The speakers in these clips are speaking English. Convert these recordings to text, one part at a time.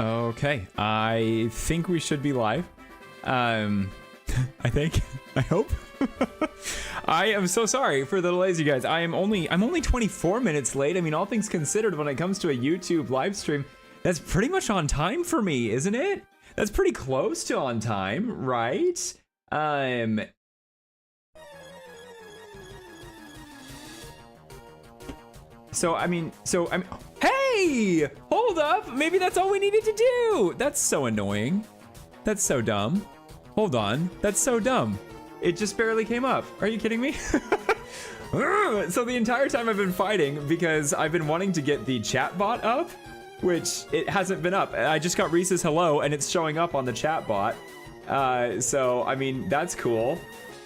Okay, I think we should be live. I think. I hope. I am so sorry for the delays, you guys. I'm only 24 minutes late. I mean, all things considered, when it comes to a YouTube live stream, that's pretty much on time for me, isn't it? That's pretty close to on time, right? Hey! Hold up! Maybe that's all we needed to do! That's so annoying. That's so dumb. Hold on. That's so dumb. It just barely came up. Are you kidding me? So the entire time I've been fighting because I've been wanting to get the chat bot up, which it hasn't been up. I just got Reese's hello and it's showing up on the chat bot. So, I mean, that's cool.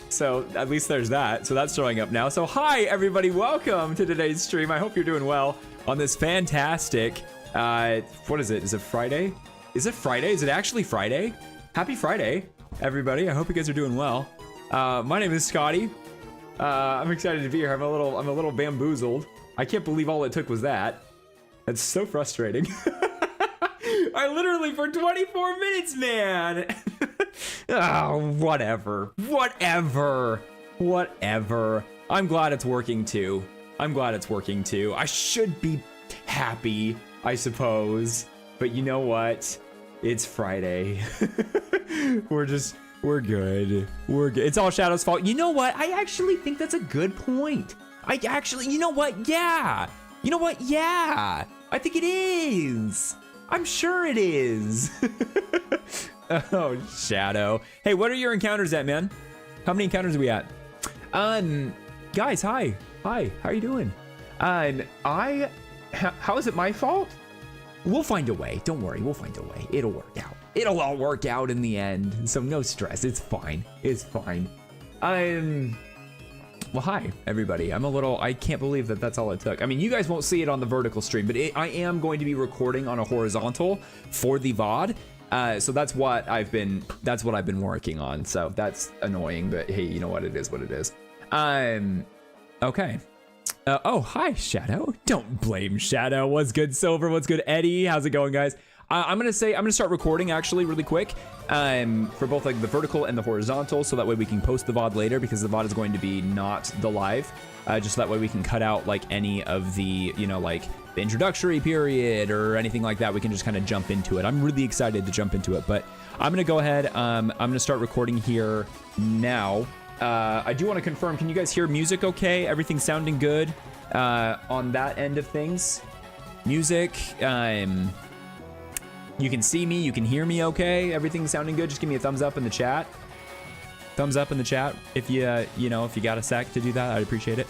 So at least there's that. So that's showing up now. So hi, everybody. Welcome to today's stream. I hope you're doing well on this fantastic, what is it? Is it Friday? Is it Friday? Is it actually Friday? Happy Friday, everybody. I hope you guys are doing well. My name is Scotty. I'm excited to be here. I'm a little bamboozled. I can't believe all it took was that. That's so frustrating. I literally for 24 minutes, man. Oh, whatever. I'm glad it's working too. I should be happy, I suppose. But you know what? It's Friday. We're good. It's all Shadow's fault. You know what? I actually think that's a good point. You know what? Yeah. Yeah. I think it is. I'm sure it is. Oh, Shadow. Hey, what are your encounters at, man? How many encounters are we at? Guys, hi. How are you doing? How is it my fault? We'll find a way. Don't worry, we'll find a way. It'll work out. It'll all work out in the end. So no stress. It's fine. Well, hi, everybody. I can't believe that that's all it took. I mean, you guys won't see it on the vertical stream, but I am going to be recording on a horizontal for the VOD. So that's what I've been working on. So that's annoying, but hey, you know what? It is what it is. Okay. Oh, hi, Shadow. Don't blame Shadow. What's good, Silver? What's good, Eddie? How's it going, guys? I'm gonna start recording actually really quick for both like the vertical and the horizontal, so that way we can post the VOD later, because the VOD is going to be not the live, just so that way we can cut out like any of the, you know, like the introductory period or anything like that. We can just kind of jump into it. I'm really excited to jump into it, but I'm gonna go ahead. I'm gonna start recording here now. I do want to confirm, can you guys hear music okay? Everything sounding good on that end of things? Music, you can see me, you can hear me okay? Everything sounding good? Just give me a thumbs up in the chat. Thumbs up in the chat if you got a sec to do that. I'd appreciate it.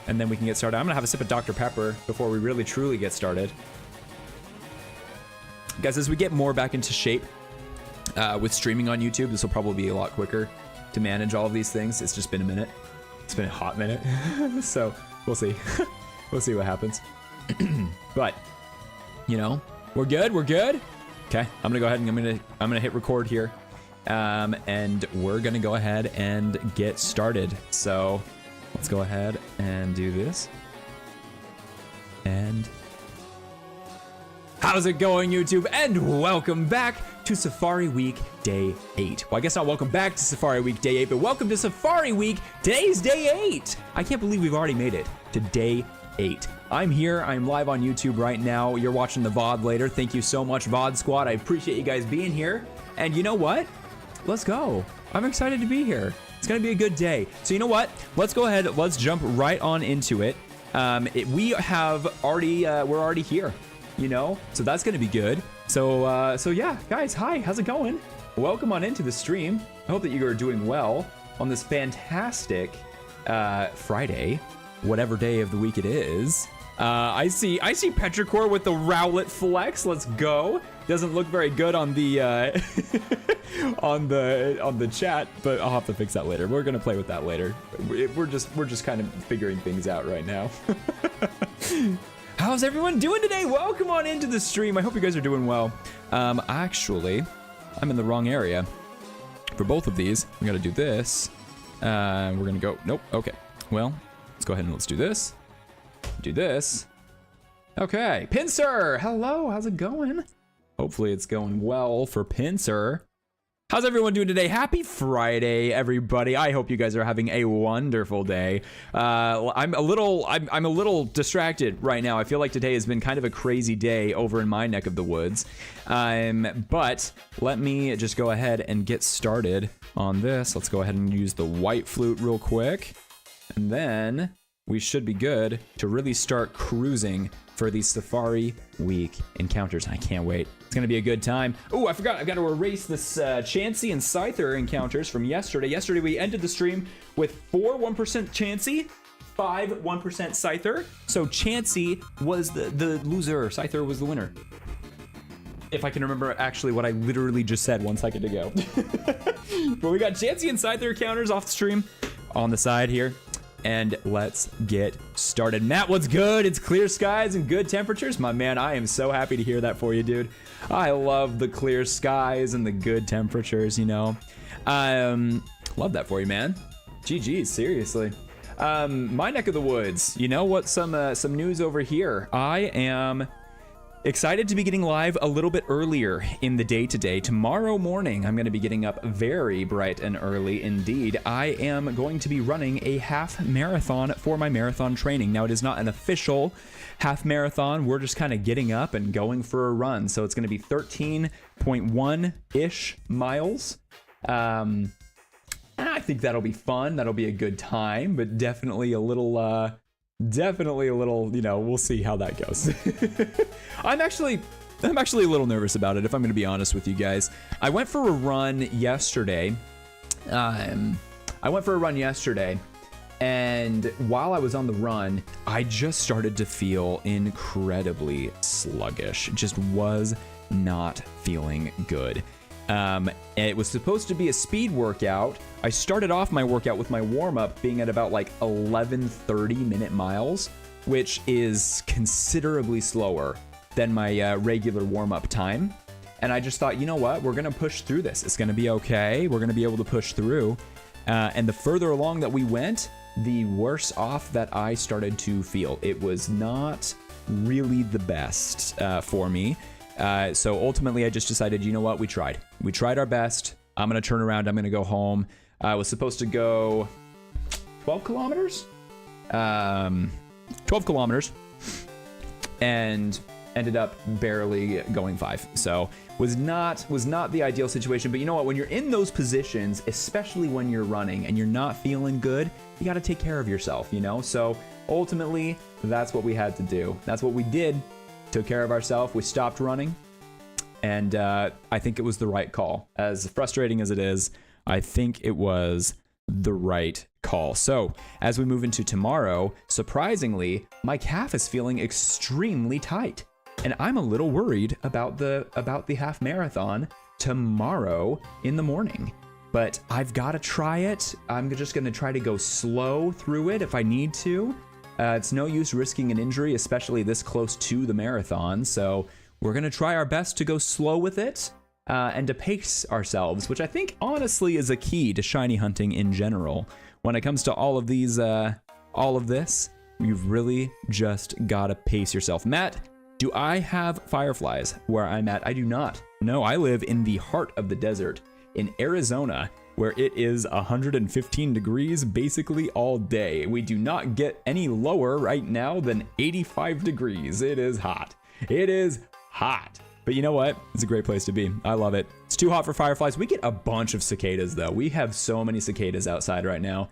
And then we can get started. I'm gonna have a sip of Dr. Pepper before we really truly get started. Guys, as we get more back into shape with streaming on YouTube, this will probably be a lot quicker to manage all of these things. It's just been a minute. It's been a hot minute. So we'll see. We'll see what happens. But, you know, we're good. Okay, I'm gonna go ahead and I'm gonna hit record here. And we're gonna go ahead and get started. So let's go ahead and do this. And how's it going, YouTube? And welcome back to Safari Week Day 8. Well, I guess not welcome back to Safari Week Day 8, but welcome to Safari Week. Today's Day 8. I can't believe we've already made it to Day 8. I'm here. I'm live on YouTube right now. You're watching the VOD later. Thank you so much, VOD Squad. I appreciate you guys being here. And you know what? Let's go. I'm excited to be here. It's going to be a good day. So you know what? Let's go ahead. Let's jump right on into it. We're already here, you know? So that's going to be good. So yeah, guys, hi, how's it going? Welcome on into the stream. I hope that you are doing well on this fantastic Friday, whatever day of the week it is. I see Petrichor with the Rowlet flex. Let's go. Doesn't look very good on the on the chat, but I'll have to fix that later. We're gonna play with that later. We're just kind of figuring things out right now. How's everyone doing today? Welcome on into the stream. I hope you guys are doing well. Actually, I'm in the wrong area for both of these. We gotta do this. We're gonna go, nope, okay. Well, let's go ahead and let's do this. Do this. Okay, Pincer, hello, how's it going? Hopefully it's going well for Pincer. How's everyone doing today? Happy Friday, everybody. I hope you guys are having a wonderful day. I'm a little distracted right now. I feel like today has been kind of a crazy day over in my neck of the woods. But let me just go ahead and get started on this. Let's go ahead and use the white flute real quick. And then we should be good to really start cruising for these Safari Week encounters. I can't wait. It's gonna be a good time. Oh, I forgot, I've got to erase this Chansey and Scyther encounters from yesterday. Yesterday we ended the stream with 4 1% Chansey, 5 1% Scyther. So Chansey was the loser, Scyther was the winner. If I can remember actually what I literally just said 1 second ago. But we got Chansey and Scyther encounters off the stream on the side here. And let's get started. Matt, what's good? It's clear skies and good temperatures. My man, I am so happy to hear that for you, dude. I love the clear skies and the good temperatures, you know. Love that for you, man. GG's, seriously. My neck of the woods, you know what, some news over here. I am excited to be getting live a little bit earlier in the day today. Tomorrow morning, I'm going to be getting up very bright and early indeed. I am going to be running a half marathon for my marathon training. Now, it is not an official half marathon. We're just kind of getting up and going for a run. So it's going to be 13.1-ish miles. I think that'll be fun. That'll be a good time, but definitely a little, you know, we'll see how that goes. I'm actually a little nervous about it, if I'm going to be honest with you guys. I went for a run yesterday. And while I was on the run, I just started to feel incredibly sluggish. Just was not feeling good. It was supposed to be a speed workout. I started off my workout with my warm-up being at about like 11 30-minute miles, which is considerably slower than my regular warm-up time. And I just thought, you know what? We're going to push through this. It's going to be okay. We're going to be able to push through. And the further along that we went, the worse off that I started to feel. It was not really the best for me. So ultimately, I just decided, you know what? We tried our best. I'm going to turn around. I'm going to go home. I was supposed to go 12 kilometers, 12 kilometers, and ended up barely going 5. So was not the ideal situation. But you know what? When you're in those positions, especially when you're running and you're not feeling good, you got to take care of yourself, you know? So ultimately, that's what we had to do. That's what we did. Took care of ourselves. We stopped running. And I think it was the right call. As frustrating as it is, I think it was the right call. So as we move into tomorrow, surprisingly, my calf is feeling extremely tight. And I'm a little worried about the half marathon tomorrow in the morning. But I've got to try it. I'm just going to try to go slow through it if I need to. It's no use risking an injury, especially this close to the marathon. So we're going to try our best to go slow with it and to pace ourselves, which I think honestly is a key to shiny hunting in general. When it comes to all of these, all of this, you've really just got to pace yourself. Matt, do I have fireflies where I'm at? I do not. No, I live in the heart of the desert in Arizona, where it is 115 degrees basically all day. We do not get any lower right now than 85 degrees. It is hot. It is hot. But you know what? It's a great place to be. I love it. It's too hot for fireflies. We get a bunch of cicadas though. We have so many cicadas outside right now.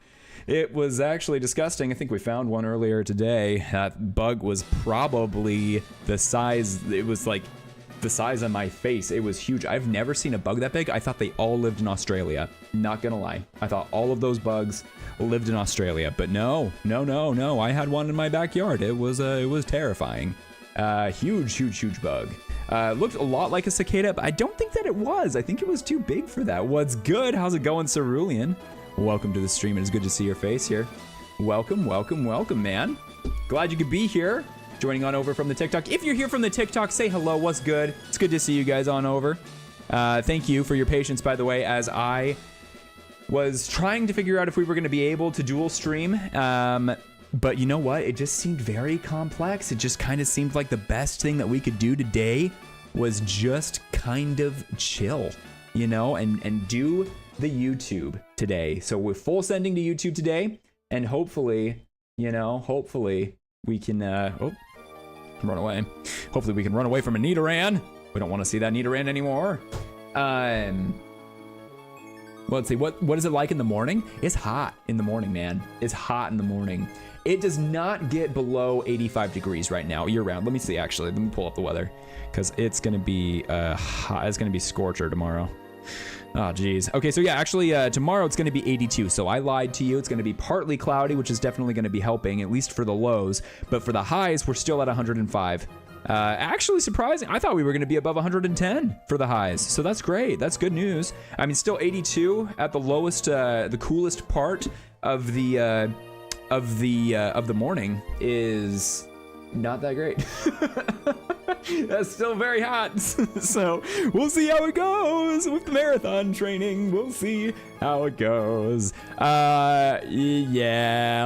It was actually disgusting. I think we found one earlier today. That bug was probably the size, it was like the size of my face. It was huge. I've never seen a bug that big. I thought they all lived in Australia. Not gonna lie. I thought all of those bugs lived in Australia, but no. I had one in my backyard. It was terrifying. Huge bug. Looked a lot like a cicada, but I don't think that it was. I think it was too big for that. What's good? How's it going, Cerulean? Welcome to the stream. It is good to see your face here. Welcome, man. Glad you could be here. Joining on over from the TikTok. If you're here from the TikTok, say hello. What's good? It's good to see you guys on over. Thank you for your patience, by the way, as I was trying to figure out if we were going to be able to dual stream. But you know what? It just seemed very complex. It just kind of seemed like the best thing that we could do today was just kind of chill, you know, and do the YouTube today. So we're full sending to YouTube today, and hopefully, you know, hopefully we can, run away. Hopefully we can run away from a Nidoran. We don't want to see that Nidoran anymore. Well, let's see, what is it like in the morning? It's hot in the morning, man. It's hot in the morning. It does not get below 85 degrees right now, year round. Let me see, actually. Let me pull up the weather, because it's going to be hot. It's going to be scorcher tomorrow. Oh, geez. Okay, so yeah, actually, tomorrow it's going to be 82. So I lied to you. It's going to be partly cloudy, which is definitely going to be helping, at least for the lows. But for the highs, we're still at 105. Actually surprising. I thought we were going to be above 110 for the highs. So that's great. That's good news. I mean, still 82 at the lowest, the coolest part of the morning is not that great. That's still very hot. So we'll see how it goes with the marathon training. We'll see how it goes. Yeah,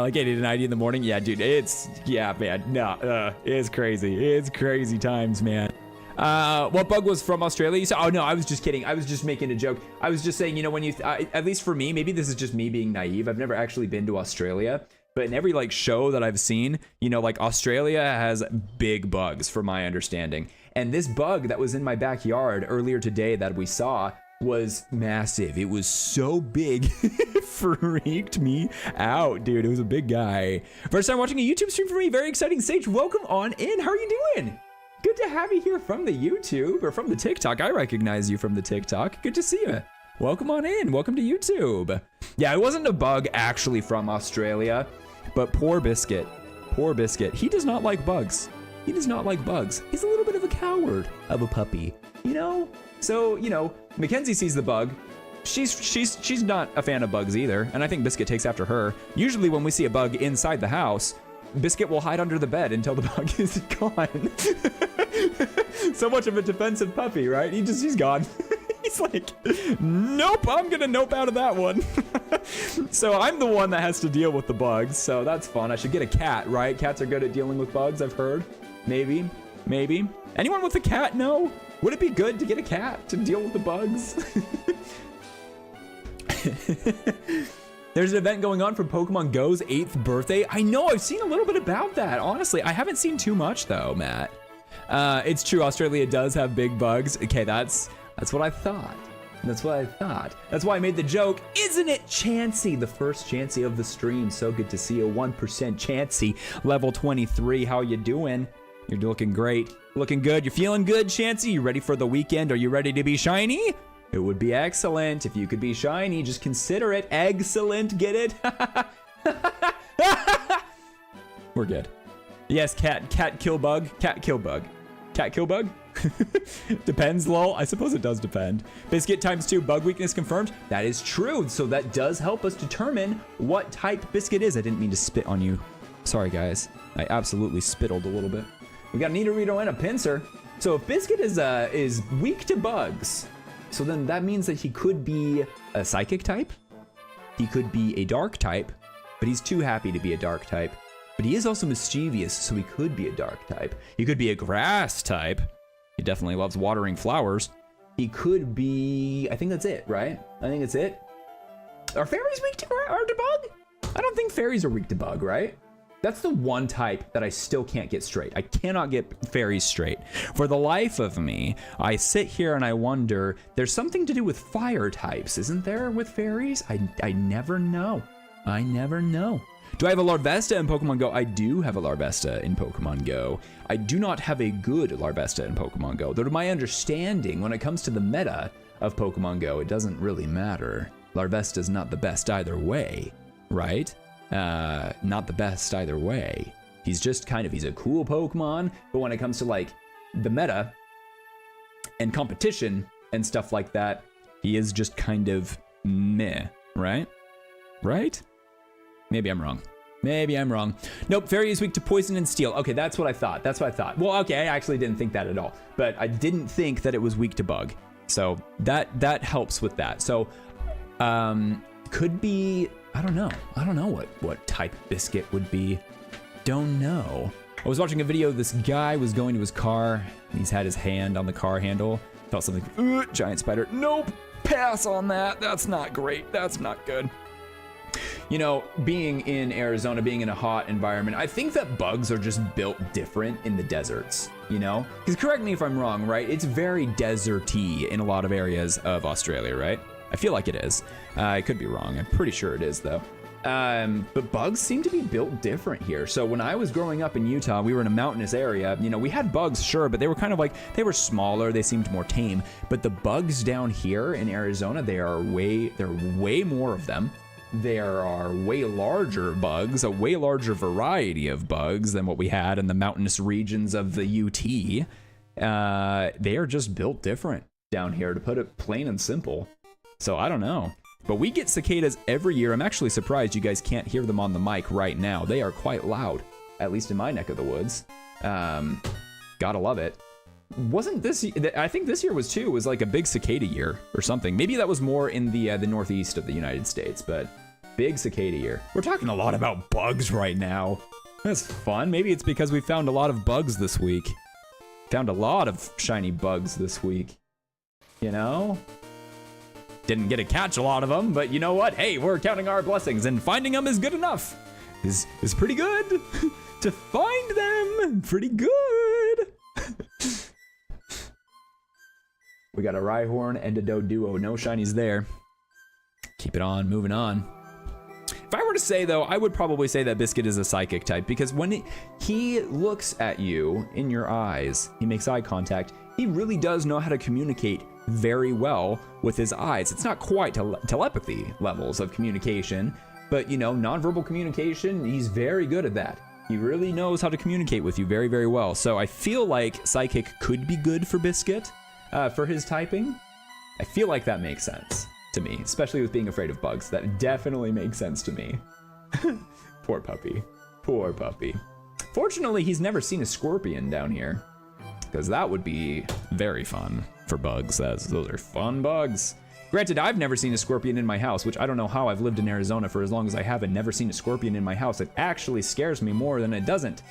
like 80 to 90 in the morning. Yeah, dude, man. No, it's crazy. It's crazy times, man. What bug was from Australia? You said, oh no, I was just kidding. I was just making a joke. I was just saying, you know, when you, at least for me, maybe this is just me being naive. I've never actually been to Australia. But in every like show that I've seen, you know, like Australia has big bugs from my understanding. And this bug that was in my backyard earlier today that we saw was massive. It was so big, it freaked me out, dude. It was a big guy. First time watching a YouTube stream for me. Very exciting. Sage, welcome on in. How are you doing? Good to have you here from the YouTube or from the TikTok. I recognize you from the TikTok. Good to see you. Welcome on in. Welcome to YouTube. Yeah, it wasn't a bug actually from Australia. But poor Biscuit, he does not like bugs. He does not like bugs. He's a little bit of a coward of a puppy, you know? So, you know, Mackenzie sees the bug. She's not a fan of bugs either, and I think Biscuit takes after her. Usually when we see a bug inside the house, Biscuit will hide under the bed until the bug is gone. So much of a defensive puppy, right? He's gone. He's like, nope, I'm gonna nope out of that one. So I'm the one that has to deal with the bugs, so that's fun. I should get a cat, right? Cats are good at dealing with bugs, I've heard. Maybe. Anyone with a cat know? Would it be good to get a cat to deal with the bugs? There's an event going on for Pokemon Go's 8th birthday. I know, I've seen a little bit about that, honestly. I haven't seen too much though, Matt. It's true, Australia does have big bugs. Okay, that's what I thought. That's why I made the joke. Isn't it Chansey? The first Chansey of the stream. So good to see you. 1% Chansey, level 23. How you doing? You're looking great. Looking good. You're feeling good, Chansey? You ready for the weekend? Are you ready to be shiny? It would be excellent if you could be shiny. Just consider it. Excellent. Get it? We're good. Yes, cat kill bug. Cat kill bug. Cat kill bug? Depends, lol. I suppose it does depend. Biscuit ×2 bug weakness confirmed. That is true. So that does help us determine what type Biscuit is. I didn't mean to spit on you. Sorry, guys. I absolutely spittled a little bit. We got a Nidorino and a Pinsir. So if Biscuit is weak to bugs, so then that means that he could be a psychic type. He could be a dark type, but he's too happy to be a dark type. But he is also mischievous, so he could be a dark type. He could be a grass type. He definitely loves watering flowers. He could be, I think that's it, right? I think that's it. Are fairies weak to bug? I don't think fairies are weak to bug, right? That's the one type that I still can't get straight. I cannot get fairies straight. For the life of me, I sit here and I wonder, there's something to do with fire types, isn't there, with fairies? I never know. I never know. Do I have a Larvesta in Pokemon Go? I do have a Larvesta in Pokemon Go. I do not have a good Larvesta in Pokemon Go. Though to my understanding, when it comes to the meta of Pokemon Go, it doesn't really matter. Larvesta's not the best either way, right? Not the best either way. He's just he's a cool Pokemon, but when it comes to like the meta and competition and stuff like that, he is just kind of meh, right? Right? Maybe I'm wrong. Nope, fairy is weak to poison and steel. Okay, that's what I thought. Well, okay, I actually didn't think that at all. But I didn't think that it was weak to bug. So that helps with that. So could be, I don't know what type Biscuit would be. Don't know. I was watching a video, this guy was going to his car, and he's had his hand on the car handle. Felt something, giant spider. Nope, pass on that. That's not great. That's not good. You know, being in Arizona, being in a hot environment, I think that bugs are just built different in the deserts, you know? Because correct me if I'm wrong, right? It's very deserty in a lot of areas of Australia, right? I feel like it is. I could be wrong. I'm pretty sure it is, though. But bugs seem to be built different here. So when I was growing up in Utah, we were in a mountainous area. You know, we had bugs, sure, but they were kind of like, they were smaller. They seemed more tame. But the bugs down here in Arizona, there are way more of them. There are way larger bugs, a way larger variety of bugs than what we had in the mountainous regions of the UT. They are just built different down here, to put it plain and simple. So I don't know. But we get cicadas every year. I'm actually surprised you guys can't hear them on the mic right now. They are quite loud, at least in my neck of the woods. Gotta love it. Wasn't this, I think this year was like a big cicada year or something. Maybe that was more in the northeast of the United States, but big cicada year. We're talking a lot about bugs right now. That's fun. Maybe it's because we found a lot of bugs this week. Found a lot of shiny bugs this week. You know? Didn't get to catch a lot of them, but you know what? Hey, we're counting our blessings, and finding them is good enough. Is pretty good. To find them, pretty good. We got a Rhyhorn and a Doduo. No shinies there. Keep it on, moving on. If I were to say, though, I would probably say that Biscuit is a psychic type, because when he looks at you in your eyes, he makes eye contact, he really does know how to communicate very well with his eyes. It's not quite telepathy levels of communication, but, you know, nonverbal communication, he's very good at that. He really knows how to communicate with you very, very well. So I feel like psychic could be good for Biscuit, for his typing. I feel like that makes sense to me, especially with being afraid of bugs. That definitely makes sense to me. Poor puppy. Poor puppy. Fortunately, he's never seen a scorpion down here, because that would be very fun for bugs. Those are fun bugs. Granted, I've never seen a scorpion in my house, which I don't know how I've lived in Arizona for as long as I have and never seen a scorpion in my house. It actually scares me more than it doesn't.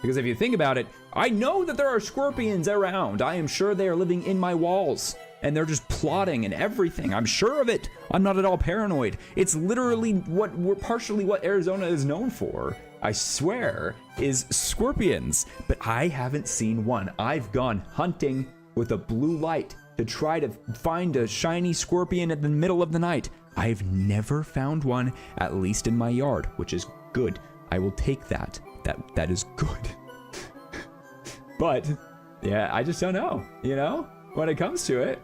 Because if you think about it, I know that there are scorpions around. I am sure they are living in my walls, and they're just plotting and everything. I'm sure of it. I'm not at all paranoid. It's literally partially what Arizona is known for, I swear, is scorpions. But I haven't seen one. I've gone hunting with a blue light to try to find a shiny scorpion in the middle of the night. I've never found one, at least in my yard, which is good. I will take that. That is good. But yeah, I just don't know, you know, when it comes to it.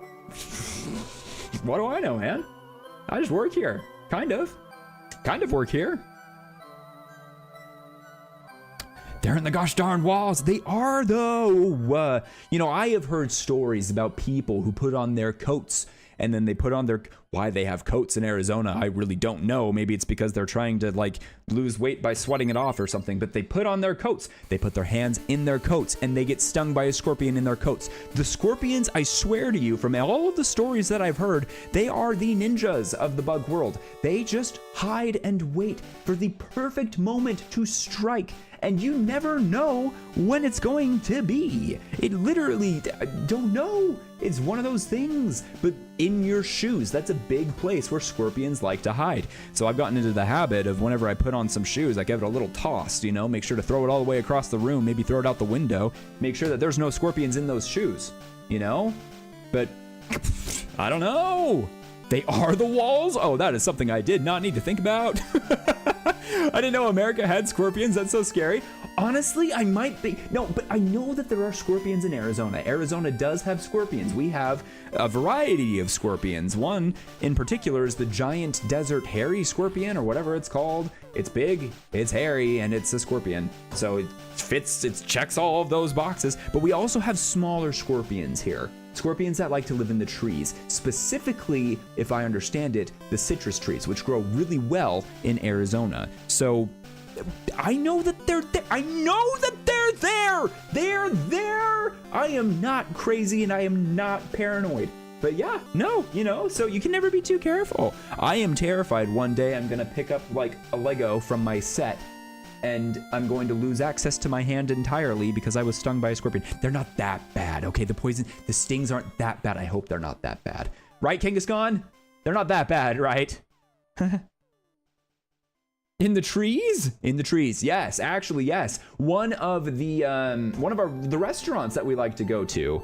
What do I know, man? I just work here. Kind of work here. They're in the gosh darn walls. They are, though. You know, I have heard stories about people who put on their coats, and then they put on their... Why they have coats in Arizona, I really don't know. Maybe it's because they're trying to, like, lose weight by sweating it off or something. But they put on their coats. They put their hands in their coats, and they get stung by a scorpion in their coats. The scorpions, I swear to you, from all of the stories that I've heard, they are the ninjas of the bug world. They just hide and wait for the perfect moment to strike. And you never know when it's going to be. It literally, I don't know. It's one of those things. But in your shoes, that's a big place where scorpions like to hide. So I've gotten into the habit of whenever I put on some shoes, I give it a little toss, you know, make sure to throw it all the way across the room, maybe throw it out the window, make sure that there's no scorpions in those shoes, you know? But I don't know. They are the walls? Oh, that is something I did not need to think about. I didn't know America had scorpions. That's so scary. Honestly, I might be. No, but I know that there are scorpions in Arizona. Arizona does have scorpions. We have a variety of scorpions. One in particular is the giant desert hairy scorpion, or whatever it's called. It's big, it's hairy, and it's a scorpion. So it fits, it checks all of those boxes. But we also have smaller scorpions here. Scorpions that like to live in the trees, specifically, if I understand it, the citrus trees, which grow really well in Arizona. So I know that they're there. I know that they're there. They're there. I am not crazy and I am not paranoid. But yeah, no, you know, so you can never be too careful. I am terrified one day I'm gonna pick up like a Lego from my set and I'm going to lose access to my hand entirely because I was stung by a scorpion. They're not that bad, okay? The stings aren't that bad. I hope they're not that bad. Right, Kangaskhan? They're not that bad, right? In the trees? In the trees, yes. Actually, yes. One of the restaurants that we like to go to,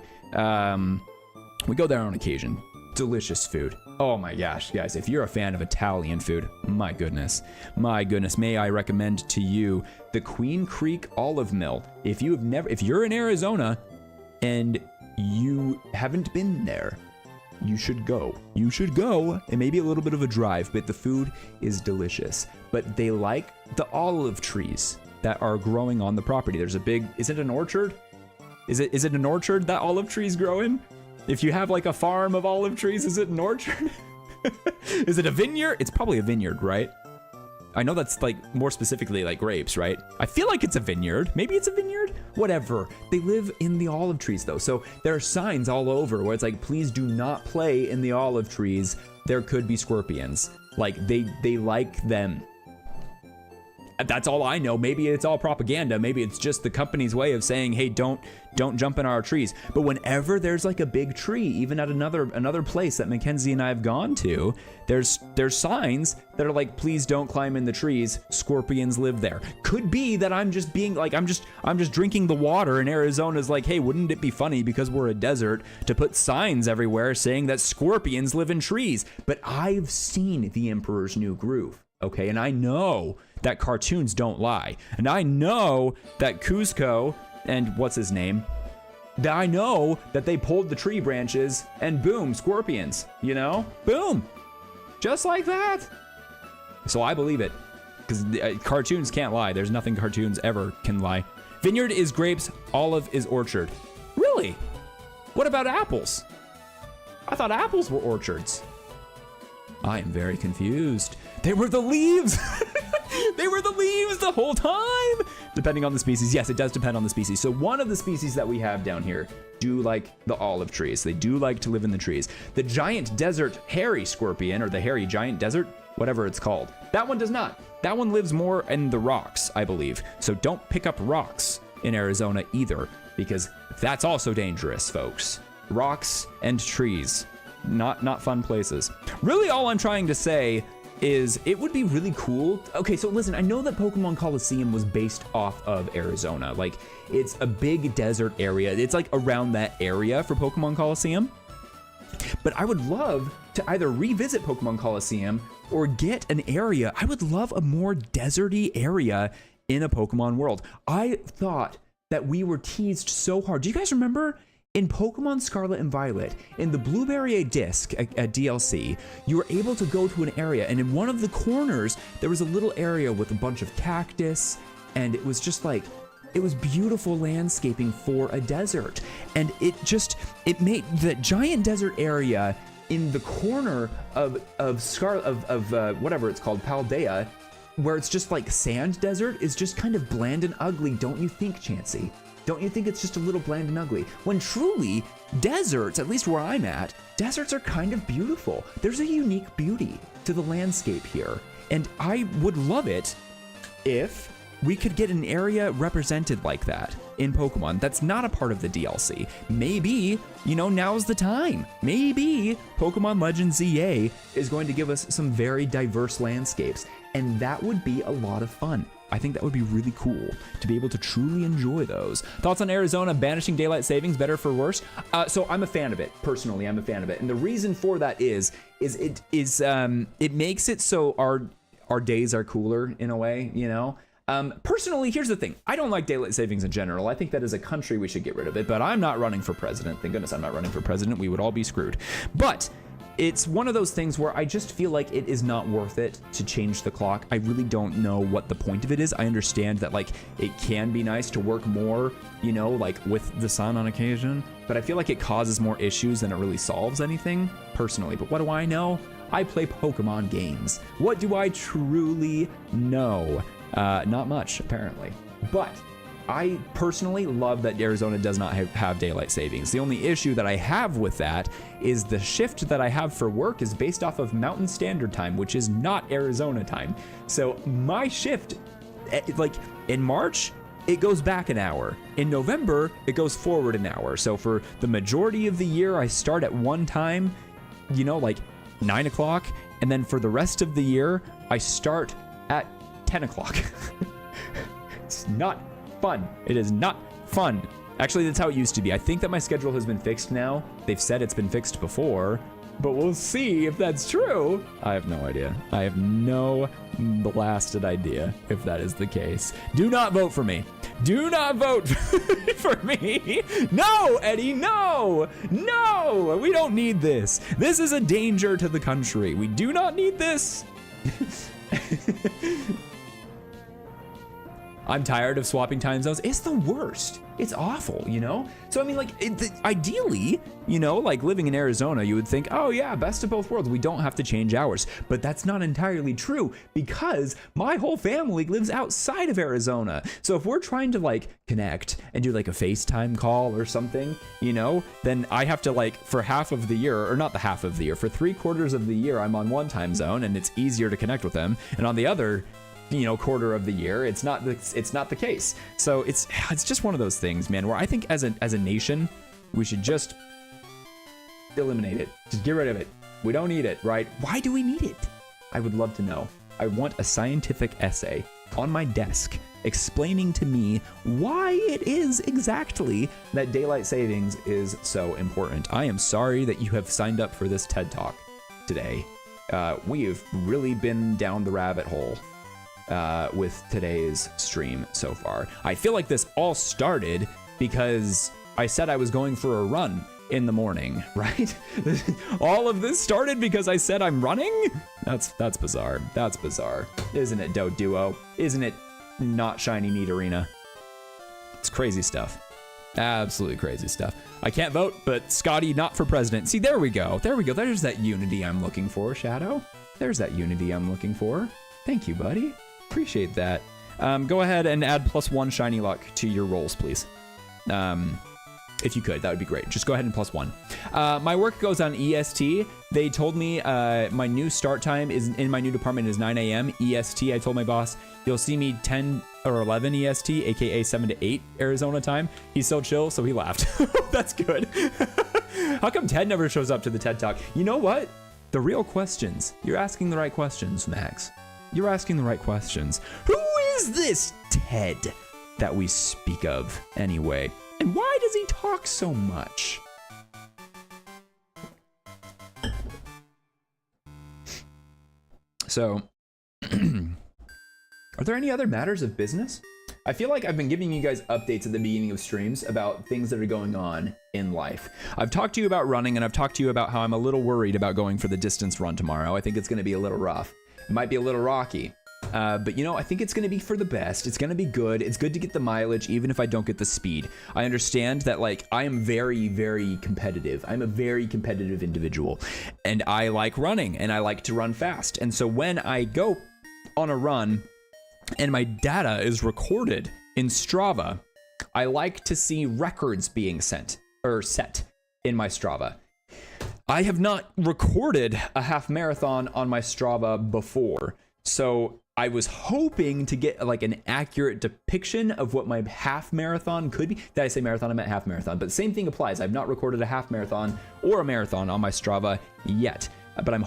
we go there on occasion. Delicious food. Oh my gosh, guys, if you're a fan of Italian food, my goodness, may I recommend to you the Queen Creek Olive Mill. If you're in Arizona and you haven't been there, you should go. You should go. It may be a little bit of a drive, but the food is delicious. But they like the olive trees that are growing on the property. There's a big, is it an orchard? Is it an orchard that olive trees grow in? If you have like a farm of olive trees, is it an orchard? Is it a vineyard? It's probably a vineyard, right? I know that's like more specifically like grapes, right? I feel like it's a vineyard. Maybe it's a vineyard? Whatever. They live in the olive trees though. So there are signs all over where it's like, please do not play in the olive trees. There could be scorpions. Like they like them. That's all I know. Maybe it's all propaganda. Maybe it's just the company's way of saying, hey, don't jump in our trees. But whenever there's like a big tree, even at another place that Mackenzie and I have gone to, there's signs that are like, please don't climb in the trees. Scorpions live there. Could be that I'm just being like, I'm just drinking the water, and Arizona's like, hey, wouldn't it be funny because we're a desert to put signs everywhere saying that scorpions live in trees? But I've seen The Emperor's New Groove. Okay, and I know that cartoons don't lie. And I know that Cusco and what's his name, that I know that they pulled the tree branches and boom, scorpions, you know? Boom. Just like that. So I believe it, because cartoons can't lie. There's nothing cartoons ever can lie. Vineyard is grapes, olive is orchard. Really? What about apples? I thought apples were orchards. I am very confused. They were the leaves. They were the leaves the whole time. Depending on the species. Yes, it does depend on the species. So one of the species that we have down here do like the olive trees. They do like to live in the trees. The giant desert hairy scorpion, or the hairy giant desert, whatever it's called, that one does not. That one lives more in the rocks, I believe. So don't pick up rocks in Arizona either, because that's also dangerous, folks. Rocks and trees. Not fun places. Really, all I'm trying to say is it would be really cool. Okay, so listen, I know that Pokemon Coliseum was based off of Arizona. Like, it's a big desert area. It's like around that area for Pokemon Coliseum. But I would love to either revisit Pokemon Coliseum or get an area. I would love a more deserty area in a Pokemon world. I thought that we were teased so hard. Do you guys remember? In Pokemon Scarlet and Violet, in the Blueberry Disc at DLC, you were able to go to an area, and in one of the corners, there was a little area with a bunch of cactus, and it was just like, it was beautiful landscaping for a desert. And it made the giant desert area in the corner of whatever it's called, Paldea, where it's just like sand desert, is just kind of bland and ugly, don't you think, Chansey? Don't you think it's just a little bland and ugly? When truly, deserts, at least where I'm at, deserts are kind of beautiful. There's a unique beauty to the landscape here. And I would love it if we could get an area represented like that in Pokemon that's not a part of the DLC. Maybe, now's the time. Maybe Pokemon Legends ZA is going to give us some very diverse landscapes, and that would be a lot of fun. I think that would be really cool to be able to truly enjoy those. Thoughts on Arizona banishing daylight savings, better for worse? So I'm a fan of it. Personally, I'm a fan of it. And the reason for that is it makes it so our days are cooler in a way, Personally, here's the thing. I don't like daylight savings in general. I think that as a country, we should get rid of it, but I'm not running for president. Thank goodness I'm not running for president. We would all be screwed. But it's one of those things where I just feel like it is not worth it to change the clock. I really don't know what the point of it is. I understand that like it can be nice to work more, like with the sun on occasion, but I feel like it causes more issues than it really solves anything personally. But what do I know? I play Pokemon games. What do I truly know? Not much, apparently. But I personally love that Arizona does not have daylight savings. The only issue that I have with that is the shift that I have for work is based off of Mountain Standard Time, which is not Arizona time. So my shift like in March, it goes back an hour. In November, it goes forward an hour. So for the majority of the year, I start at one time, you know, like 9 o'clock. And then for the rest of the year, I start at 10 o'clock. It's not fun. It is not fun. Actually, that's how it used to be. I think that my schedule has been fixed now. They've said it's been fixed before, but we'll see if that's true. I have no idea. I have no blasted idea if that is the case. Do not vote for me. Do not vote for me. No, Eddie, no. No, we don't need this. This is a danger to the country. We do not need this. I'm tired of swapping time zones. It's the worst. It's awful, you know? So, I mean, like, ideally, you know, like living in Arizona, you would think, oh yeah, best of both worlds. We don't have to change hours. But that's not entirely true because my whole family lives outside of Arizona. So if we're trying to like connect and do like a FaceTime call or something, you know, then I have to like for half of the year, or not the half of the year, for 3/4 of the year, I'm on one time zone and it's easier to connect with them. And on the other, you know, quarter of the year, it's not the case. So it's just one of those things, man, where I think as a nation, we should just eliminate it. Just get rid of it. We don't need it, right? Why do we need it? I would love to know. I want a scientific essay on my desk explaining to me why it is exactly that daylight savings is so important. I am sorry that you have signed up for this TED Talk today. We have really been down the rabbit hole with today's stream so far. I feel like this all started because I said I was going for a run in the morning, right? All of this started because I said I'm running? That's bizarre. That's bizarre. Isn't it, Duo? Isn't it not Shiny Neat Arena? It's crazy stuff. Absolutely crazy stuff. I can't vote, but Scotty not for president. See, there we go. There we go. There's that unity I'm looking for, Shadow. There's that unity I'm looking for. Thank you, buddy. Appreciate that. Go ahead and add +1 shiny luck to your rolls, please. If you could, that would be great. Just go ahead and +1. My work goes on EST. They told me my new start time is in my new department is 9 a.m. EST. I told my boss, you'll see me 10 or 11 EST, aka 7 to 8 Arizona time. He's so chill, so he laughed. That's good. How come Ted never shows up to the TED Talk? You know what? The real questions. You're asking the right questions, Max. You're asking the right questions. Who is this Ted that we speak of anyway? And why does he talk so much? So, are there any other matters of business? I feel like I've been giving you guys updates at the beginning of streams about things that are going on in life. I've talked to you about running, and I've talked to you about how I'm a little worried about going for the distance run tomorrow. I think it's going to be a little rough. It might be a little rocky. But you know, I think it's going to be for the best. It's going to be good. It's good to get the mileage, even if I don't get the speed. I understand that, like, I am very, very competitive. I'm a very competitive individual, and I like running, and I like to run fast. And so when I go on a run and my data is recorded in Strava, I like to see records being set in my Strava. I have not recorded a half marathon on my Strava before, so I was hoping to get like an accurate depiction of what my half marathon could be. Did I say marathon? I meant half marathon, but the same thing applies. I've not recorded a half marathon or a marathon on my Strava yet, but I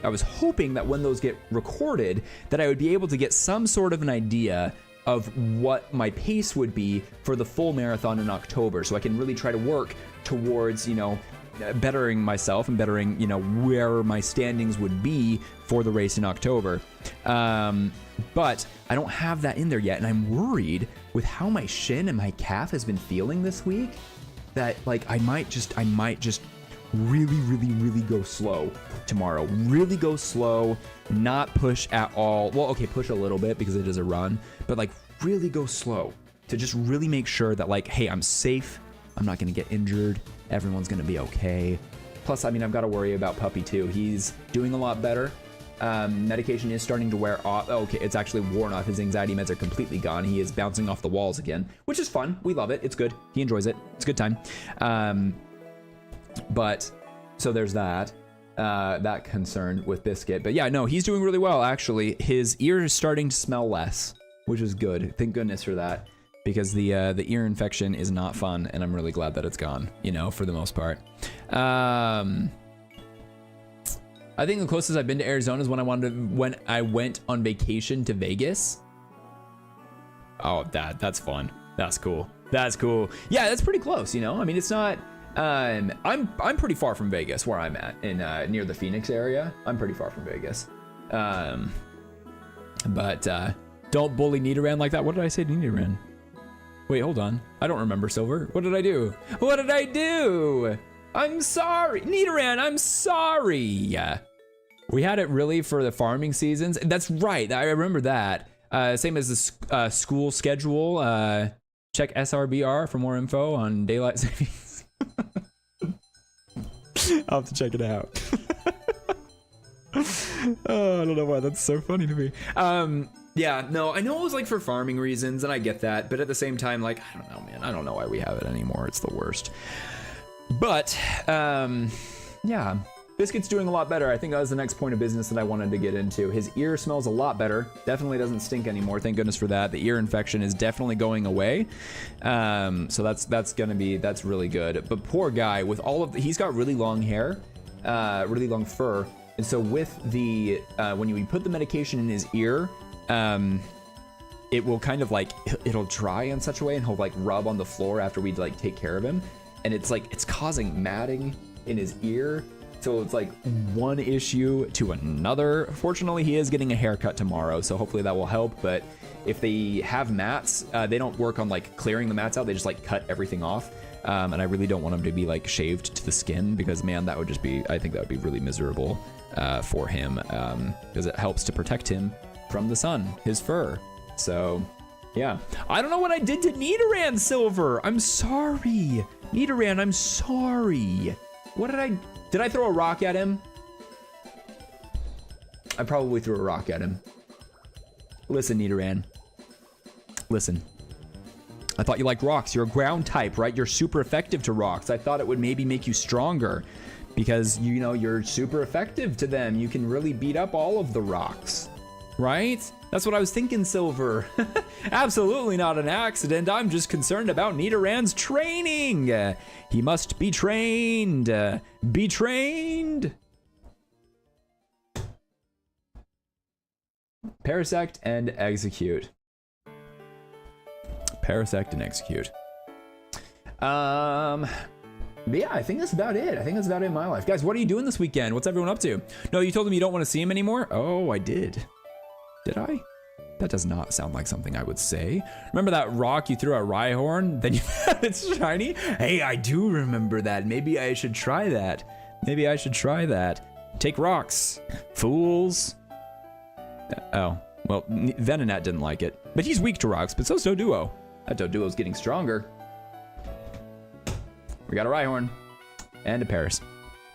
was hoping that when those get recorded, that I would be able to get some sort of an idea of what my pace would be for the full marathon in October, so I can really try to work towards, you know, bettering myself and bettering, you know, where my standings would be for the race in October. But I don't have that in there yet, and I'm worried with how my shin and my calf has been feeling this week that, like, I might just really go slow tomorrow. Really go slow, not push at all. Well, okay, push a little bit because it is a run, but like really go slow to just really make sure that, like, hey, I'm safe. I'm not going to get injured. Everyone's going to be okay. Plus, I mean, I've got to worry about Puppy too. He's doing a lot better. Medication is starting to wear off. Oh, okay, it's actually worn off. His anxiety meds are completely gone. He is bouncing off the walls again, which is fun. We love it. It's good. He enjoys it. It's a good time. But so there's that. That concern with Biscuit. But yeah, no, he's doing really well, actually. His ear is starting to smell less, which is good. Thank goodness for that, because the ear infection is not fun, and I'm really glad that it's gone, you know, for the most part. I think the closest I've been to Arizona is when I went on vacation to Vegas. Oh, that's fun. That's cool. That's cool. Yeah, that's pretty close, you know? I mean, it's not, I'm pretty far from Vegas where I'm at in, near the Phoenix area. I'm pretty far from Vegas. But don't bully Nidoran like that. What did I say to Nidoran? Wait, hold on. I don't remember, Silver. What did I do? What did I do? I'm sorry. Nidoran, I'm sorry. We had it really for the farming seasons. That's right. I remember that. Same as the school schedule. Check SRBR for more info on daylight savings. I'll have to check it out. Oh, I don't know why that's so funny to me. Yeah, no, I know it was like for farming reasons, and I get that, but at the same time, like, I don't know, man. I don't know why we have it anymore. It's the worst. But, yeah. Biscuit's doing a lot better. I think that was the next point of business that I wanted to get into. His ear smells a lot better. Definitely doesn't stink anymore. Thank goodness for that. The ear infection is definitely going away. So that's really good. But poor guy, with all of he's got really long hair, really long fur. And so with the, when you put the medication in his ear, it will kind of like, it'll dry in such a way, and he'll like rub on the floor after we like take care of him. And it's like, it's causing matting in his ear. So it's like one issue to another. Fortunately, he is getting a haircut tomorrow, so hopefully that will help. But if they have mats, they don't work on like clearing the mats out. They just like cut everything off. And I really don't want him to be like shaved to the skin, because man, that would just be, I think that would be really miserable for him, because it helps to protect him from the sun, his fur. So yeah, I don't know what I did to Nidoran, Silver. I'm sorry. Nidoran, I'm sorry. What did I throw a rock at him? I probably threw a rock at him. Listen, Nidoran. Listen. I thought you liked rocks. You're a ground type, right? You're super effective to rocks. I thought it would maybe make you stronger, because, you know, you're super effective to them. You can really beat up all of the rocks, right? That's what I was thinking, Silver. Absolutely not an accident. I'm just concerned about Nidoran's training. He must be trained. Be trained. Parasect and execute. Parasect and execute. Yeah, I think that's about it. I think that's about it in my life. Guys, what are you doing this weekend? What's everyone up to? No, you told them you don't want to see him anymore? Oh, I did. Did I? That does not sound like something I would say. Remember that rock you threw at Rhyhorn? Then you it's shiny? Hey, I do remember that. Maybe I should try that. Maybe I should try that. Take rocks. Fools. Oh, well, Venonat didn't like it. But he's weak to rocks, but so's Doduo. That Doduo's getting stronger. We got a Rhyhorn. And a Paris.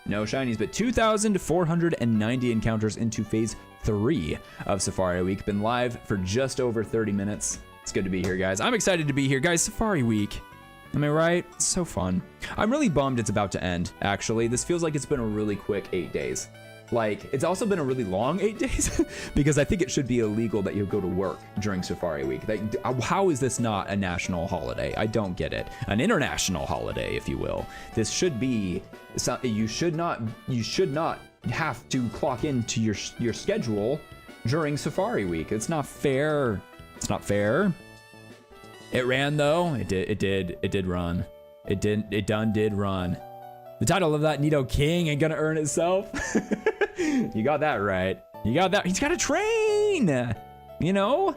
No shinies, but 2,490 encounters into phase 3 of Safari Week. Been live for just over 30 minutes. It's good to be here, guys. I'm excited to be here, guys. Safari Week. Am I right? It's so fun. I'm really bummed it's about to end, actually. This feels like it's been a really quick 8 days. Like, it's also been a really long 8 days, because I think it should be illegal that you go to work during Safari Week. Like, how is this not a national holiday? I don't get it. An international holiday, if you will. This should be, you should not have to clock into your schedule during Safari Week. It's not fair. It's not fair. It ran though. It did run. It did run. The title of that Nido King ain't gonna earn itself. You got that right. You got that. He's got to train. You know,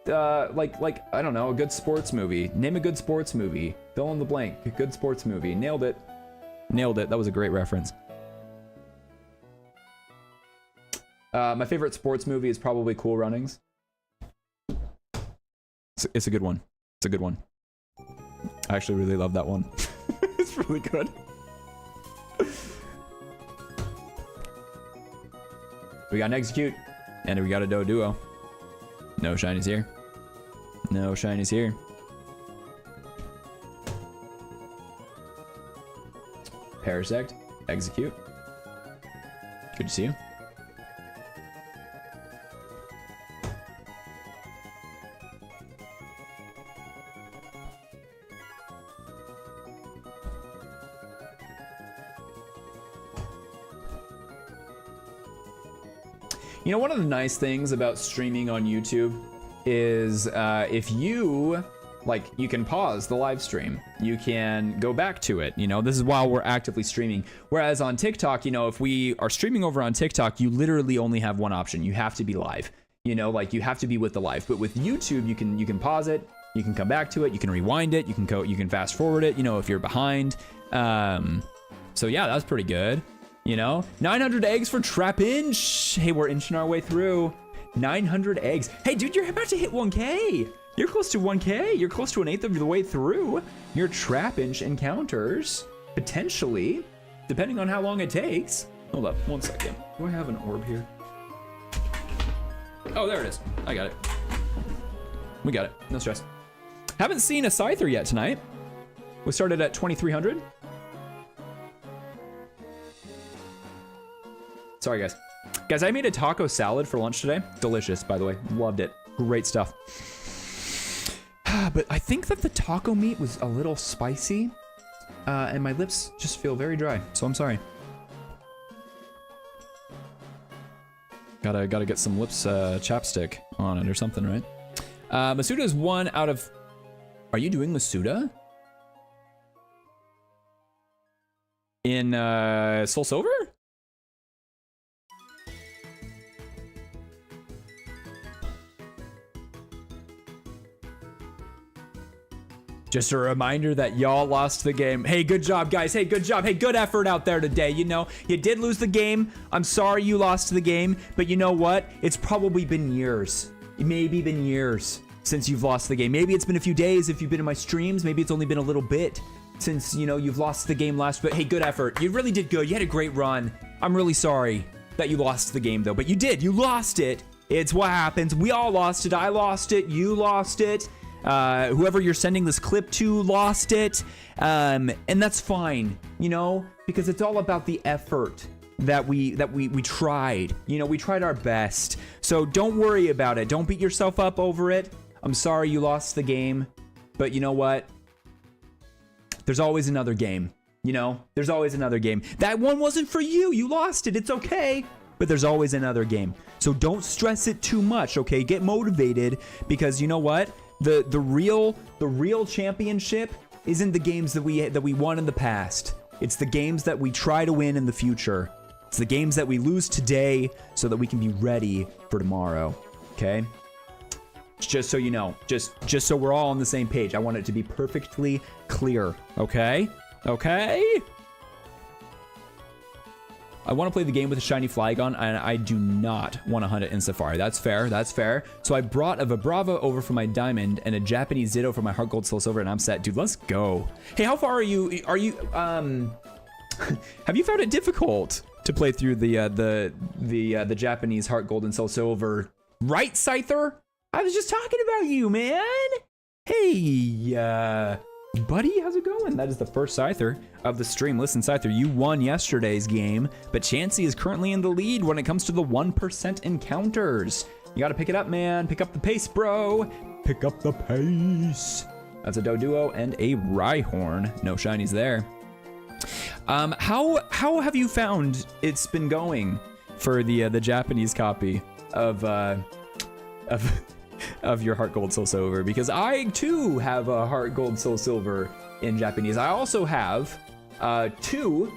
like I don't know, a good sports movie. Name a good sports movie. Fill in the blank. A good sports movie. Nailed it. Nailed it. That was a great reference. My favorite sports movie is probably Cool Runnings. It's a good one. It's a good one. I actually really love that one. It's really good. We got an execute, and we got a Doduo. No shinies here. No shinies here. Parasect, execute. Good to see you. You know, one of the nice things about streaming on YouTube is if you, like, you can pause the live stream. You can go back to it. You know, this is while we're actively streaming. Whereas on TikTok, you know, if we are streaming over on TikTok, you literally only have one option. You have to be live. You know, like you have to be with the live. But with YouTube, you can pause it. You can come back to it. You can rewind it. You can fast forward it. You know, if you're behind. So yeah, that's pretty good. You know, 900 eggs for Trap Inch. Hey, we're inching our way through. 900 eggs. Hey, dude, you're about to hit 1K. You're close to 1K. You're close to an eighth of the way through your Trap Inch encounters. Potentially, depending on how long it takes. Hold up, 1 second. Do I have an orb here? Oh, there it is. I got it. We got it. No stress. Haven't seen a Scyther yet tonight. We started at 2,300. Sorry, guys. Guys, I made a taco salad for lunch today. Delicious, by the way. Loved it. Great stuff. But I think that the taco meat was a little spicy. And my lips just feel very dry. So I'm sorry. Gotta get some lips chapstick on it or something, right? Masuda is 1 out of... Are you doing Masuda? In Soul Silver? Just a reminder that y'all lost the game. Hey, good job, guys. Hey, good job. Hey, good effort out there today. You know, you did lose the game. I'm sorry you lost the game, but you know what? It's probably been years. Maybe been years since you've lost the game. Maybe it's been a few days if you've been in my streams. Maybe it's only been a little bit since, you know, you've lost the game last, but hey, good effort. You really did good. You had a great run. I'm really sorry that you lost the game though, but you did. You lost it. It's what happens. We all lost it. I lost it. You lost it. Whoever you're sending this clip to lost it, and that's fine, you know, because it's all about the effort that we tried. You know, we tried our best. So don't worry about it. Don't beat yourself up over it. I'm sorry you lost the game, but you know what? There's always another game. You know, there's always another game. That one wasn't for you. You lost it. It's okay. But there's always another game. So don't stress it too much, okay? Get motivated, because you know what? The real championship isn't the games that we won in the past. It's the games that we try to win in the future. It's the games that we lose today so that we can be ready for tomorrow. Okay? Just so you know, just so we're all on the same page. I want it to be perfectly clear. Okay? Okay? I want to play the game with a shiny Flygon, and I do not want to hunt it in Safari. That's fair. That's fair. So I brought a Vibrava over for my Diamond and a Japanese Ditto for my Heart Gold Soul Silver, and I'm set. Dude, let's go. Hey, how far are you? Have you found it difficult to play through the Japanese Heart Gold and Soul Silver? Right, Scyther? I was just talking about you, man. Hey, buddy, how's it going? That is the first Scyther of the stream. Listen, Scyther, you won yesterday's game, but Chansey is currently in the lead when it comes to the 1% encounters. You gotta pick it up, man. Pick up the pace, bro. Pick up the pace. That's a Doduo and a Rhyhorn. No shinies there. How have you found it's been going for the Japanese copy of your Heart Gold Soul Silver? Because I too have a Heart Gold Soul Silver in Japanese. I also have 2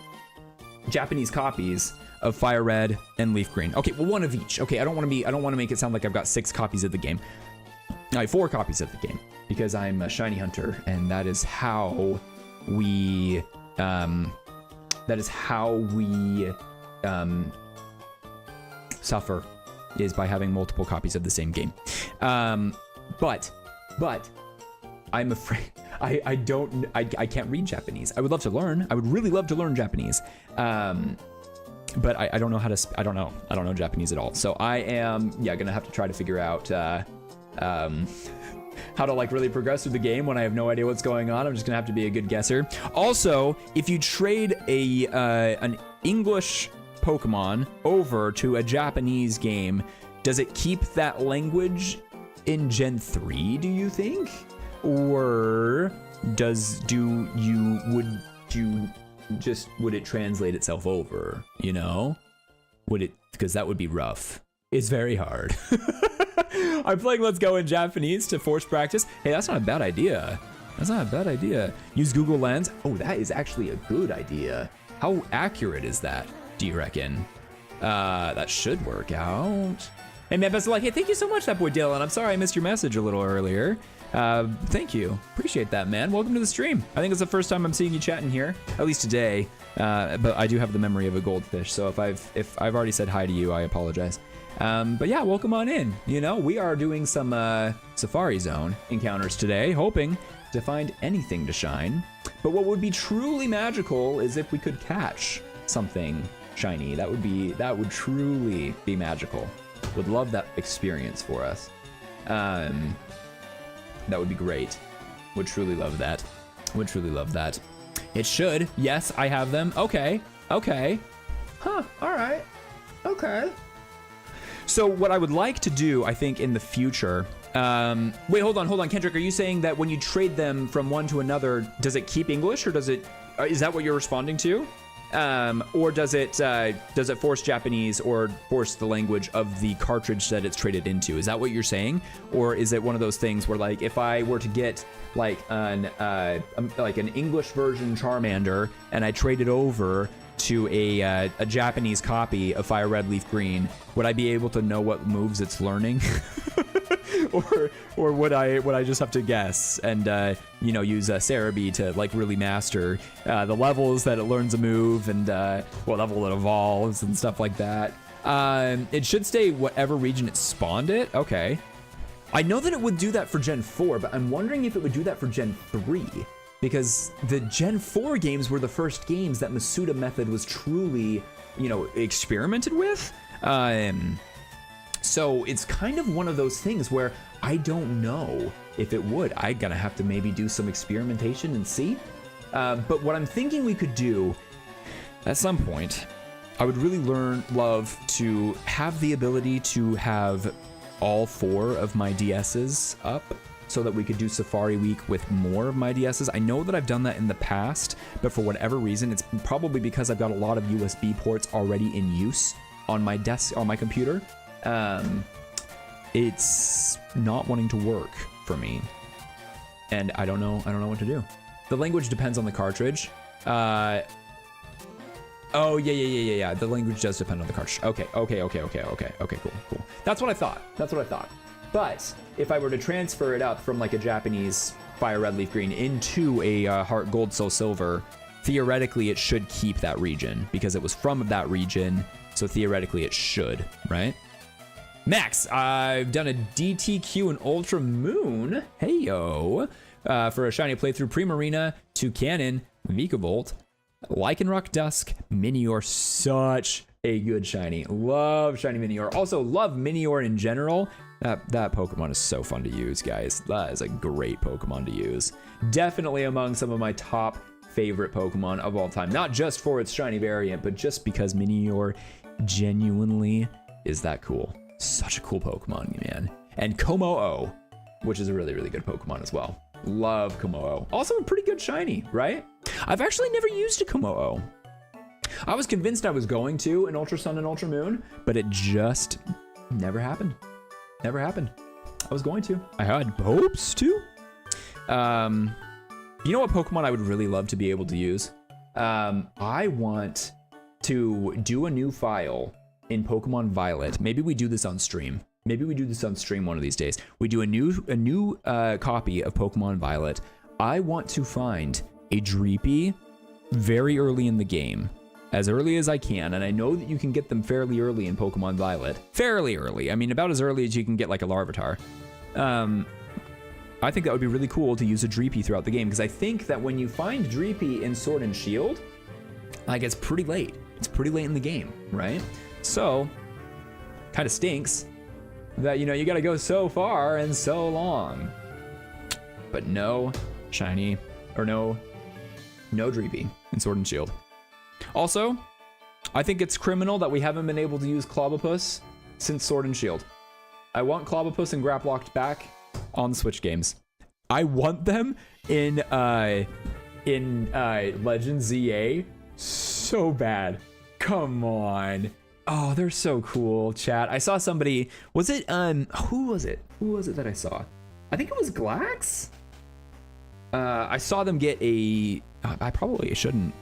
Japanese copies of Fire Red and Leaf Green. Okay, well, one of each. Okay, I don't want to make it sound like I've got 6 copies of the game. I have 4 copies of the game because I'm a shiny hunter, and that is how we suffer, is by having multiple copies of the same game. But I'm afraid I can't read Japanese. I would love to learn. I would really love to learn Japanese. But I don't know how to, I don't know Japanese at all. So I am, gonna have to try to figure out, how to like really progress through the game when I have no idea what's going on. I'm just gonna have to be a good guesser. Also, if you trade an English Pokemon over to a Japanese game, does it keep that language in Gen 3, do you think? Or would it translate itself over, you know? Would it, because that would be rough. is very hard. I'm playing Let's Go in Japanese to force practice. Hey, that's not a bad idea. That's not a bad idea. Use Google Lens. Oh, that is actually a good idea. How accurate is that, do you reckon? That should work out. Hey, man, best of luck. Hey, thank you so much, that boy Dylan. I'm sorry I missed your message a little earlier. Thank you. Appreciate that, man. Welcome to the stream. I think it's the first time I'm seeing you chatting here, at least today. But I do have the memory of a goldfish, so if I've already said hi to you, I apologize. But yeah, welcome on in. You know, we are doing some Safari Zone encounters today, hoping to find anything to shine. But what would be truly magical is if we could catch something shiny. That would truly be magical. Would love that experience for us. That would be great. Would truly love that. Would truly love that. It should. Yes, I have them. Okay. Okay. Huh. All right. Okay. So what I would like to do, I think, in the future. Wait, hold on, Kendrick. Are you saying that when you trade them from one to another, does it keep English, or does it? Is that what you're responding to? Or does it force Japanese or force the language of the cartridge that it's traded into? Is that what you're saying? Or is it one of those things where, like, if I were to get like an English version Charmander and I trade it over to a Japanese copy of Fire Red Leaf Green, would I be able to know what moves it's learning? or would I just have to guess and use Cerebi to like really master the levels that it learns a move and what level it evolves and stuff like that? It should stay whatever region it spawned it. Okay. I know that it would do that for Gen 4, but I'm wondering if it would do that for Gen 3. Because the Gen 4 games were the first games that Masuda method was truly, experimented with. So it's kind of one of those things where I don't know if it would. I'm gonna have to maybe do some experimentation and see. But what I'm thinking we could do at some point, I would really love to have the ability to have all 4 of my DSs up, so that we could do Safari Week with more of my DSs. I know that I've done that in the past, but for whatever reason, it's probably because I've got a lot of USB ports already in use on my computer. It's not wanting to work for me, and I don't know what to do. The language depends on the cartridge. Oh yeah. The language does depend on the cartridge. Okay, cool. That's what I thought. But if I were to transfer it up from like a Japanese Fire Red Leaf Green into a Heart Gold Soul Silver, theoretically it should keep that region because it was from that region. So theoretically it should, right? Max, I've done a DTQ and Ultra Moon, heyo, for a shiny playthrough Primarina, Toucanon, Vikavolt, Lycanroc Dusk, Minior, such a good shiny. Love shiny Minior. Also love Minior in general. That Pokemon is so fun to use, guys. That is a great Pokemon to use. Definitely among some of my top favorite Pokemon of all time. Not just for its shiny variant, but just because Minior genuinely is that cool. Such a cool Pokemon, man. And Komo-o, which is a really, really good Pokemon as well. Love Komo-o. Also a pretty good shiny, right? I've actually never used a Komo-o. I was convinced I was going to in Ultra Sun and Ultra Moon, but it just never happened. Never happened. I was going to. I had hopes to. You know what Pokemon I would really love to be able to use? I want to do a new file in Pokemon Violet. Maybe we do this on stream. One of these days. We do a new copy of Pokemon Violet. I want to find a Dreepy very early in the game. As early as I can, and I know that you can get them fairly early in Pokemon Violet. Fairly early. I mean, about as early as you can get like a Larvitar. I think that would be really cool to use a Dreepy throughout the game, because I think that when you find Dreepy in Sword and Shield, like it's pretty late. It's pretty late in the game, right? So, kind of stinks that, you gotta go so far and so long. But no shiny, or no Dreepy in Sword and Shield. Also, I think it's criminal that we haven't been able to use Clobopus since Sword and Shield. I want Clobopus and Graplocked back on the Switch games. I want them in Legend ZA so bad. Come on. Oh, they're so cool, chat. I saw somebody, was it, who was it? Who was it that I saw? I think it was Glax? I saw them get I probably shouldn't,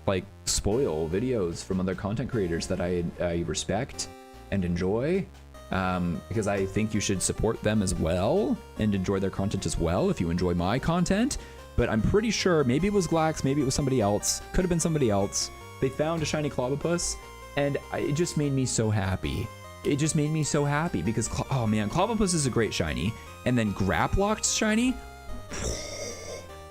like, spoil videos from other content creators that I respect and enjoy, because I think you should support them as well and enjoy their content as well if you enjoy my content. But I'm pretty sure, maybe it was Glax, maybe it was somebody else, could have been somebody else. They found a shiny Clobbopus, and it just made me so happy. It just made me so happy because, oh man, Clobbopus is a great shiny, and then Graplocked's shiny,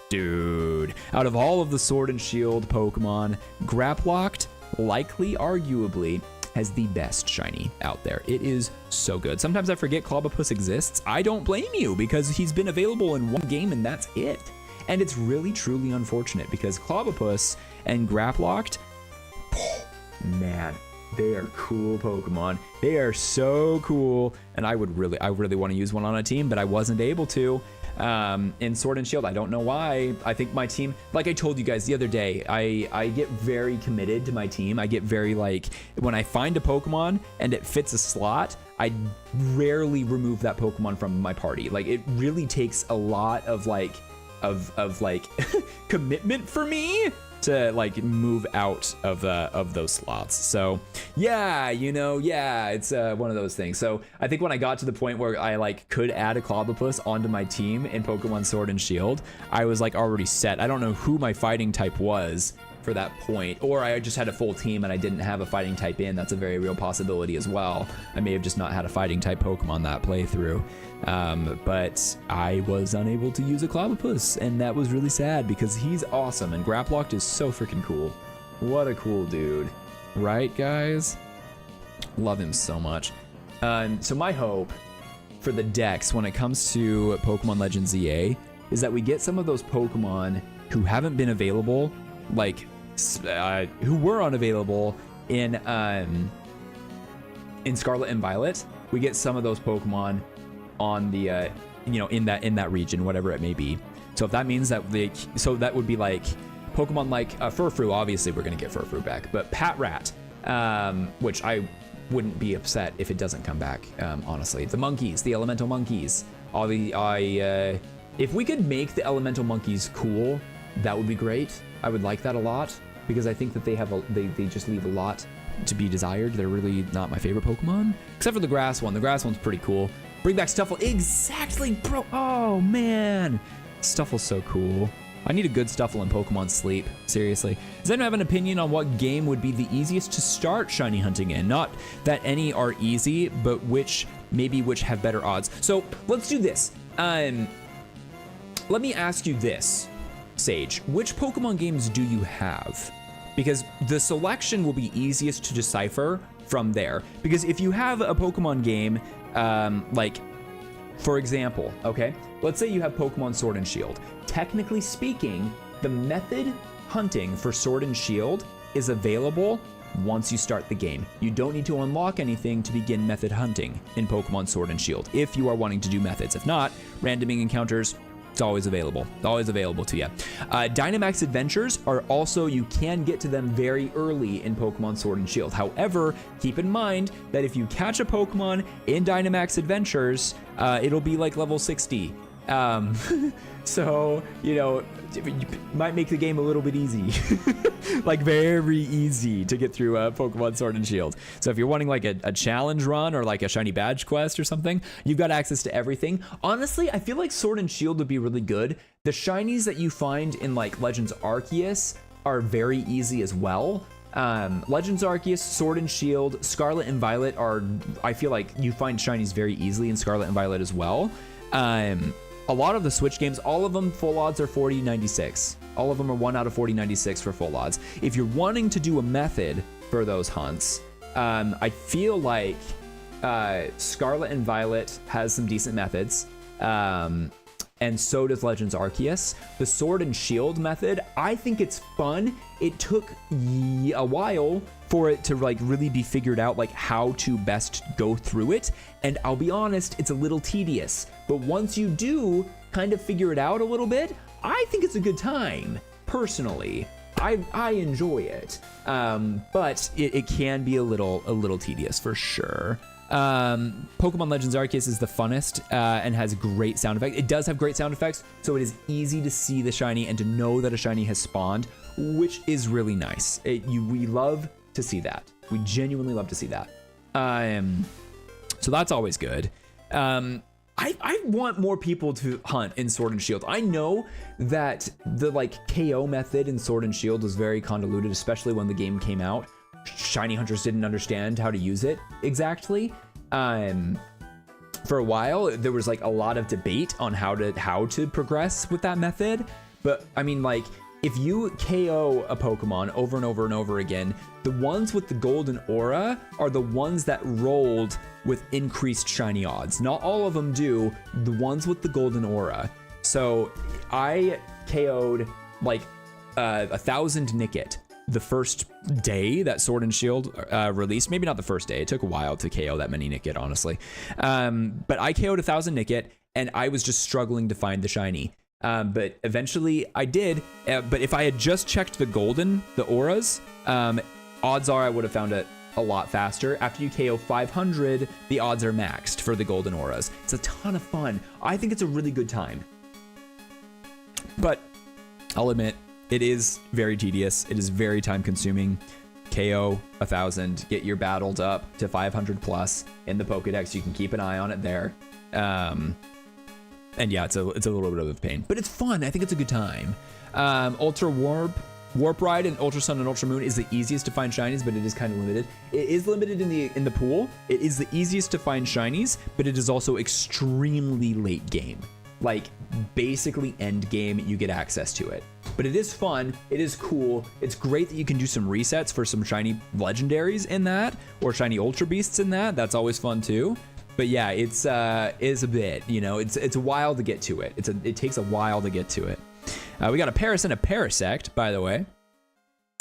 dude. Out of all of the Sword and Shield Pokemon, Graplocked, likely, arguably, has the best shiny out there. It is so good. Sometimes I forget Clobbopus exists. I don't blame you because he's been available in one game and that's it. And it's really, truly unfortunate because Clobbopus and Graplocked, man, they are cool Pokemon. They are so cool. And I really want to use one on a team, but I wasn't able to. In Sword and Shield, I don't know why. I think my team, like I told you guys the other day, I get very committed to my team. I get very, like, when I find a Pokemon and it fits a slot, I rarely remove that Pokemon from my party. Like, it really takes a lot of like commitment for me to like move out of those slots. So yeah, it's one of those things. So I think when I got to the point where I like could add a Clobbopus onto my team in Pokemon Sword and Shield, I was like already set. I don't know who my fighting type was for that point, or I just had a full team and I didn't have a fighting type in. That's a very real possibility as well. I may have just not had a fighting type Pokemon that playthrough. But I was unable to use a Clobbopus, and that was really sad because he's awesome, and Graplocked is so freaking cool. What a cool dude. Right, guys? Love him so much. So my hope for the decks when it comes to Pokemon Legends EA is that we get some of those Pokemon who haven't been available, like, who were unavailable in Scarlet and Violet. We get some of those Pokemon on the in that region, whatever it may be. So if that means that that would be like Pokemon like Furfrou. Obviously we're gonna get Furfrou back, but Patrat, which I wouldn't be upset if it doesn't come back, honestly. The monkeys, the elemental monkeys, if we could make the elemental monkeys cool, that would be great. I would like that a lot because I think that they just leave a lot to be desired. They're really not my favorite Pokemon, except for the grass one. The grass one's pretty cool. Bring back Stuffle. Exactly, bro. Oh man, Stuffle's so cool. I need a good Stuffle in Pokemon Sleep. Seriously. Does anyone have an opinion on what game would be the easiest to start shiny hunting in? Not that any are easy, but which have better odds. So let's do this. Let me ask you this, Sage. Which Pokemon games do you have? Because the selection will be easiest to decipher from there. Because if you have a Pokemon game, like, for example, okay, let's say you have Pokemon Sword and Shield. Technically speaking, the method hunting for Sword and Shield is available once you start the game. You don't need to unlock anything to begin method hunting in Pokemon Sword and Shield if you are wanting to do methods. If not, randoming encounters, it's always available to you. Dynamax Adventures are also, you can get to them very early in Pokemon Sword and Shield. However, keep in mind that if you catch a Pokemon in Dynamax Adventures, it'll be like level 60. So, it might make the game a little bit easy. Like very easy to get through Pokemon Sword and Shield. So if you're wanting like a challenge run or like a shiny badge quest or something, you've got access to everything. Honestly, I feel like Sword and Shield would be really good. The shinies that you find in like Legends Arceus are very easy as well. Legends Arceus, Sword and Shield, Scarlet and Violet are, I feel like you find shinies very easily in Scarlet and Violet as well. A lot of the Switch games, all of them full odds are 40-96. All of them are 1 out of 40-96 for full odds. If you're wanting to do a method for those hunts, I feel like Scarlet and Violet has some decent methods, and so does Legends Arceus. The Sword and Shield method, I think it's fun. It took a while for it to like really be figured out, like how to best go through it. And I'll be honest, it's a little tedious. But once you do kind of figure it out a little bit, I think it's a good time, personally. I enjoy it, but it can be a little tedious for sure. Pokemon Legends Arceus is the funnest and has great sound effects. It does have great sound effects, so it is easy to see the shiny and to know that a shiny has spawned, which is really nice. We love to see that. We genuinely love to see that. So that's always good. I want more people to hunt in Sword and Shield. I know that the KO method in Sword and Shield was very convoluted, especially when the game came out. Shiny hunters didn't understand how to use it exactly. For a while, there was a lot of debate on how to progress with that method. But I mean, if you KO a Pokemon over and over and over again, the ones with the golden aura are the ones that rolled with increased shiny odds. Not all of them do, the ones with the golden aura. So I KO'd 1,000 Nickit the first day that Sword and Shield released. Maybe not the first day. It took a while to KO that many Nickit, honestly. But I KO'd 1,000 Nickit, and I was just struggling to find the shiny. But eventually I did. But if I had just checked the auras, odds are I would have found it a lot faster. After you KO 500, the odds are maxed for the golden auras. It's a ton of fun. I think it's a really good time. But I'll admit, it is very tedious. It is very time consuming. KO 1,000, get your battled up to 500 plus in the Pokedex. You can keep an eye on it there. And yeah, it's a little bit of a pain, but it's fun. I think it's a good time. Ultra Warp Ride and Ultra Sun and Ultra Moon is the easiest to find shinies, but it is kind of limited. It is limited in the pool. It is the easiest to find shinies, but it is also extremely late game. Basically end game, you get access to it. But it is fun, it is cool. It's great that you can do some resets for some shiny legendaries in that, or shiny Ultra Beasts in that. That's always fun too. But yeah, it's a bit, it's a while to get to it. It takes a while to get to it. We got a Paris and a Parasect, by the way,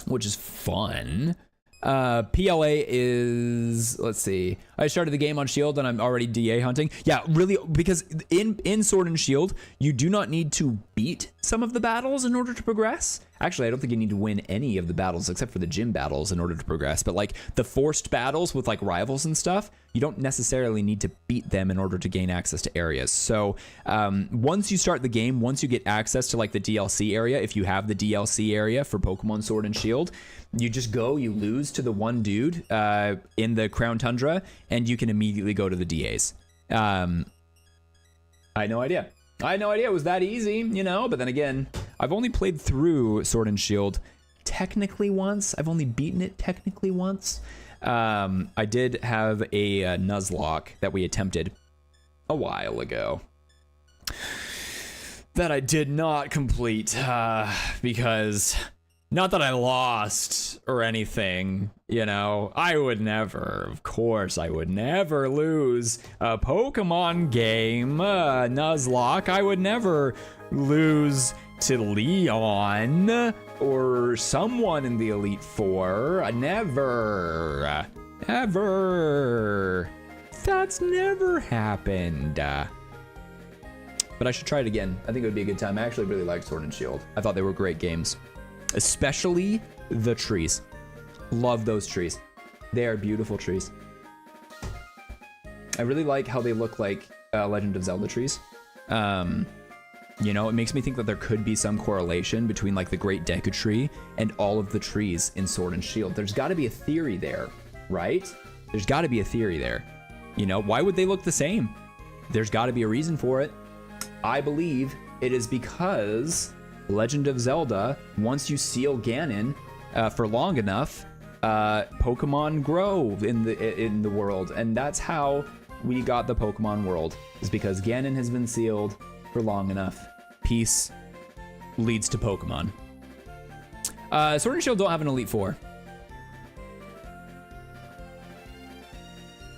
which is fun. PLA is, let's see, I started the game on Shield and I'm already DA hunting. Yeah, really, because in Sword and Shield, you do not need to beat some of the battles in order to progress. Actually, I don't think you need to win any of the battles except for the gym battles in order to progress. But the forced battles with rivals and stuff, you don't necessarily need to beat them in order to gain access to areas. So once you start the game, once you get access to the DLC area, if you have the DLC area for Pokemon Sword and Shield, you just you lose to the one dude in the Crown Tundra, and you can immediately go to the DAs. I had no idea. It was that easy, but then again, I've only played through Sword and Shield technically once. I've only beaten it technically once. I did have a Nuzlocke that we attempted a while ago that I did not complete because... Not that I lost or anything, I would never, of course, I would never lose a Pokemon game, Nuzlocke. I would never lose to Leon or someone in the Elite Four. Never, ever. That's never happened. But I should try it again. I think it would be a good time. I actually really liked Sword and Shield. I thought they were great games. Especially the trees. Love those trees. They are beautiful trees. I really like how they look like Legend of Zelda trees. It makes me think that there could be some correlation between the Great Deku Tree and all of the trees in Sword and Shield. There's got to be a theory there, right? There's got to be a theory there. Why would they look the same? There's got to be a reason for it. I believe it is because Legend of Zelda, once you seal Ganon for long enough, Pokemon grow in the world, and that's how we got the Pokemon world, is because Ganon has been sealed for long enough. Peace leads to Pokemon. Sword and Shield don't have an Elite Four.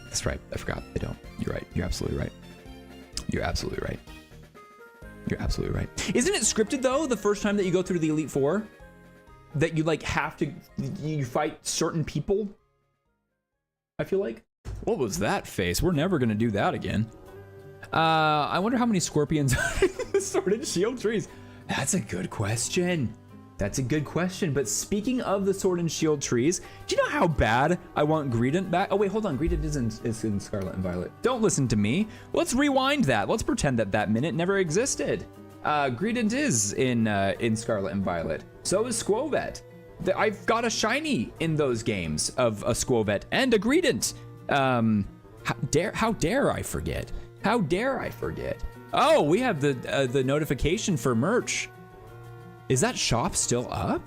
That's right, I forgot, they don't. You're right, you're absolutely right. You're absolutely right. You're absolutely right. Isn't it scripted though, the first time that you go through the Elite Four? That you have to, you fight certain people? I feel like. What was that face? We're never gonna do that again. I wonder how many scorpions are in the Sword and Shield trees. That's a good question. That's a good question, but speaking of the Sword and Shield trees, do you know how bad I want Greedent back? Oh wait, hold on, Greedent is in Scarlet and Violet. Don't listen to me. Let's rewind that. Let's pretend that minute never existed. Greedent is in Scarlet and Violet. So is Squovet. I've got a shiny in those games of a Squovet and a Greedent. How dare I forget? How dare I forget? Oh, we have the notification for merch. Is that shop still up?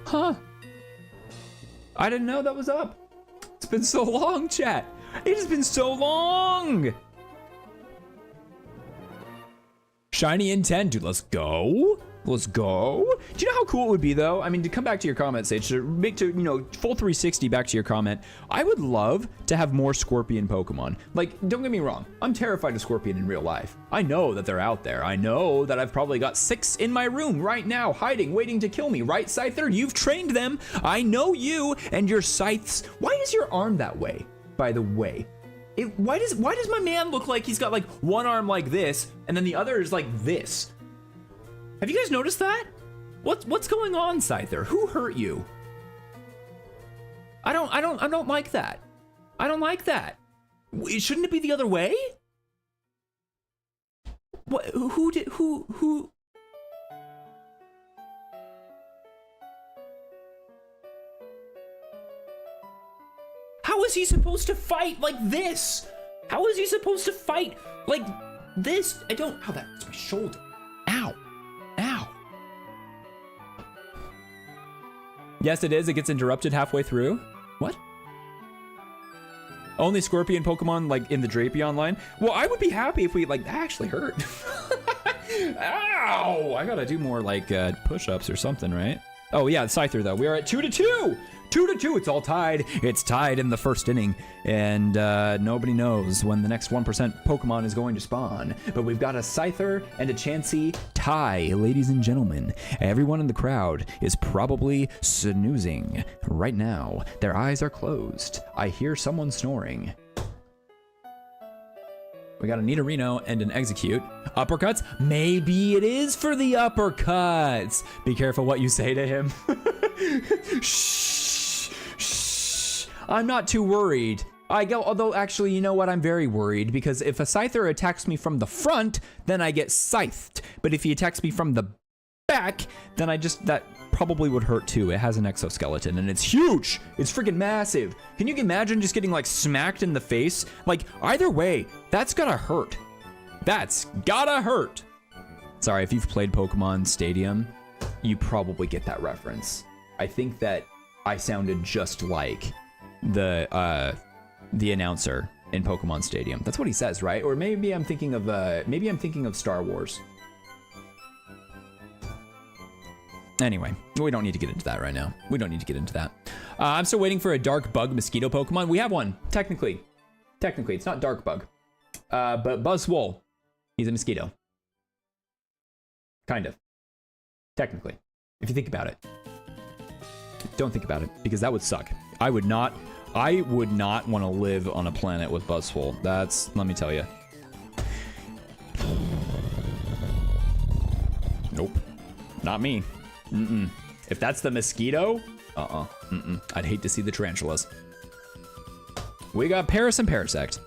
Huh. I didn't know that was up. It's been so long, chat. It has been so long. Shiny intent, dude, let's go. Let's go. Do you know how cool it would be though? I mean, to come back to your comment, Sage, to make to, full 360 back to your comment, I would love to have more Scorpion Pokemon. Like, don't get me wrong, I'm terrified of Scorpion in real life. I know that they're out there. I know that I've probably got 6 in my room right now, hiding, waiting to kill me, right, Scyther? You've trained them. I know you and your scythes. Why is your arm that way, by the way? Why does my man look like he's got like one arm like this, and then the other is like this? Have you guys noticed that? What's going on, Scyther? Who hurt you? I don't like that. I don't like that. Shouldn't it be the other way? What? Who? How is he supposed to fight like this? How is he supposed to fight like this? I don't. Oh, that's my shoulder. Ow. Ow. Yes, it is. It gets interrupted halfway through. What? Only Scorpion Pokemon like in the Drapion line? Well, I would be happy if we like that actually hurt. Ow! I gotta do more like push-ups or something, right? Oh yeah, Scyther though. We are at 2-2. 2-2. It's all tied. It's tied in the first inning, and nobody knows when the next 1% Pokemon is going to spawn. But we've got a Scyther and a Chansey tie, ladies and gentlemen. Everyone in the crowd is probably snoozing right now. Their eyes are closed. I hear someone snoring. We got a Nidorino and an Execute. Uppercuts? Maybe it is for the uppercuts. Be careful what you say to him. Shh, shh. I'm not too worried. Although actually, you know what? I'm very worried because if a Scyther attacks me from the front, then I get scythed. But if he attacks me from the back, then that probably would hurt too. It has an exoskeleton and it's huge. It's freaking massive. Can you imagine just getting like smacked in the face? Like either way, that's gotta hurt. That's gotta hurt. Sorry, if you've played Pokemon Stadium, you probably get that reference. I think that I sounded just like the announcer in Pokemon Stadium. That's what he says, right? Or maybe I'm thinking of Star Wars. Anyway, we don't need to get into that right now. We don't need to get into that. I'm still waiting for a dark bug mosquito Pokemon. We have one, technically. Technically, it's not dark bug. But Buzzwole, he's a mosquito. Kind of. Technically, if you think about it. Don't think about it, because that would suck. I would not want to live on a planet with Buzzwole. Let me tell you. Nope. Not me. Mm-mm. If that's the mosquito, mm-mm. I'd hate to see the tarantulas. We got Paris and Parasect.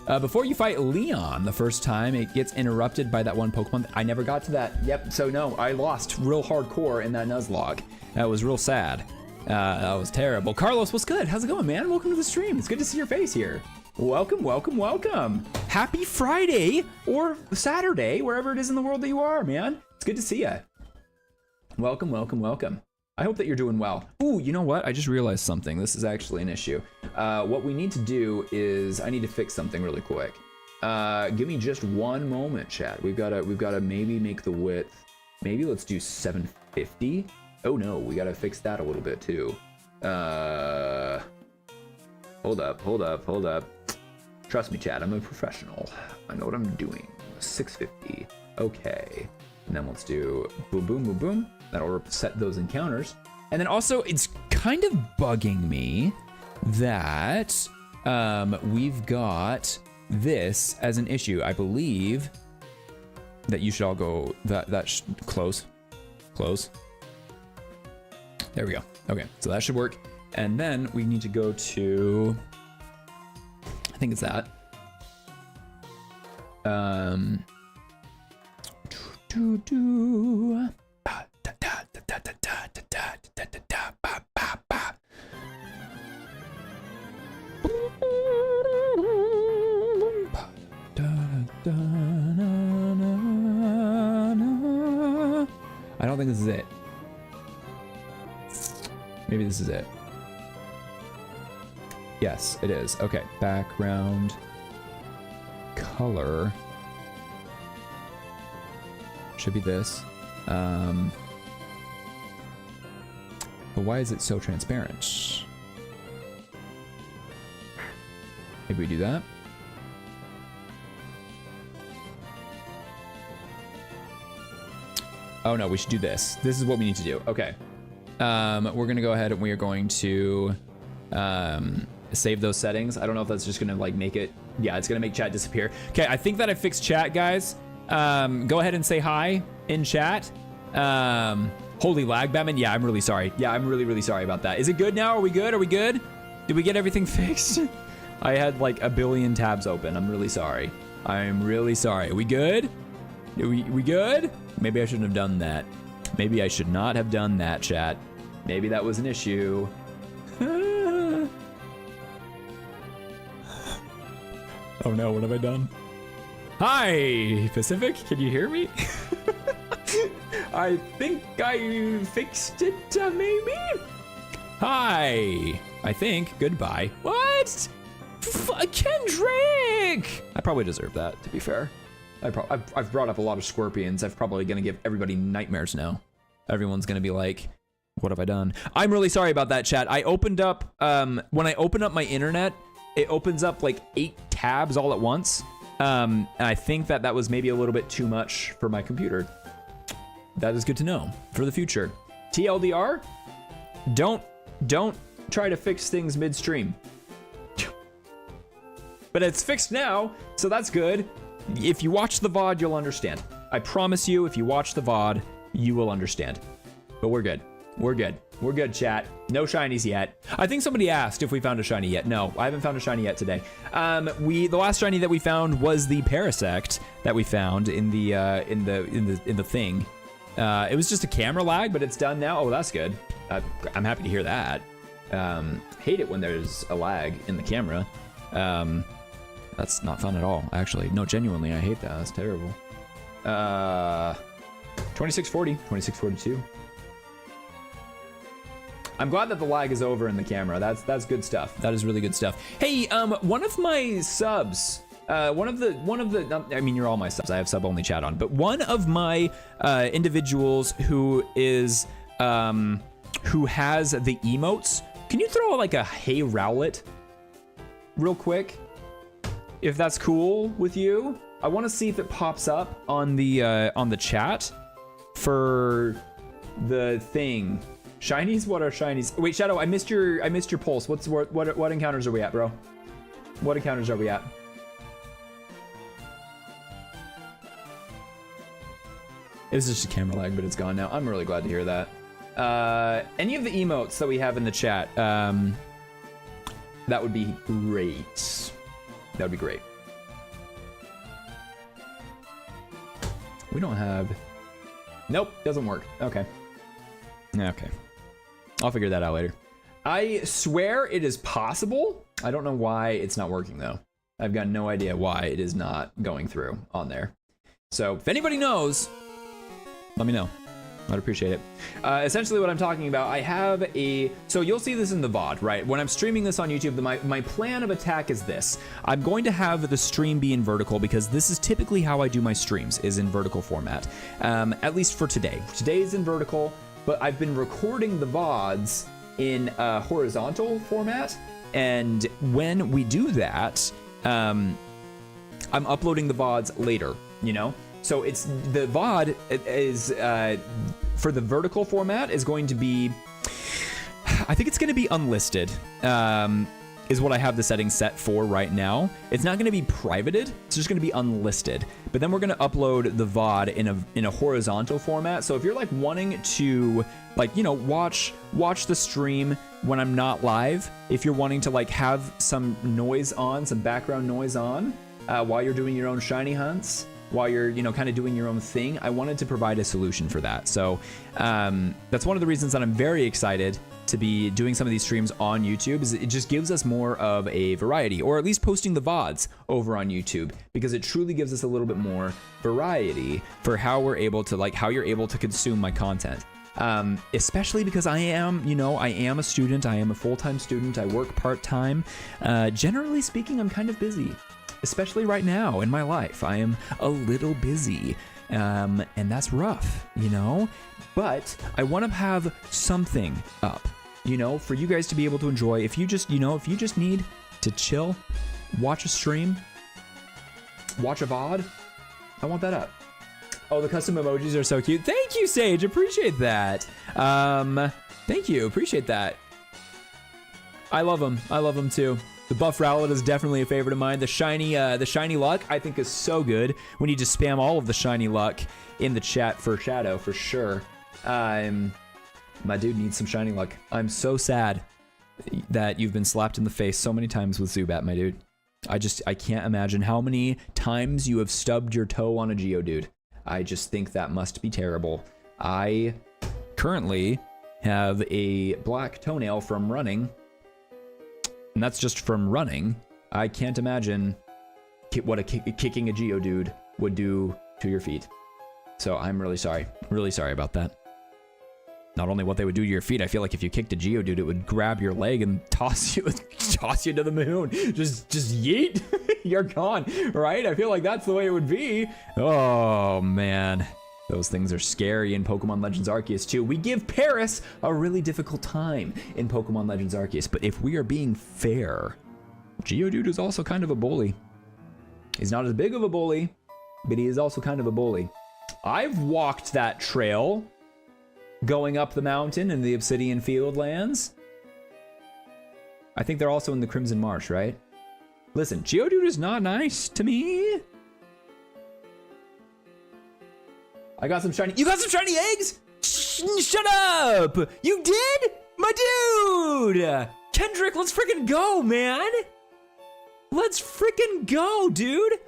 Before you fight Leon the first time, it gets interrupted by that one Pokemon. I never got to that. Yep, so no, I lost real hardcore in that Nuzlocke. That was real sad. That was terrible. Carlos, what's good? How's it going, man? Welcome to the stream. It's good to see your face here. Welcome, welcome, welcome. Happy Friday or Saturday, wherever it is in the world that you are, man. It's good to see you. Welcome, welcome, welcome. I hope that you're doing well. Ooh, you know what? I just realized something. This is actually an issue. What we need to do is I need to fix something really quick. Give me just one moment, chat. We've got to maybe make the width. Maybe let's do 750. Oh no, we got to fix that a little bit too. Hold up. Trust me, chat, I'm a professional. I know what I'm doing. 650. Okay. And then let's do boom, boom, boom, boom. That'll set those encounters. And then also, it's kind of bugging me that we've got this as an issue. I believe that you should all go close. There we go. Okay, so that should work. And then we need to go to, I think it's that. I don't think this is it. Maybe this is it. Yes, it is. Okay, background color should be this. But why is it so transparent? Maybe we do that. Oh no, we should do this. This is what we need to do. Okay. We're gonna go ahead and we are going to save those settings. I don't know if that's just gonna like make it. Yeah, it's gonna make chat disappear. Okay, I think that I fixed chat, guys. Go ahead and say hi in chat. Holy lag, Batman. Yeah, I'm really sorry. Yeah, I'm really, really sorry about that. Is it good now? Are we good? Are we good? Did we get everything fixed? I had like a billion tabs open. I'm really sorry. I'm really sorry. Are we good? We good? Maybe I shouldn't have done that. Maybe I should not have done that, chat. Maybe that was an issue. Oh no, what have I done? Hi, Pacific, can you hear me? I think I fixed it, maybe? Hi, I think, goodbye. What? Kendrick! I probably deserve that, to be fair. I've brought up a lot of scorpions. I'm probably gonna give everybody nightmares now. Everyone's gonna be like, what have I done? I'm really sorry about that, chat. I opened up, when I open up my internet, it opens up like 8 tabs all at once. And I think that was maybe a little bit too much for my computer. That is good to know for the future. TLDR, don't try to fix things midstream. But it's fixed now, so that's good. If you watch the VOD, you'll understand. I promise you, if you watch the VOD, you will understand. But we're good. We're good. We're good, chat. No shinies yet. I think somebody asked if we found a shiny yet. No, I haven't found a shiny yet today. The last shiny that we found was the Parasect that we found in the thing. It was just a camera lag, but it's done now. Oh, that's good. I'm happy to hear that. Hate it when there's a lag in the camera. That's not fun at all, actually. No, genuinely, I hate that. That's terrible. 2640, 2642. I'm glad that the lag is over in the camera. That's good stuff. That is really good stuff. Hey, one of my subs, one of the, I mean, you're all my subs. I have sub only chat on, but one of my individuals who is, who has the emotes, can you throw like a hey Rowlet real quick? If that's cool with you, I want to see if it pops up on the chat for the thing. Shinies? What are shinies? Wait, Shadow, I missed your pulse. What encounters are we at, bro? What encounters are we at? It was just a camera lag, but it's gone now. I'm really glad to hear that. Any of the emotes that we have in the chat, that would be great. That would be great. We don't have... Nope, doesn't work. Okay. Okay. I'll figure that out later. I swear it is possible. I don't know why it's not working, though. I've got no idea why it is not going through on there. So, if anybody knows, let me know. I'd appreciate it. Essentially what I'm talking about, I have a, so you'll see this in the VOD, right? When I'm streaming this on YouTube, my plan of attack is this. I'm going to have the stream be in vertical because this is typically how I do my streams, is in vertical format. At least for today. Today is in vertical, but I've been recording the VODs in horizontal format. And when we do that, I'm uploading the VODs later, you know? So it's, the VOD is, for the vertical format is going to be, I think it's going to be unlisted. is what I have the settings set for right now. It's not going to be privated. It's just going to be unlisted. But then we're going to upload the VOD in a horizontal format. So if you're like wanting to like, you know, watch the stream when I'm not live, if you're wanting to like have some noise on, some background noise on while you're doing your own shiny hunts, while you're, you know, kind of doing your own thing, I wanted to provide a solution for that. So that's one of the reasons that I'm very excited to be doing some of these streams on YouTube. Is it just gives us more of a variety, or at least posting the VODs over on YouTube, because it truly gives us a little bit more variety for how we're able to, like, how you're able to consume my content. Especially because I am, you know, I am a student, I am a full-time student, I work part-time. Generally speaking, I'm kind of busy, especially right now in my life. I am a little busy. And that's rough, you know, but I want to have something up, you know, for you guys to be able to enjoy. If you just, you know, if you just need to chill, watch a stream, watch a VOD, I want that up. Oh, the custom emojis are so cute. Thank you, Sage. Appreciate that. Thank you. Appreciate that. I love them. I love them too. The buff rowlet is definitely a favorite of mine. The shiny luck I think is so good. We need to spam all of the shiny luck in the chat for Shadow for sure. My dude needs some shiny luck. I'm so sad that you've been slapped in the face so many times with Zubat, my dude. I can't imagine how many times you have stubbed your toe on a Geodude. I just think that must be terrible. I currently have a black toenail from running. And that's just from running. I can't imagine what kicking a Geodude would do to your feet. So I'm really sorry. Really sorry about that. Not only what they would do to your feet, I feel like if you kicked a Geodude, it would grab your leg and toss you to the moon. Just yeet. You're gone, right? I feel like that's the way it would be. Oh, man. Those things are scary in Pokemon Legends Arceus too. We give Paris a really difficult time in Pokemon Legends Arceus, but if we are being fair, Geodude is also kind of a bully. He's not as big of a bully, but he is also kind of a bully. I've walked that trail going up the mountain in the Obsidian Fieldlands. I think they're also in the Crimson Marsh, right? Listen, Geodude is not nice to me. I got some shiny. You got some shiny eggs? Shut up! You did? My dude! Kendrick, let's freaking go, man! Let's freaking go, dude!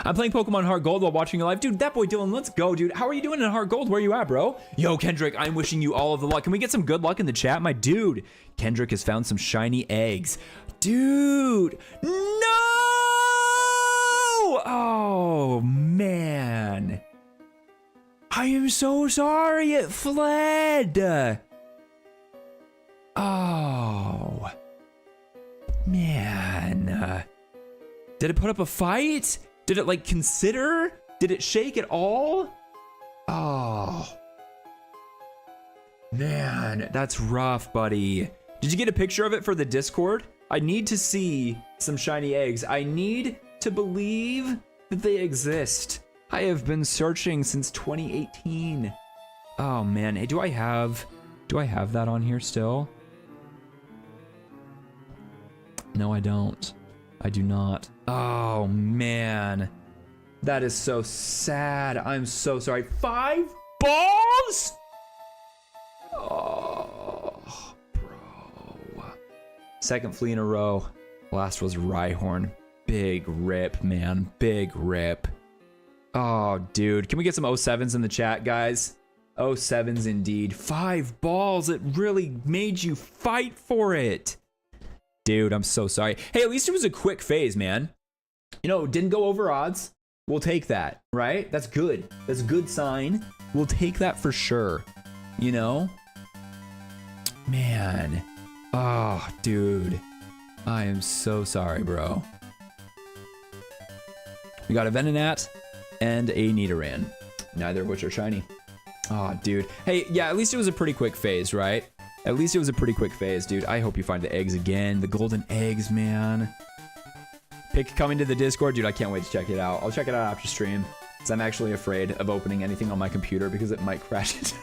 I'm playing Pokemon Heart Gold while watching your live. Dude, that boy Dylan, let's go, dude. How are you doing in Heart Gold? Where you at, bro? Yo, Kendrick, I'm wishing you all of the luck. Can we get some good luck in the chat? My dude, Kendrick has found some shiny eggs. Dude, no! Oh, man. I am so sorry it fled. Oh, man. Did it put up a fight? Did it like consider? Did it shake at all? Oh, man, that's rough, buddy. Did you get a picture of it for the Discord? I need to see some shiny eggs. I need to believe that they exist. I have been searching since 2018. Oh man, hey, do I have that on here still? No, I don't. I do not. Oh man, that is so sad. I'm so sorry. 5 balls? Oh, bro. Second flea in a row. Last was Rhyhorn. Big rip, man. Big rip. Oh, dude. Can we get some 07s in the chat, guys? 07s indeed. 5 balls. It really made you fight for it. Dude, I'm so sorry. Hey, at least it was a quick phase, man. You know, didn't go over odds. We'll take that, right? That's good. That's a good sign. We'll take that for sure. You know? Man. Oh, dude. I am so sorry, bro. We got a Venonat and a Nidoran, neither of which are shiny. Oh, dude. Hey, yeah, at least it was a pretty quick phase, right? At least it was a pretty quick phase, dude. I hope you find the eggs again. The golden eggs, man. Pick coming to the Discord. Dude, I can't wait to check it out. I'll check it out after stream, because I'm actually afraid of opening anything on my computer because it might crash it.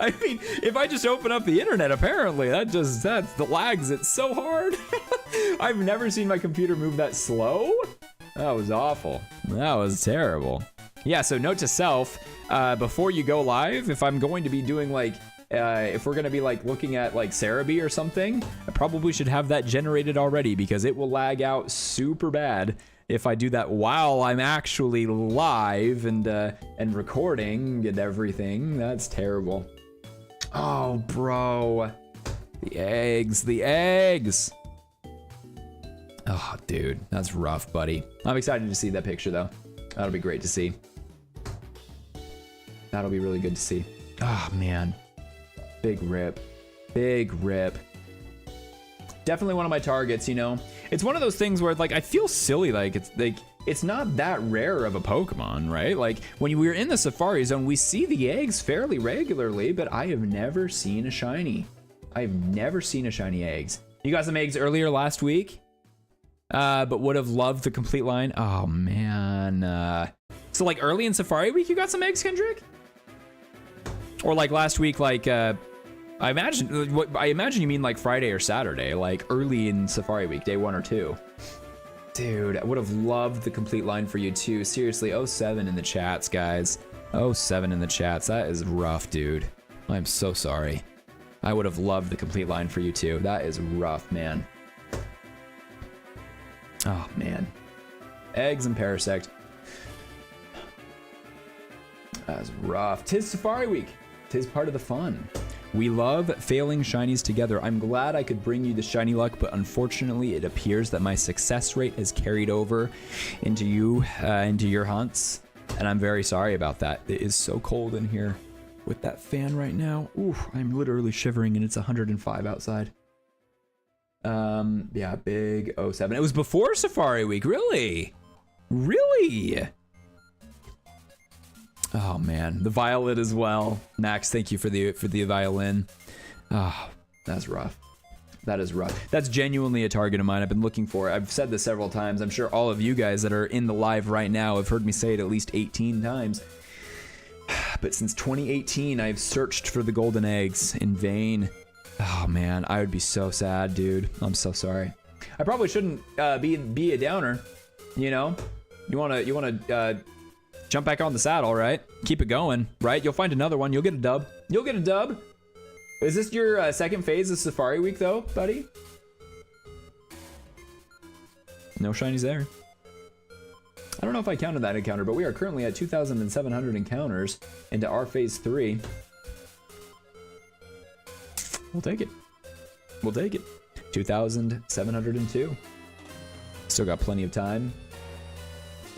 I mean, if I just open up the internet, apparently that's the lags it so hard. I've never seen my computer move that slow. That was awful. That was terrible. Yeah, so note to self, before you go live, if I'm going to be doing like, if we're gonna be like looking at like Cerebi or something, I probably should have that generated already because it will lag out super bad if I do that while I'm actually live and recording and everything. That's terrible. Oh, bro. The eggs. Oh, dude, that's rough, buddy. I'm excited to see that picture, though. That'll be great to see. That'll be really good to see. Oh, man. Big rip. Big rip. Definitely one of my targets, you know? It's one of those things where, like, I feel silly, like, it's not that rare of a Pokemon, right? Like, when we're in the Safari Zone, we see the eggs fairly regularly, but I have never seen a shiny. I've never seen a shiny eggs. You got some eggs earlier last week, but would have loved the complete line. Oh, man. So, like, early in Safari Week, you got some eggs, Kendrick? Or, like, last week, like, I imagine you mean like Friday or Saturday, like early in Safari Week, day 1 or 2. Dude, I would have loved the complete line for you too. Seriously, 07 in the chats, guys. 07 in the chats. That is rough, dude. I'm so sorry. I would have loved the complete line for you too. That is rough, man. Oh, man. Eggs and Parasect. That's rough. 'Tis Safari Week. 'Tis part of the fun. We love failing shinies together. I'm glad I could bring you the shiny luck, but unfortunately it appears that my success rate has carried over into your hunts, and I'm very sorry about that. It is so cold in here with that fan right now. Ooh, I'm literally shivering and it's 105 outside. Yeah, big 07. It was before Safari Week, really? Really? Oh man, the violet as well. Max, thank you for the violin. Ah, oh, that's rough. That is rough. That's genuinely a target of mine. I've been looking for it. I've said this several times. I'm sure all of you guys that are in the live right now have heard me say it at least 18 times. But since 2018, I've searched for the golden eggs in vain. Oh man, I would be so sad, dude. I'm so sorry. I probably shouldn't be a downer. You know, you wanna jump back on the saddle, right? Keep it going, right? You'll find another one. You'll get a dub. You'll get a dub. Is this your second phase of Safari Week, though, buddy? No shinies there. I don't know if I counted that encounter, but we are currently at 2,700 encounters into our phase 3. We'll take it. We'll take it. 2,702. Still got plenty of time.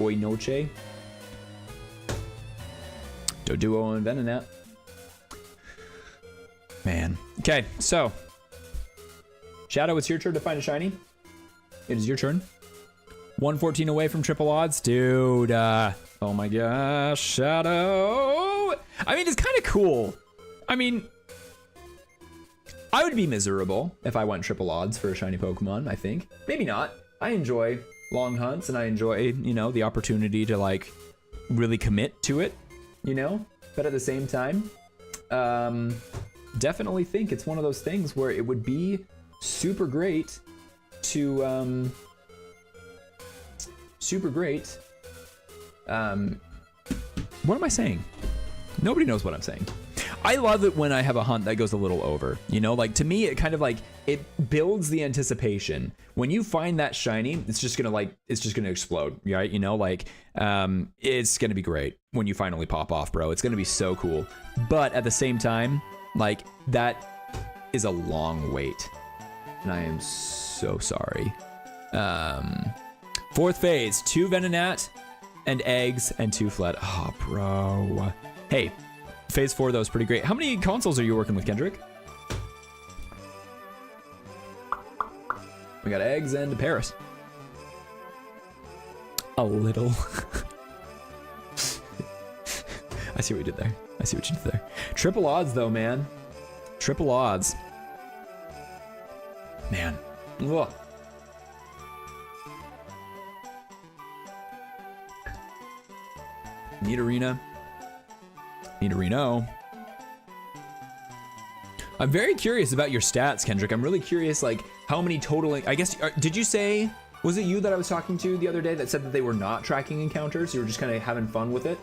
Oi Noche. Doduo and Venonat. Man. Okay, so. Shadow, it's your turn to find a shiny. It is your turn. 114 away from triple odds. Dude, oh my gosh, Shadow. I mean, it's kind of cool. I mean, I would be miserable if I went triple odds for a shiny Pokemon, I think. Maybe not. I enjoy long hunts and I enjoy, you know, the opportunity to like really commit to it, you know? But at the same time, definitely think it's one of those things where it would be super great to, what am I saying? Nobody knows what I'm saying. I love it when I have a hunt that goes a little over, you know, like to me, it kind of like, it builds the anticipation. When you find that shiny, it's just gonna explode, right? You know, like, it's gonna be great when you finally pop off, bro. It's gonna be so cool. But at the same time, like that is a long wait and I am so sorry. Fourth phase, 2 Venonat and eggs and 2 Fled. Oh, bro. Hey, phase 4 though is pretty great. How many consoles are you working with, Kendrick? We got eggs and Paris. A little. I see what you did there. I see what you did there. Triple odds though, man. Triple odds. Man. Ugh. Nidorino. Nidorino. I'm very curious about your stats, Kendrick. I'm really curious, like, how many total, I guess, did you say, was it you that I was talking to the other day that said that they were not tracking encounters? You were just kind of having fun with it?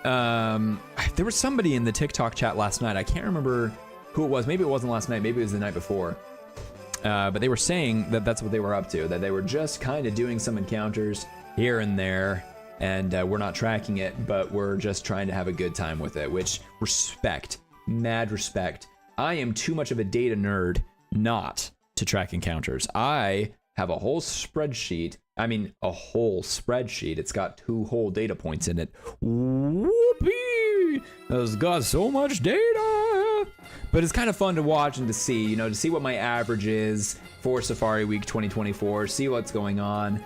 There was somebody in the TikTok chat last night. I can't remember who it was. Maybe it wasn't last night. Maybe it was the night before. But they were saying that that's what they were up to, that they were just kind of doing some encounters here and there, and we're not tracking it, but we're just trying to have a good time with it, which respect, mad respect. I am too much of a data nerd not to track encounters. I have a whole spreadsheet. I mean, a whole spreadsheet. It's got 2 whole data points in it. Whoopee! It's got so much data. But it's kind of fun to watch and to see, you know, to see what my average is for Safari Week 2024, see what's going on.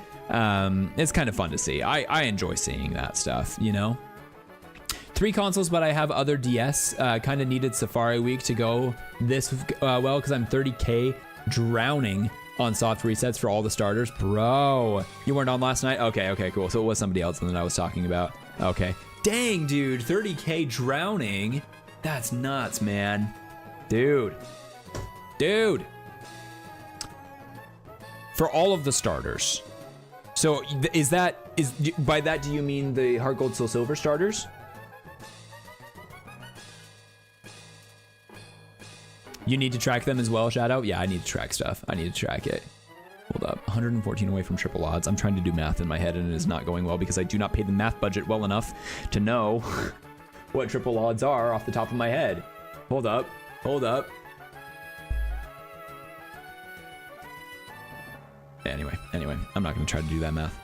It's kind of fun to see. I enjoy seeing that stuff, you know? 3 consoles, but I have other DS. Kind of needed Safari Week to go this well, because I'm 30K drowning on soft resets for all the starters. Bro, you weren't on last night? Okay, cool. So it was somebody else than I was talking about. Okay. Dang, dude, 30K drowning. That's nuts, man. Dude. For all of the starters. So by that, do you mean the Heart Gold Soul Silver starters? You need to track them as well, Shadow? Yeah, I need to track stuff. I need to track it. Hold up, 114 away from triple odds. I'm trying to do math in my head and it is not going well because I do not pay the math budget well enough to know what triple odds are off the top of my head. Hold up. Anyway, I'm not gonna try to do that math.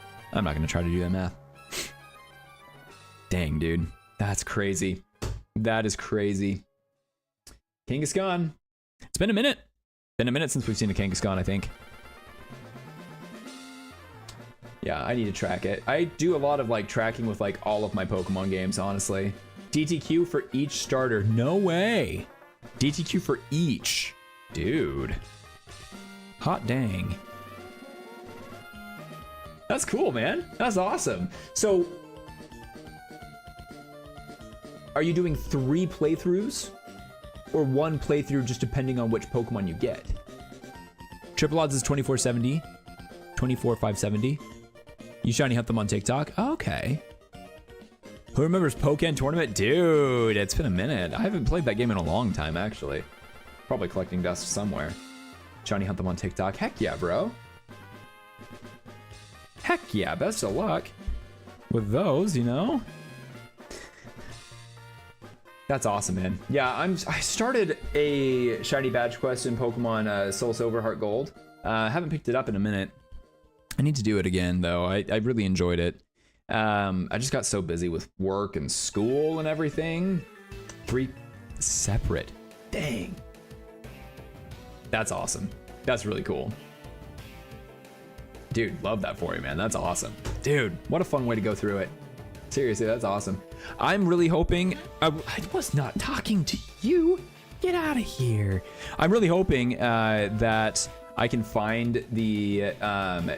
Dang, dude. That's crazy. That is crazy. Kangaskhan. It's been a minute. Since we've seen a Kangaskhan, I think. Yeah, I need to track it. I do a lot of like tracking with like all of my Pokemon games, honestly. DTQ for each starter. No way. DTQ for each. Dude. Hot dang. That's cool, man. That's awesome. So, are you doing 3 playthroughs? Or 1 playthrough just depending on which Pokemon you get? Triple odds is 2470. 24570. You shiny hunt them on TikTok? Okay. Who remembers Pokken Tournament? Dude, it's been a minute. I haven't played that game in a long time, actually. Probably collecting dust somewhere. Shiny hunt them on TikTok. Heck yeah, bro. Heck yeah, best of luck with those, you know? That's awesome, man. Yeah, I started a shiny badge quest in Pokemon Soul Silver Heart Gold. Haven't picked it up in a minute. I need to do it again, though. I really enjoyed it. I just got so busy with work and school and everything. 3 separate. Dang. That's awesome. That's really cool. Dude, love that for you, man. That's awesome. Dude, what a fun way to go through it. Seriously, that's awesome. I'm really hoping... I was not talking to you. Get out of here. I'm really hoping that I can find the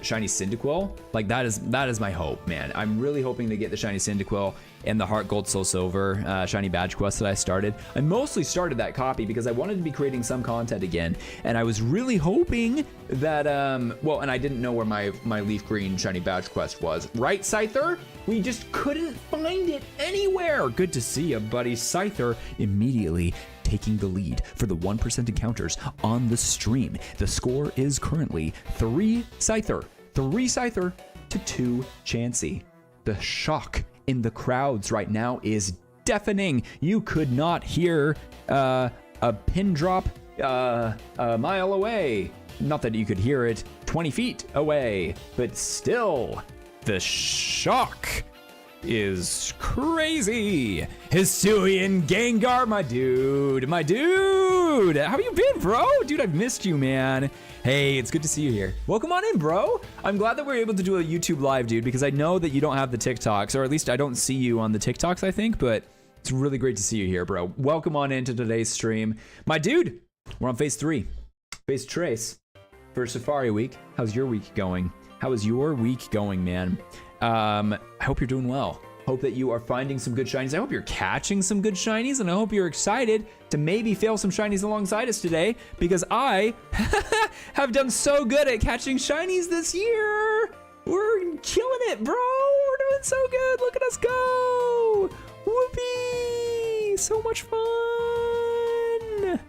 shiny Cyndaquil. Like, that is my hope, man. I'm really hoping to get the shiny Cyndaquil and the Heart Gold Soul Silver shiny badge quest that I started. I mostly started that copy because I wanted to be creating some content again, and I was really hoping that well, and I didn't know where my leaf green shiny badge quest was. Right, Scyther? We just couldn't find it anywhere. Good to see you, buddy. Scyther immediately taking the lead for the 1% encounters on the stream. The score is currently 3 Scyther to 2 Chansey. The shock in the crowds right now is deafening. You could not hear a pin drop a mile away. Not that you could hear it 20 feet away, but still, the shock is crazy. Hisuian Gengar, my dude. How you been, bro? Dude, I've missed you, man. Hey, it's good to see you here. Welcome on in, bro. I'm glad that we're able to do a YouTube live, dude, because I know that you don't have the TikToks, or at least I don't see you on the TikToks, I think, but it's really great to see you here, bro. Welcome on into today's stream. My dude, we're on phase 3. Phase Trace for Safari Week. How's your week going? How is your week going, man? I hope you're doing well. Hope that you are finding some good shinies. I hope you're catching some good shinies, and I hope you're excited to maybe fail some shinies alongside us today, because I have done so good at catching shinies this year. We're killing it, bro. We're doing so good. Look at us go. Whoopee. So much fun.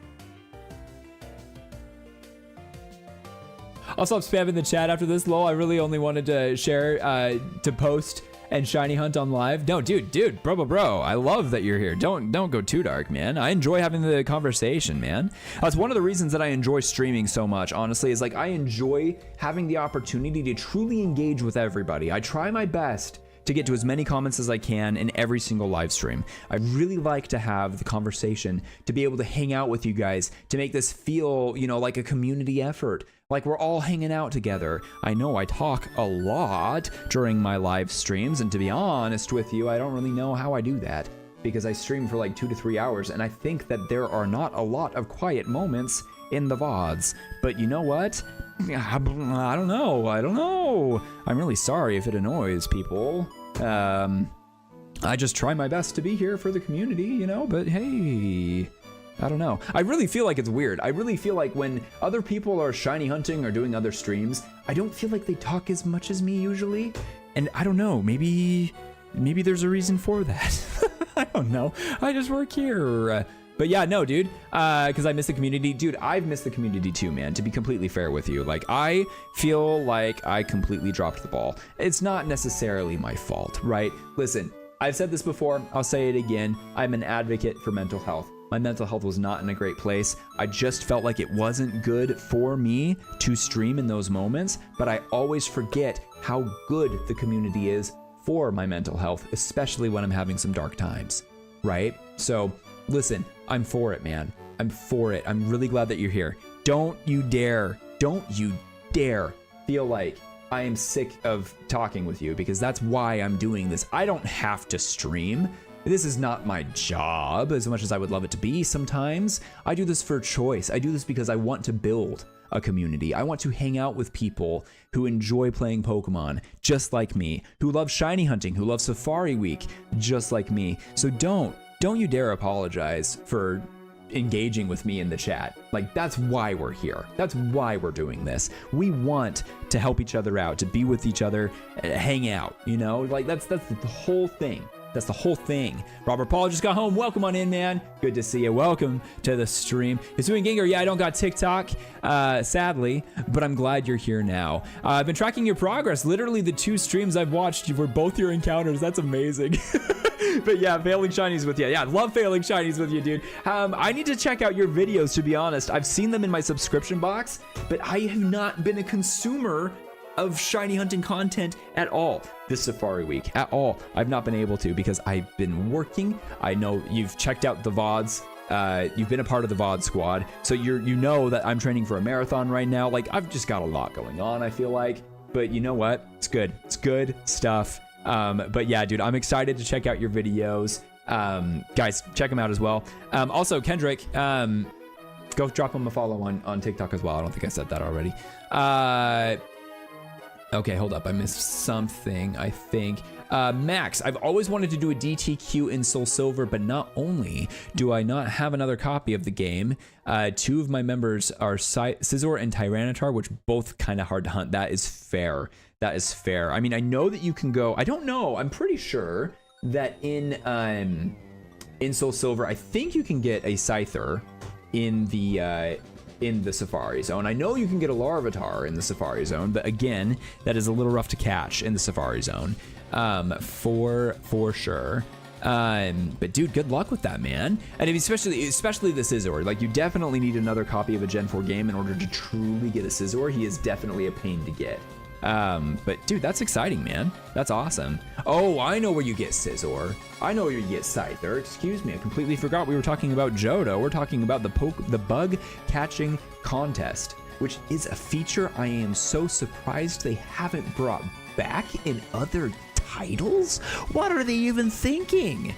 I'll stop spamming the chat after this, lol. I really only wanted to share, to post and shiny hunt on live. No, dude, bro. I love that you're here. Don't go too dark, man. I enjoy having the conversation, man. That's one of the reasons that I enjoy streaming so much, honestly, is like I enjoy having the opportunity to truly engage with everybody. I try my best to get to as many comments as I can in every single live stream. I really like to have the conversation, to be able to hang out with you guys, to make this feel, you know, like a community effort, like we're all hanging out together. I know I talk a lot during my live streams, and to be honest with you, I don't really know how I do that, because I stream for like 2 to 3 hours, and I think that there are not a lot of quiet moments in the VODs. But you know what? I don't know. I'm really sorry if it annoys people. I just try my best to be here for the community, you know, but hey, I don't know. I really feel like it's weird. I really feel like when other people are shiny hunting or doing other streams, I don't feel like they talk as much as me usually. And I don't know, maybe there's a reason for that. I don't know. I just work here. But yeah, no, dude, because I miss the community. Dude, I've missed the community too, man, to be completely fair with you. Like, I feel like I completely dropped the ball. It's not necessarily my fault, right? Listen, I've said this before. I'll say it again. I'm an advocate for mental health. My mental health was not in a great place. I just felt like it wasn't good for me to stream in those moments, but I always forget how good the community is for my mental health, especially when I'm having some dark times, right? So listen, I'm for it, man. I'm for it. I'm really glad that you're here. Don't you dare feel like I am sick of talking with you, because that's why I'm doing this. I don't have to stream. This is not my job, as much as I would love it to be sometimes. I do this for choice. I do this because I want to build a community. I want to hang out with people who enjoy playing Pokemon, just like me, who love shiny hunting, who love Safari Week, just like me. So don't you dare apologize for engaging with me in the chat. Like, that's why we're here. That's why we're doing this. We want to help each other out, to be with each other, hang out, you know? Like, that's the whole thing. That's the whole thing. Robert Paul just got home. Welcome on in, man. Good to see you. Welcome to the stream. It's doing Ginger. Yeah, I don't got TikTok, sadly, but I'm glad you're here now. I've been tracking your progress. Literally, the 2 streams I've watched were both your encounters. That's amazing. But yeah, failing shinies with you. Yeah, I love failing shinies with you, dude. I need to check out your videos, to be honest. I've seen them in my subscription box, but I have not been a consumer of shiny hunting content at all this Safari Week, at all. I've not been able to, because I've been working. I know you've checked out the VODs. You've been a part of the VOD squad, so you know that I'm training for a marathon right now. Like, I've just got a lot going on, I feel like. But you know what? It's good. It's good stuff. But yeah, dude, I'm excited to check out your videos. Guys, check them out as well. Also, Kendrick, go drop him a follow on TikTok as well. I don't think I said that already. Okay, hold up. I missed something, I think. Max, I've always wanted to do a DTQ in Soul Silver, but not only do I not have another copy of the game, 2 of my members are Scizor and Tyranitar, which both kind of hard to hunt. That is fair. That is fair. I mean, I know that you can go, I don't know, I'm pretty sure that in Soul Silver, I think you can get a Scyther in the Safari Zone. I know you can get a Larvitar in the Safari Zone, but again, that is a little rough to catch in the Safari Zone, for sure. But dude, good luck with that, man. And especially the Scizor. Like, you definitely need another copy of a Gen 4 game in order to truly get a Scizor. He is definitely a pain to get. But dude, that's exciting, man. That's awesome. Oh, I know where you get Scizor. I know where you get Scyther. Excuse me, I completely forgot we were talking about Johto. We're talking about the bug catching contest, which is a feature I am so surprised they haven't brought back in other titles. What are they even thinking?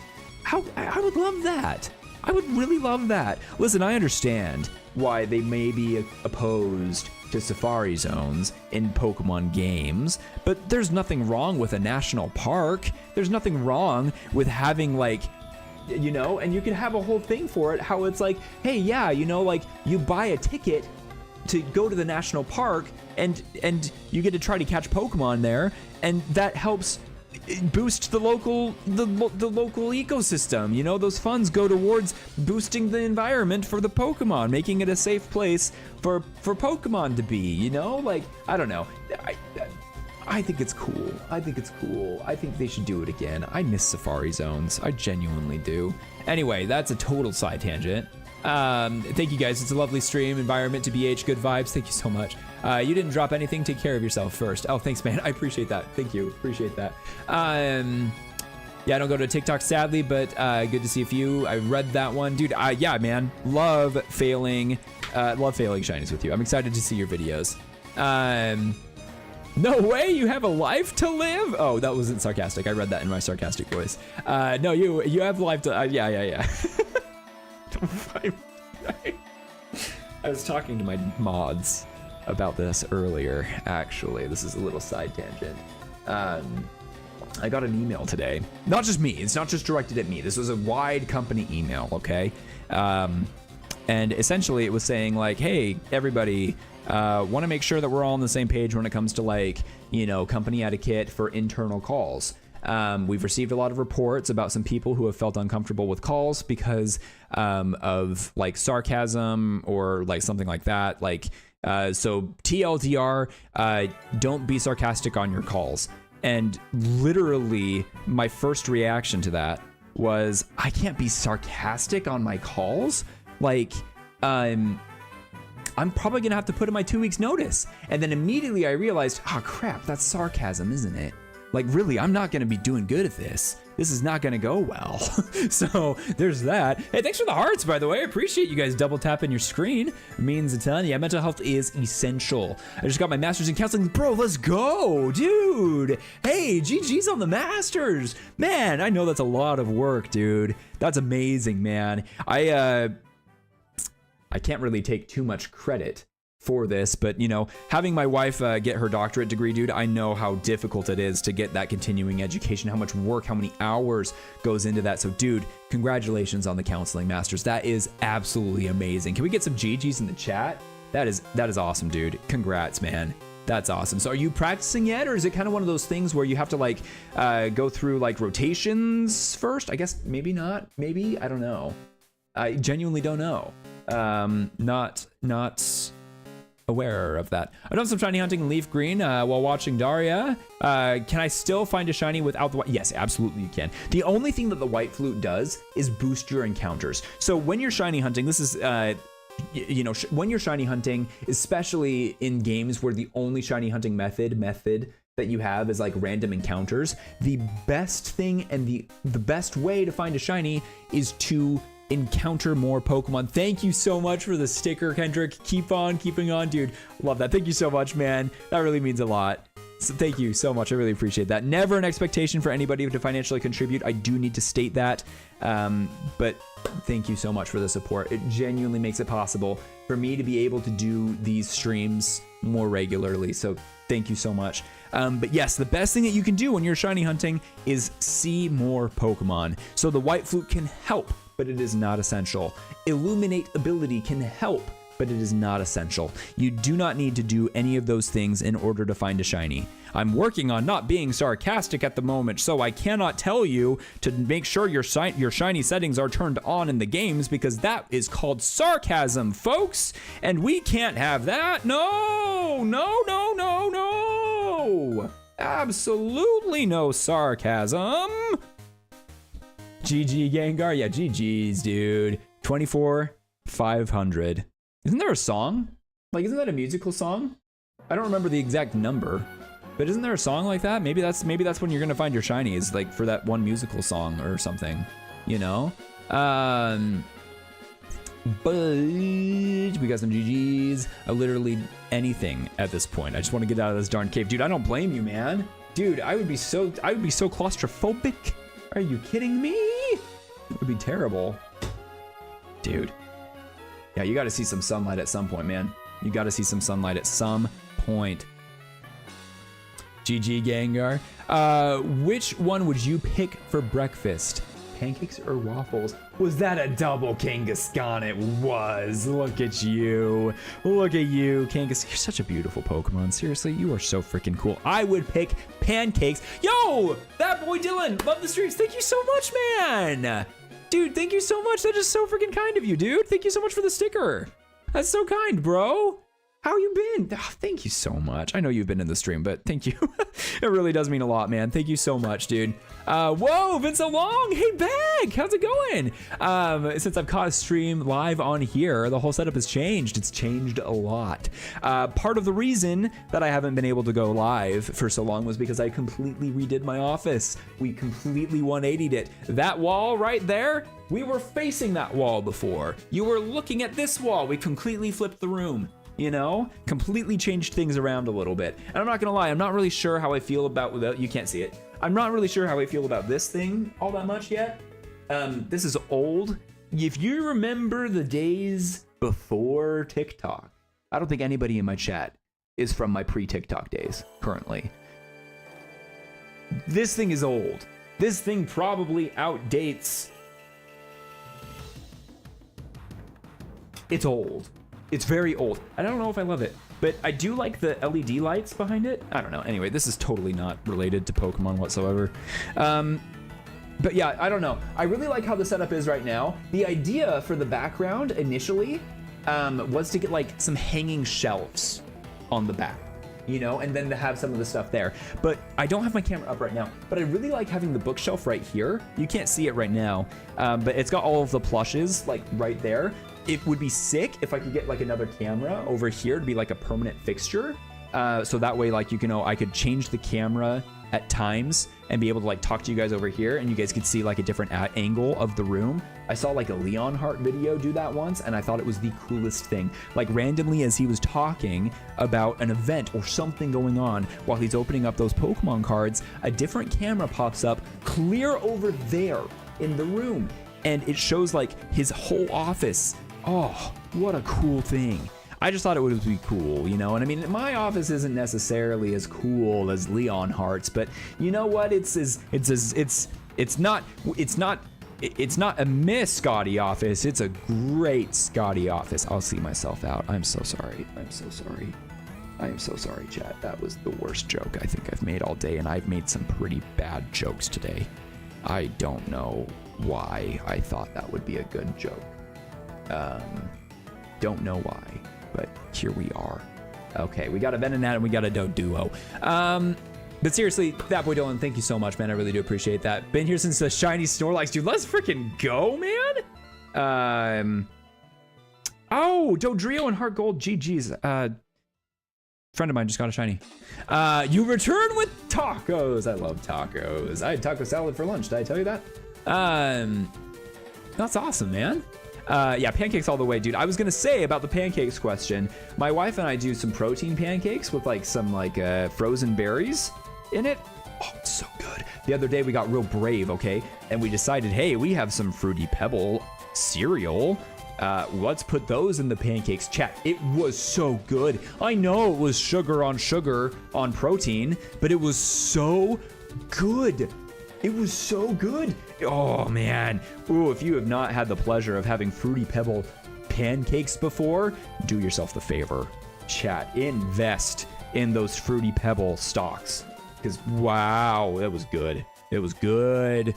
I would love that. I would really love that. Listen, I understand why they may be opposed to safari zones in Pokemon games, but there's nothing wrong with a national park. There's nothing wrong with having like, you know, and you can have a whole thing for it, how it's like, hey, yeah, you know, like you buy a ticket to go to the national park and you get to try to catch Pokemon there, and that helps boost the local ecosystem. You know, those funds go towards boosting the environment for the Pokemon, making it a safe place for Pokemon to be, you know? Like, I don't know. I think it's cool. I think it's cool. I think they should do it again. I miss safari zones. I genuinely do. Anyway, that's a total side tangent. Thank you guys. It's a lovely stream. Environment to BH. Good vibes. Thank you so much. You didn't drop anything. Take care of yourself first. Oh, thanks, man. I appreciate that. Thank you. Appreciate that. Yeah, I don't go to TikTok, sadly, but good to see a few. I read that one. Dude, yeah, man. Love failing shinies with you. I'm excited to see your videos. No way, you have a life to live? Oh, that wasn't sarcastic. I read that in my sarcastic voice. No, you have life to, yeah. I was talking to my mods about this earlier, actually. This is a little side tangent. I got an email today. Not just me, it's not just directed at me. This was a wide company email, okay? And essentially it was saying like, hey, everybody, want to make sure that we're all on the same page when it comes to like, you know, company etiquette for internal calls. We've received a lot of reports about some people who have felt uncomfortable with calls because of like sarcasm or like something like that. Like, so TLDR, don't be sarcastic on your calls. And literally my first reaction to that was, I can't be sarcastic on my calls? Like, I'm probably gonna have to put in my 2 weeks notice. And then immediately I realized, oh crap, that's sarcasm, isn't it? Like really, I'm not gonna be doing good at this. This is not gonna go well. So there's that. Hey, thanks for the hearts, by the way. I appreciate you guys double tapping your screen. It means a ton. Yeah, mental health is essential. I just got my master's in counseling. Bro, let's go, dude. Hey, GG's on the masters. Man, I know that's a lot of work, dude. That's amazing, man. I can't really take too much credit for this, but you know, having my wife get her doctorate degree, dude, I know how difficult it is to get that continuing education, how much work, how many hours goes into that. So dude, congratulations on the counseling masters. That is absolutely amazing. Can we get some GGs in the chat? That is awesome, dude. Congrats, man. That's awesome. So are you practicing yet, or is it kind of one of those things where you have to like go through like rotations first? I guess maybe not. Maybe, I don't know. I genuinely don't know. Not aware of that. I've done some shiny hunting in leaf green while watching Daria. Can I still find a shiny without the white? Yes, absolutely you can. The only thing that the white flute does is boost your encounters. So when you're shiny hunting, this is you know, when you're shiny hunting, especially in games where the only shiny hunting method that you have is like random encounters, the best thing and the best way to find a shiny is to encounter more Pokemon. Thank you so much for the sticker, Kendrick. Keep on keeping on, dude. Love that. Thank you so much, man. That really means a lot. So thank you so much. I really appreciate that. Never an expectation for anybody to financially contribute. I do need to state that. But thank you so much for the support. It genuinely makes it possible for me to be able to do these streams more regularly. So thank you so much. But yes, the best thing that you can do when you're shiny hunting is see more Pokemon. So the white flute can help, but it is not essential. Illuminate ability can help, but it is not essential. You do not need to do any of those things in order to find a shiny. I'm working on not being sarcastic at the moment, so I cannot tell you to make sure your shiny settings are turned on in the games, because that is called sarcasm, folks, and we can't have that. No, no, no, no, no. Absolutely no sarcasm. GG Gengar, yeah, GG's, dude. 24,500. Isn't there a song? Like, isn't that a musical song? I don't remember the exact number, but isn't there a song like that? Maybe that's when you're gonna find your shinies, like for that one musical song or something, you know? But we got some GG's. Literally anything at this point. I just want to get out of this darn cave, dude. I don't blame you, man. Dude, I would be so claustrophobic. Are you kidding me? It would be terrible. Dude. Yeah, you got to see some sunlight at some point, man. You got to see some sunlight at some point. GG Gengar. Which one would you pick for breakfast? Pancakes or waffles? Was that a double Kangaskhan? It was. Look at you. Look at you, Kangaskhan. You're such a beautiful Pokemon. Seriously, you are so freaking cool. I would pick pancakes. Yo, that boy Dylan. Love the streams. Thank you so much, man. Dude, thank you so much. That is so freaking kind of you, dude. Thank you so much for the sticker. That's so kind, bro. How you been? Oh, thank you so much. I know you've been in the stream, but thank you. It really does mean a lot, man. Thank you so much, dude. Whoa, been so long. Hey, Bag, how's it going? Since I've caught a stream live on here, the whole setup has changed. It's changed a lot. Part of the reason that I haven't been able to go live for so long was because I completely redid my office. We completely 180'd it. That wall right there, we were facing that wall before. You were looking at this wall. We completely flipped the room. You know, completely changed things around a little bit. And I'm not gonna lie, I'm not really sure how I feel about, you can't see it. I'm not really sure how I feel about this thing all that much yet. This is old. If you remember the days before TikTok, I don't think anybody in my chat is from my pre-TikTok days currently. This thing is old. This thing probably outdates. It's old. It's very old. I don't know if I love it, but I do like the LED lights behind it. I don't know. Anyway, this is totally not related to Pokemon whatsoever. But yeah, I don't know. I really like how the setup is right now. The idea for the background initially was to get like some hanging shelves on the back, you know, and then to have some of the stuff there. But I don't have my camera up right now, but I really like having the bookshelf right here. You can't see it right now, but it's got all of the plushes like right there. It would be sick if I could get like another camera over here to be like a permanent fixture. So that way, like, you know, I could change the camera at times and be able to like talk to you guys over here and you guys could see like a different angle of the room. I saw like a Leonhardt video do that once and I thought it was the coolest thing. Like randomly as he was talking about an event or something going on while he's opening up those Pokemon cards, a different camera pops up clear over there in the room and it shows like his whole office. Oh, what a cool thing. I just thought it would be cool, you know? And I mean, my office isn't necessarily as cool as Leonhardt's, but you know what? It's not a Miss Scotty office. It's a great Scotty office. I'll see myself out. I'm so sorry. I'm so sorry. I am so sorry, chat. That was the worst joke I think I've made all day, and I've made some pretty bad jokes today. I don't know why I thought that would be a good joke. Don't know why, but here we are. Okay, we got a Venonat and we got a Doduo. But seriously, that boy Dylan, thank you so much, man. I really do appreciate that. Been here since the shiny Snorlax, dude. Let's freaking go, man. Oh, Dodrio and Heart Gold, GG's. Friend of mine just got a shiny. You return with tacos. I love tacos. I had taco salad for lunch. Did I tell you that? That's awesome, man. Yeah, pancakes all the way, dude. I was gonna say about the pancakes question, my wife and I do some protein pancakes with like some like frozen berries in it. Oh, it's so good. The other day we got real brave, okay? And we decided, hey, we have some Fruity Pebble cereal. Let's put those in the pancakes. Chat, it was so good. I know it was sugar on protein, but it was so good. It was so good. Oh man. Ooh, if you have not had the pleasure of having Fruity Pebble pancakes before, do yourself the favor. Chat, invest in those Fruity Pebble stocks. Because wow, that was good. It was good.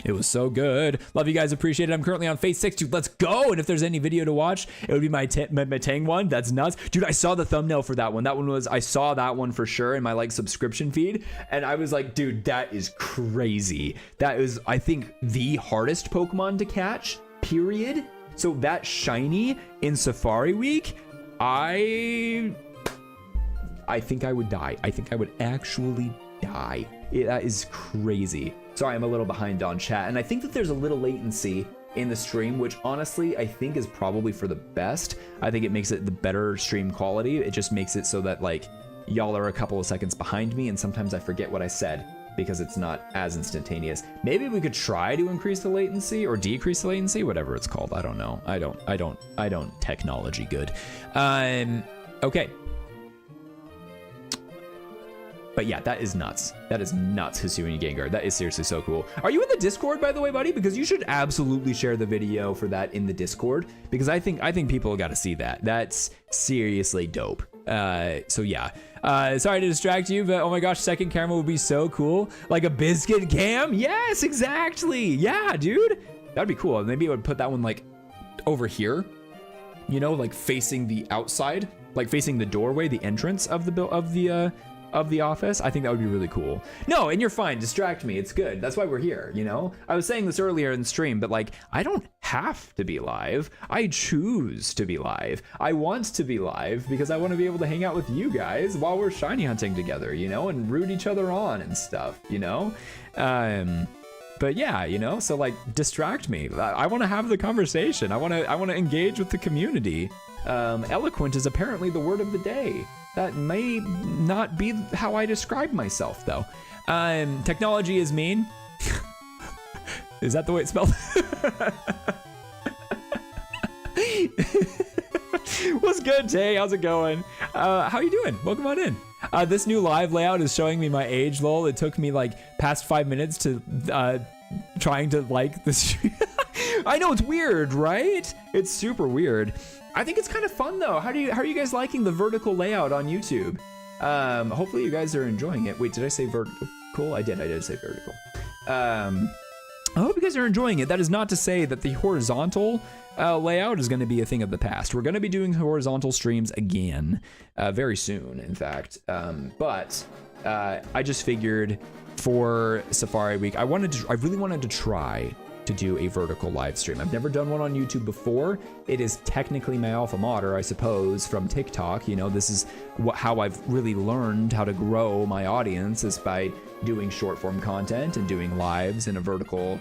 It was so good. Love you guys, appreciate it. I'm currently on phase 6, dude. Let's go. And if there's any video to watch, it would be my Tang one. That's nuts. Dude, I saw the thumbnail for that one. That one was, I saw that one for sure in my like subscription feed. And I was like, dude, that is crazy. That is, I think, the hardest Pokemon to catch, period. So that shiny in Safari Week, I think I would die. I think I would actually die. That is crazy. Sorry, I'm a little behind on chat. And I think that there's a little latency in the stream, which honestly, I think is probably for the best. I think it makes it the better stream quality. It just makes it so that like y'all are a couple of seconds behind me and sometimes I forget what I said. because it's not as instantaneous. Maybe we could try to increase the latency or decrease the latency, whatever it's called. I don't know. I don't technology good. Okay. But yeah, that is nuts. That is nuts, Hisuian Gengar. That is seriously so cool. Are you in the Discord, by the way, buddy? Because you should absolutely share the video for that in the Discord, because I think people got to see that. That's seriously dope. So yeah. Sorry to distract you, but oh my gosh, second camera would be so cool. Like a biscuit cam? Yes, exactly. Yeah, dude. That'd be cool. Maybe I would put that one like over here, you know, like facing the outside, like facing the doorway, the entrance of the office. I think that would be really cool. No, and you're fine. Distract me. It's good. That's why we're here, you know? I was saying this earlier in the stream, but like, I don't have to be live. I choose to be live. I want to be live because I want to be able to hang out with you guys while we're shiny hunting together, you know, and root each other on and stuff, you know? But yeah, you know, so like distract me. I want to have the conversation. I want to engage with the community. Eloquent is apparently the word of the day. That may not be how I describe myself, though. Technology is mean. Is that the way it's spelled? What's good, Tay? How's it going? How you doing? Welcome on in. This new live layout is showing me my age, lol. It took me like past 5 minutes to trying to like this. I know, it's weird, right? It's super weird. I think it's kind of fun though. How are you guys liking the vertical layout on YouTube? Hopefully you guys are enjoying it. Wait, did I say vertical? I did say vertical. I hope you guys are enjoying it. That is not to say that the horizontal layout is going to be a thing of the past. We're going to be doing horizontal streams again very soon, in fact. But I just figured for Safari Week, I really wanted to try to do a vertical live stream. I've never done one on YouTube before. It is technically my alpha mater, I suppose, from TikTok. You know, this is how I've really learned how to grow my audience, is by doing short form content and doing lives in a vertical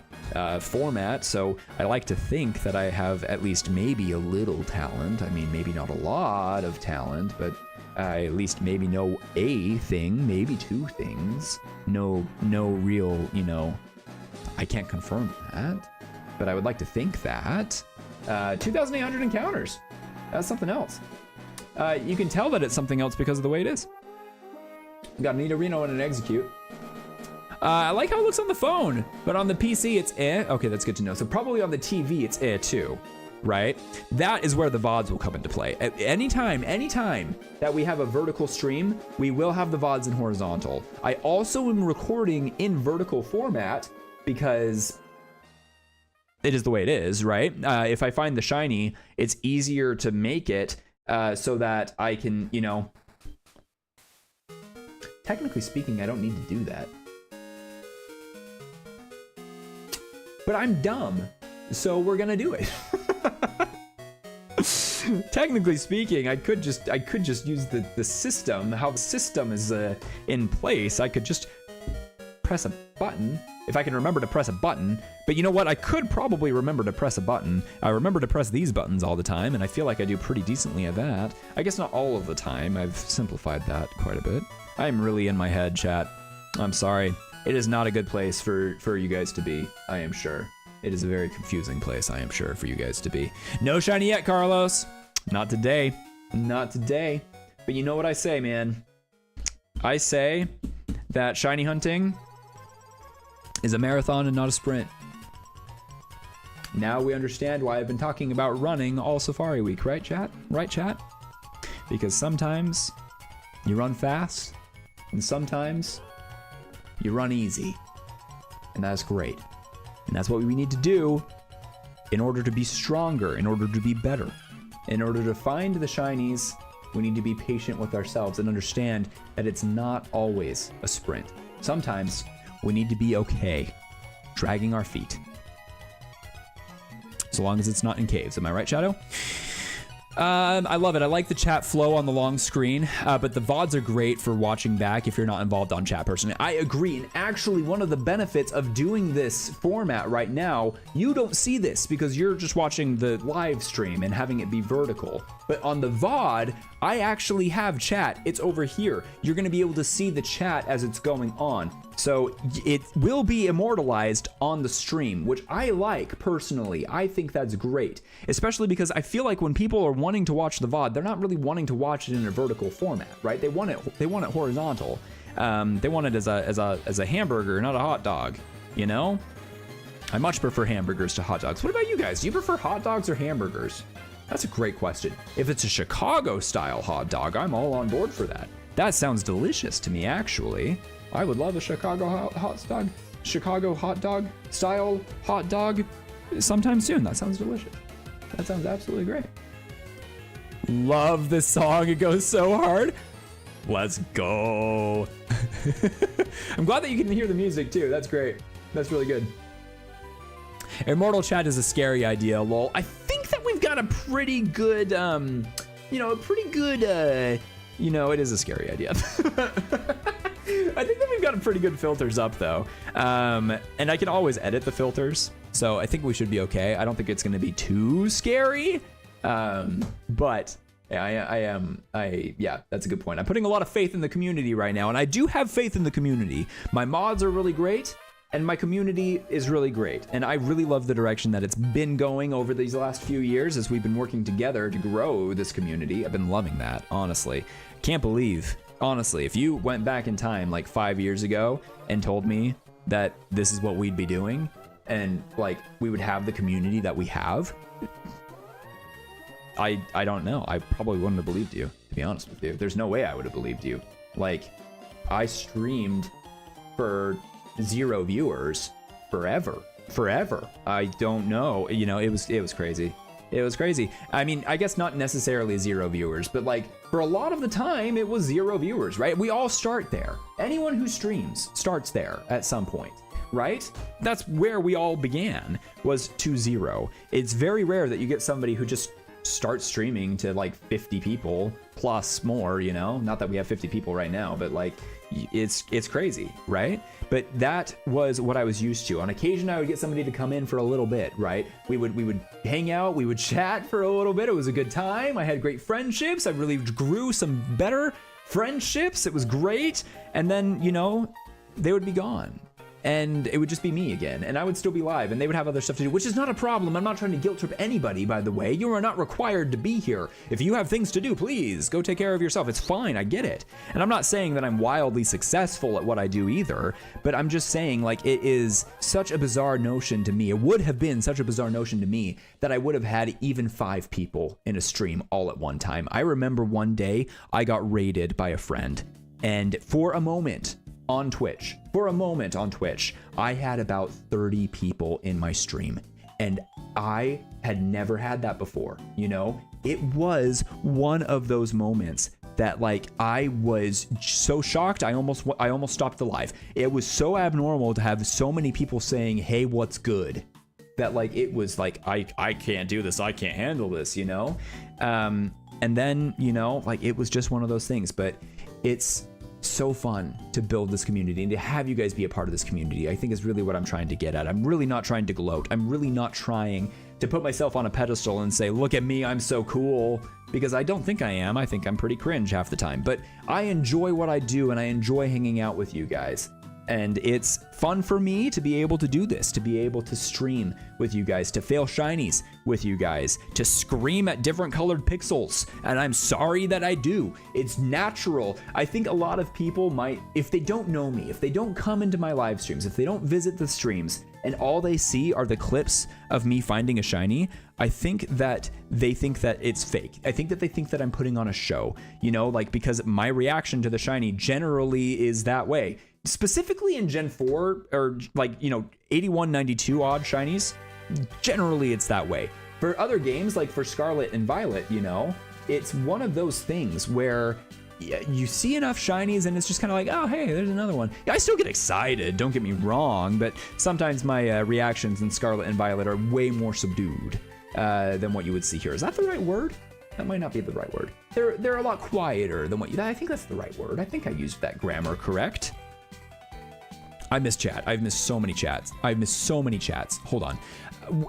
format. So I like to think that I have at least maybe a little talent. I mean, maybe not a lot of talent, but I at least maybe know a thing, maybe two things. No real, you know, I can't confirm that, but I would like to think that. 2,800 encounters. That's something else. You can tell that it's something else because of the way it is. Got an Nidorino and an Execute. I like how it looks on the phone, but on the PC it's eh. Okay, that's good to know. So probably on the TV it's eh too, right? That is where the VODs will come into play. At anytime that we have a vertical stream, we will have the VODs in horizontal. I also am recording in vertical format because it is the way it is, right? If I find the shiny, it's easier to make it so that I can, you know, technically speaking, I don't need to do that. But I'm dumb, so we're gonna do it. Technically speaking, I could just use the system, how the system is in place. I could just press a button, if I can remember to press a button. But you know what? I could probably remember to press a button. I remember to press these buttons all the time, and I feel like I do pretty decently at that. I guess not all of the time. I've simplified that quite a bit. I'm really in my head, chat. I'm sorry. It is not a good place for you guys to be, I am sure. It is a very confusing place, I am sure, for you guys to be. No shiny yet, Carlos. Not today. Not today. But you know what I say, man. I say that shiny hunting is a marathon and not a sprint. Now we understand why I've been talking about running all Safari Week, right, chat? Right, chat? Because sometimes you run fast, and sometimes you run easy. And that's great. And that's what we need to do in order to be stronger, in order to be better. In order to find the shinies, we need to be patient with ourselves and understand that it's not always a sprint. Sometimes we need to be okay dragging our feet. So long as it's not in caves. Am I right, Shadow? I love it. I like the chat flow on the long screen, but the VODs are great for watching back if you're not involved on chat personally. I agree, and actually one of the benefits of doing this format right now, you don't see this because you're just watching the live stream and having it be vertical. But on the VOD, I actually have chat. It's over here. You're gonna be able to see the chat as it's going on. So it will be immortalized on the stream, which I like personally. I think that's great, especially because I feel like when people are wanting to watch the VOD, they're not really wanting to watch it in a vertical format, right? They want it horizontal. They want it as a hamburger, not a hot dog, you know? I much prefer hamburgers to hot dogs. What about you guys? Do you prefer hot dogs or hamburgers? That's a great question. If it's a Chicago style hot dog, I'm all on board for that. That sounds delicious to me, actually. I would love a Chicago hot dog style hot dog sometime soon. That sounds delicious. That sounds absolutely great. Love this song. It goes so hard. Let's go. I'm glad that you can hear the music too. That's great. That's really good. Immortal chat is a scary idea, lol. I think that we've got a pretty good, it is a scary idea. I think that we've got pretty good filters up though. And I can always edit the filters. So I think we should be okay. I don't think it's going to be too scary. But yeah, that's a good point. I'm putting a lot of faith in the community right now, and I do have faith in the community. My mods are really great, and my community is really great. And I really love the direction that it's been going over these last few years as we've been working together to grow this community. I've been loving that, honestly. Can't believe, honestly, if you went back in time like 5 years ago and told me that this is what we'd be doing and like we would have the community that we have, I don't know. I probably wouldn't have believed you, to be honest with you. There's no way I would have believed you. Like, I streamed for 0 viewers forever. I don't know. You know, it was crazy. It was crazy. I mean, I guess not necessarily 0 viewers, but like for a lot of the time it was 0 viewers, right? We all start there. Anyone who streams starts there at some point, right? That's where we all began, was 2-0. It's very rare that you get somebody who just starts streaming to like 50 people plus more, you know? Not that we have 50 people right now, but like it's crazy, right? But that was what I was used to. On occasion, I would get somebody to come in for a little bit, right? We would hang out, we would chat for a little bit. It was a good time. I had great friendships. I really grew some better friendships. It was great. And then, you know, they would be gone. And it would just be me again, and I would still be live, and they would have other stuff to do, which is not a problem. I'm not trying to guilt trip anybody, by the way. You are not required to be here. If you have things to do, please go take care of yourself. It's fine, I get it. And I'm not saying that I'm wildly successful at what I do either, but I'm just saying, like, it is such a bizarre notion to me. It would have been such a bizarre notion to me that I would have had even 5 people in a stream all at one time. I remember one day I got raided by a friend, and for a moment on Twitch, I had about 30 people in my stream, and I had never had that before, you know? It was one of those moments that like I was so shocked I almost stopped the live. It was so abnormal to have so many people saying, "Hey, what's good?" that like it was like I can't do this, I can't handle this, you know? And then, you know, like it was just one of those things, but it's so fun to build this community and to have you guys be a part of this community. I think is really what I'm trying to get at. I'm really not trying to gloat. I'm really not trying to put myself on a pedestal and say, look at me, I'm so cool, because I don't think I am. I think I'm pretty cringe half the time, but I enjoy what I do and I enjoy hanging out with you guys. And it's fun for me to be able to do this, to be able to stream with you guys, to fail shinies with you guys, to scream at different colored pixels. And I'm sorry that I do. It's natural. I think a lot of people might, if they don't know me, if they don't come into my live streams, if they don't visit the streams, and all they see are the clips of me finding a shiny, I think that they think that it's fake. I think that they think that I'm putting on a show, you know, like because my reaction to the shiny generally is that way. Specifically in Gen 4 or like, you know, 81, 92 odd shinies, generally it's that way. For other games, like for Scarlet and Violet, you know, it's one of those things where you see enough shinies and it's just kind of like, oh, hey, there's another one. Yeah, I still get excited, don't get me wrong, but sometimes my reactions in Scarlet and Violet are way more subdued than what you would see here. Is that the right word? That might not be the right word. They're a lot quieter than what you, I think that's the right word. I think I used that grammar correct. I miss chat. I've missed so many chats. I've missed so many chats. Hold on.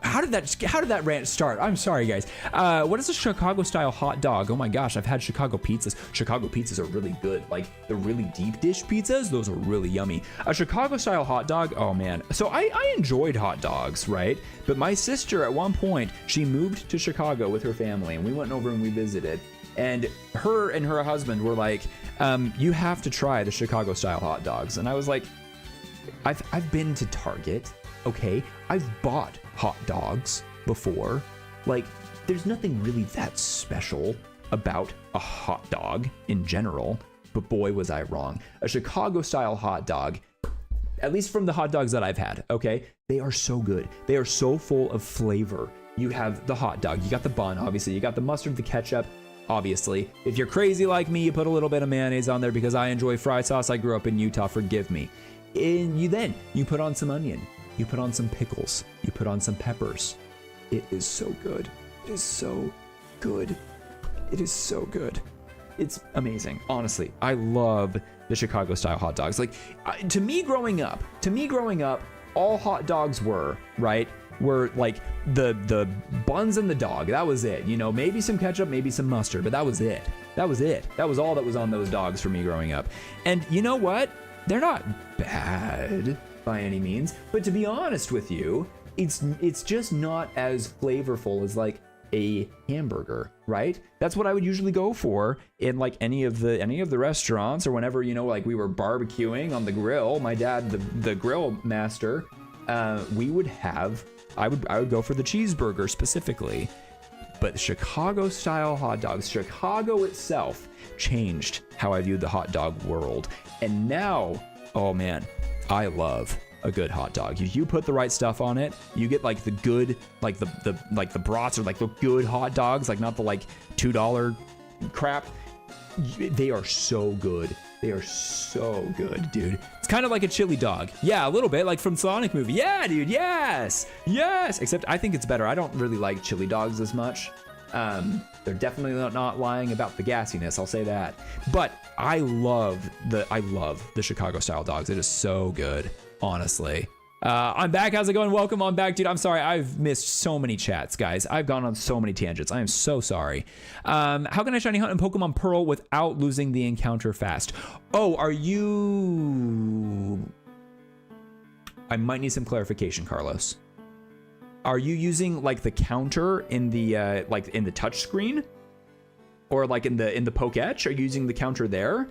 How did that rant start? I'm sorry, guys. What is a Chicago style hot dog? Oh my gosh, I've had Chicago pizzas. Chicago pizzas are really good. Like the really deep dish pizzas, those are really yummy. A Chicago style hot dog, oh man. So I enjoyed hot dogs, right? But my sister at one point, she moved to Chicago with her family and we went over and we visited. And her and her husband were like, you have to try the Chicago style hot dogs. And I was like, I've been to Target, okay? I've bought hot dogs before. Like, there's nothing really that special about a hot dog in general, but boy, was I wrong. A Chicago style hot dog, at least from the hot dogs that I've had, okay? They are so good. They are so full of flavor. You have the hot dog, you got the bun, obviously, you got the mustard, the ketchup, obviously. If you're crazy like me, you put a little bit of mayonnaise on there because I enjoy fried sauce. I grew up in Utah, forgive me. And you put on some onion, you put on some pickles, you put on some peppers. It is so good. It is so good. It is so good. It's amazing. Honestly, I love the Chicago style hot dogs. Like to me growing up, all hot dogs were like the buns and the dog. That was it. You know, maybe some ketchup, maybe some mustard, but that was it. That was it. That was all that was on those dogs for me growing up. And you know what? They're not bad by any means, but to be honest with you, it's just not as flavorful as like a hamburger, right? That's what I would usually go for in like any of the restaurants or whenever, you know, like we were barbecuing on the grill. My dad, the grill master, I would go for the cheeseburger specifically. But Chicago style hot dogs, Chicago itself changed how I viewed the hot dog world. And now, oh man, I love a good hot dog. If you put the right stuff on it, you get like the good, like the brats or like the good hot dogs, like not the like $2 crap. They are so good. They are so good, dude. It's kind of like a chili dog. Yeah, a little bit, like from Sonic movie. Yeah, dude, yes! Yes! Except I think it's better. I don't really like chili dogs as much. They're definitely not lying about the gassiness, I'll say that. But I love the Chicago style dogs. It is so good, honestly. I'm back. How's it going? Welcome on back, dude. I'm sorry. I've missed so many chats, guys. I've gone on so many tangents. I am so sorry. How can I shiny hunt in Pokemon Pearl without losing the encounter fast? Oh, are you... I might need some clarification, Carlos. Are you using like the counter in the like in the touch screen, or like in the Pokétch? Are you using the counter there?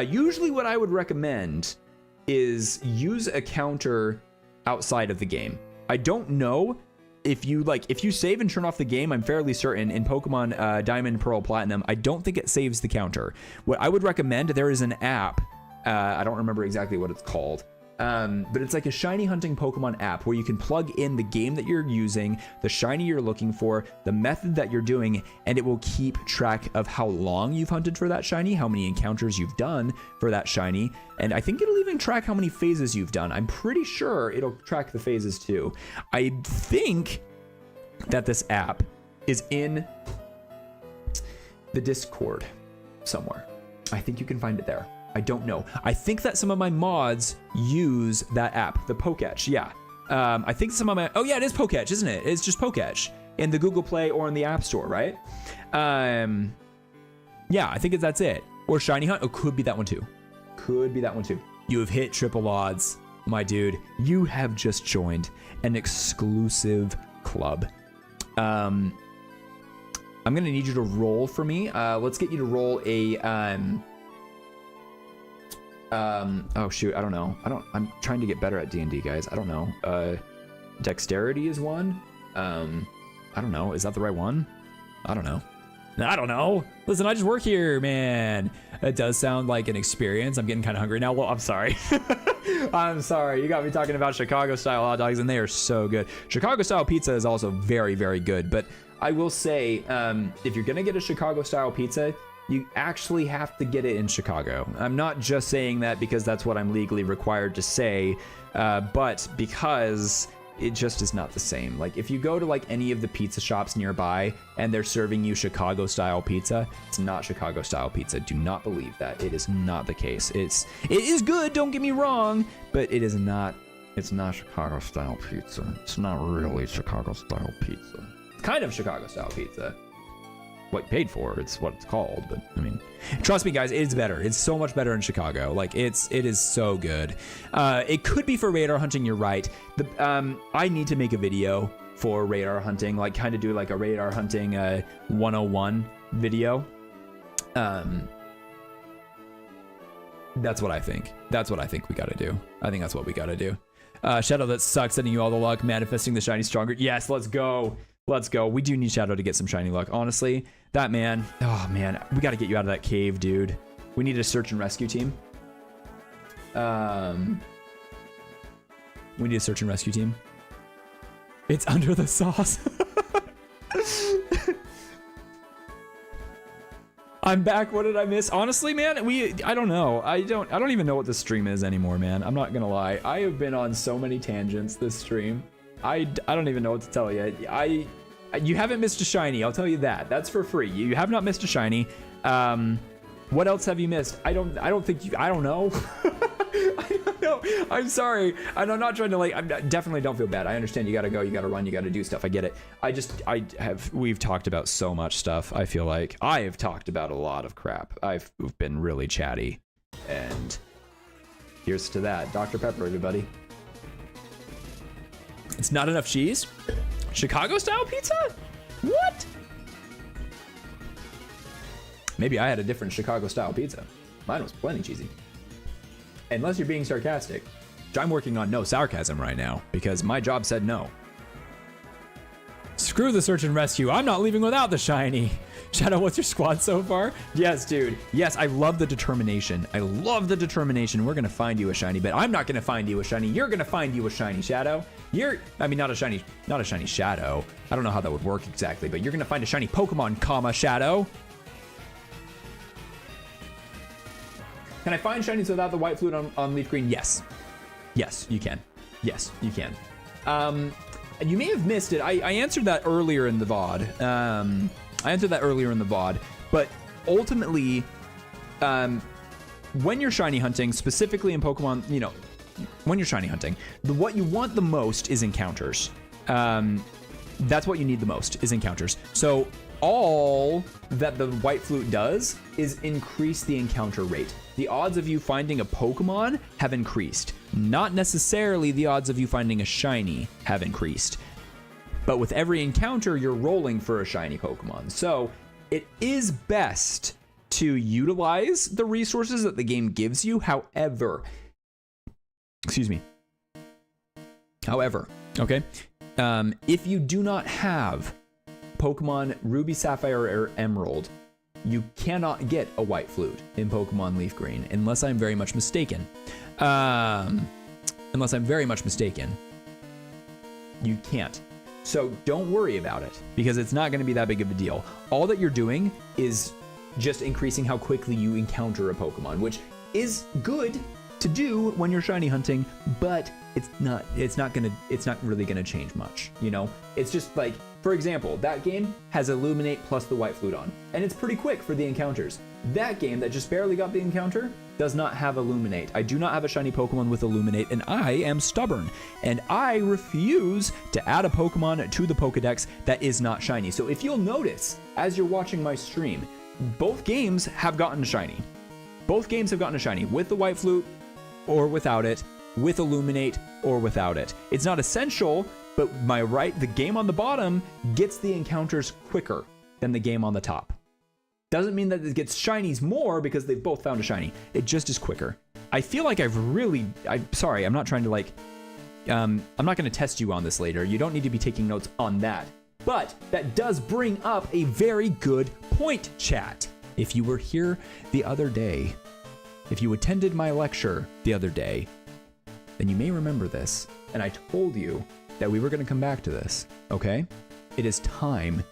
Usually, what I would recommend is use a counter outside of the game. I don't know if you save and turn off the game. I'm fairly certain in Pokemon Diamond, Pearl, Platinum, I don't think it saves the counter. What I would recommend, there is an app. I don't remember exactly what it's called. But it's like a shiny hunting Pokemon app where you can plug in the game that you're using, the shiny you're looking for, the method that you're doing, and it will keep track of how long you've hunted for that shiny, how many encounters you've done for that shiny, and I think it'll even track how many phases you've done. I'm pretty sure it'll track the phases too. I think that this app is in the Discord somewhere. I think you can find it there. I don't know. I think that some of my mods use that app, the Pokétch. Yeah. I think some of my... Oh, yeah, it is Pokétch, isn't it? It's just Pokétch in the Google Play or in the App Store, right? Yeah, I think that's it. Or Shiny Hunt. Oh, could be that one too. Could be that one too. You have hit triple odds, my dude. You have just joined an exclusive club. I'm going to need you to roll for me. Let's get you to roll a... oh shoot, I don't know. I'm trying to get better at D&D, guys. I don't know. Dexterity is one. I don't know. Is that the right one? I don't know. Listen, I just work here, man. It does sound like an experience. I'm getting kind of hungry now. Well, I'm sorry. I'm sorry. You got me talking about Chicago style hot dogs and they are so good. Chicago style pizza is also very, very good. But I will say, if you're going to get a Chicago style pizza, you actually have to get it in Chicago. I'm not just saying that because that's what I'm legally required to say, but because it just is not the same. Like if you go to like any of the pizza shops nearby and they're serving you Chicago style pizza, it's not Chicago style pizza. Do not believe that. It is not the case. It is good, don't get me wrong, but it is not, it's not Chicago style pizza. It's not really Chicago style pizza. It's kind of Chicago style pizza. What you paid for, it's what it's called, but I mean, trust me guys, it's better. It's so much better in Chicago. Like it is so good. It could be for radar hunting, you're right. I need to make a video for radar hunting, like kind of do like a radar hunting 101 video. That's what I think. That's what I think we gotta do. I think that's what we gotta do. Shadow, that sucks, sending you all the luck, manifesting the shiny stronger. Yes, let's go. Let's go. We do need Shadow to get some shiny luck. Honestly, that man, oh man, we got to get you out of that cave, dude. We need a search and rescue team. We need a search and rescue team. It's under the sauce. I'm back. What did I miss? Honestly, man, I don't know. I don't even know what this stream is anymore, man. I'm not gonna lie. I have been on so many tangents this stream. I don't even know what to tell you. You haven't missed a shiny, I'll tell you that. That's for free. You have not missed a shiny. What else have you missed? I don't know. I don't know. I'm sorry. I'm not trying to I definitely don't feel bad. I understand you gotta go, you gotta run, you gotta do stuff. I get it. We've talked about so much stuff. I feel like I have talked about a lot of crap. I've been really chatty. And here's to that. Dr. Pepper, everybody. It's not enough cheese? Chicago style pizza? What? Maybe I had a different Chicago style pizza. Mine was plenty cheesy. Unless you're being sarcastic. Which I'm working on no sarcasm right now because my job said no. Screw the search and rescue. I'm not leaving without the shiny. Shadow, what's your squad so far? Yes, dude. Yes, I love the determination. I love the determination. We're gonna find you a shiny, but I'm not gonna find you a shiny. You're gonna find you a shiny, Shadow. Not a shiny Shadow. I don't know how that would work exactly, but you're gonna find a shiny Pokemon, comma, Shadow. Can I find shinies without the white flute on leaf green? Yes. Yes, you can. Yes, you can. You may have missed it. I answered that earlier in the VOD. But ultimately, when you're shiny hunting, specifically in Pokemon, when you're shiny hunting, what you want the most is encounters. That's what you need the most is encounters. So all that the white flute does is increase the encounter rate. The odds of you finding a Pokemon have increased. Not necessarily the odds of you finding a shiny have increased. But with every encounter, you're rolling for a shiny Pokemon. So it is best to utilize the resources that the game gives you. However, okay, if you do not have Pokemon Ruby, Sapphire, or Emerald, you cannot get a white flute in Pokemon Leaf Green, unless I'm very much mistaken. You can't. So don't worry about it, because it's not going to be that big of a deal. All that you're doing is just increasing how quickly you encounter a Pokemon, which is good to do when you're shiny hunting, but it's not really gonna change much, It's just like, for example, that game has Illuminate plus the white flute on, and it's pretty quick for the encounters. That game that just barely got the encounter does not have Illuminate. I do not have a shiny Pokemon with Illuminate, and I am stubborn, and I refuse to add a Pokemon to the Pokedex that is not shiny. So if you'll notice, as you're watching my stream, both games have gotten a shiny. Both games have gotten a shiny with the white flute or without it, with Illuminate or without it. It's not essential, but the game on the bottom gets the encounters quicker than the game on the top. Doesn't mean that it gets shinies more because they both found a shiny. It just is quicker. I feel like I'm sorry, I'm not trying to I'm not gonna test you on this later. You don't need to be taking notes on that. But that does bring up a very good point, chat. If you were here the other day, if you attended my lecture the other day, then you may remember this. And I told you that we were going to come back to this, okay? It is time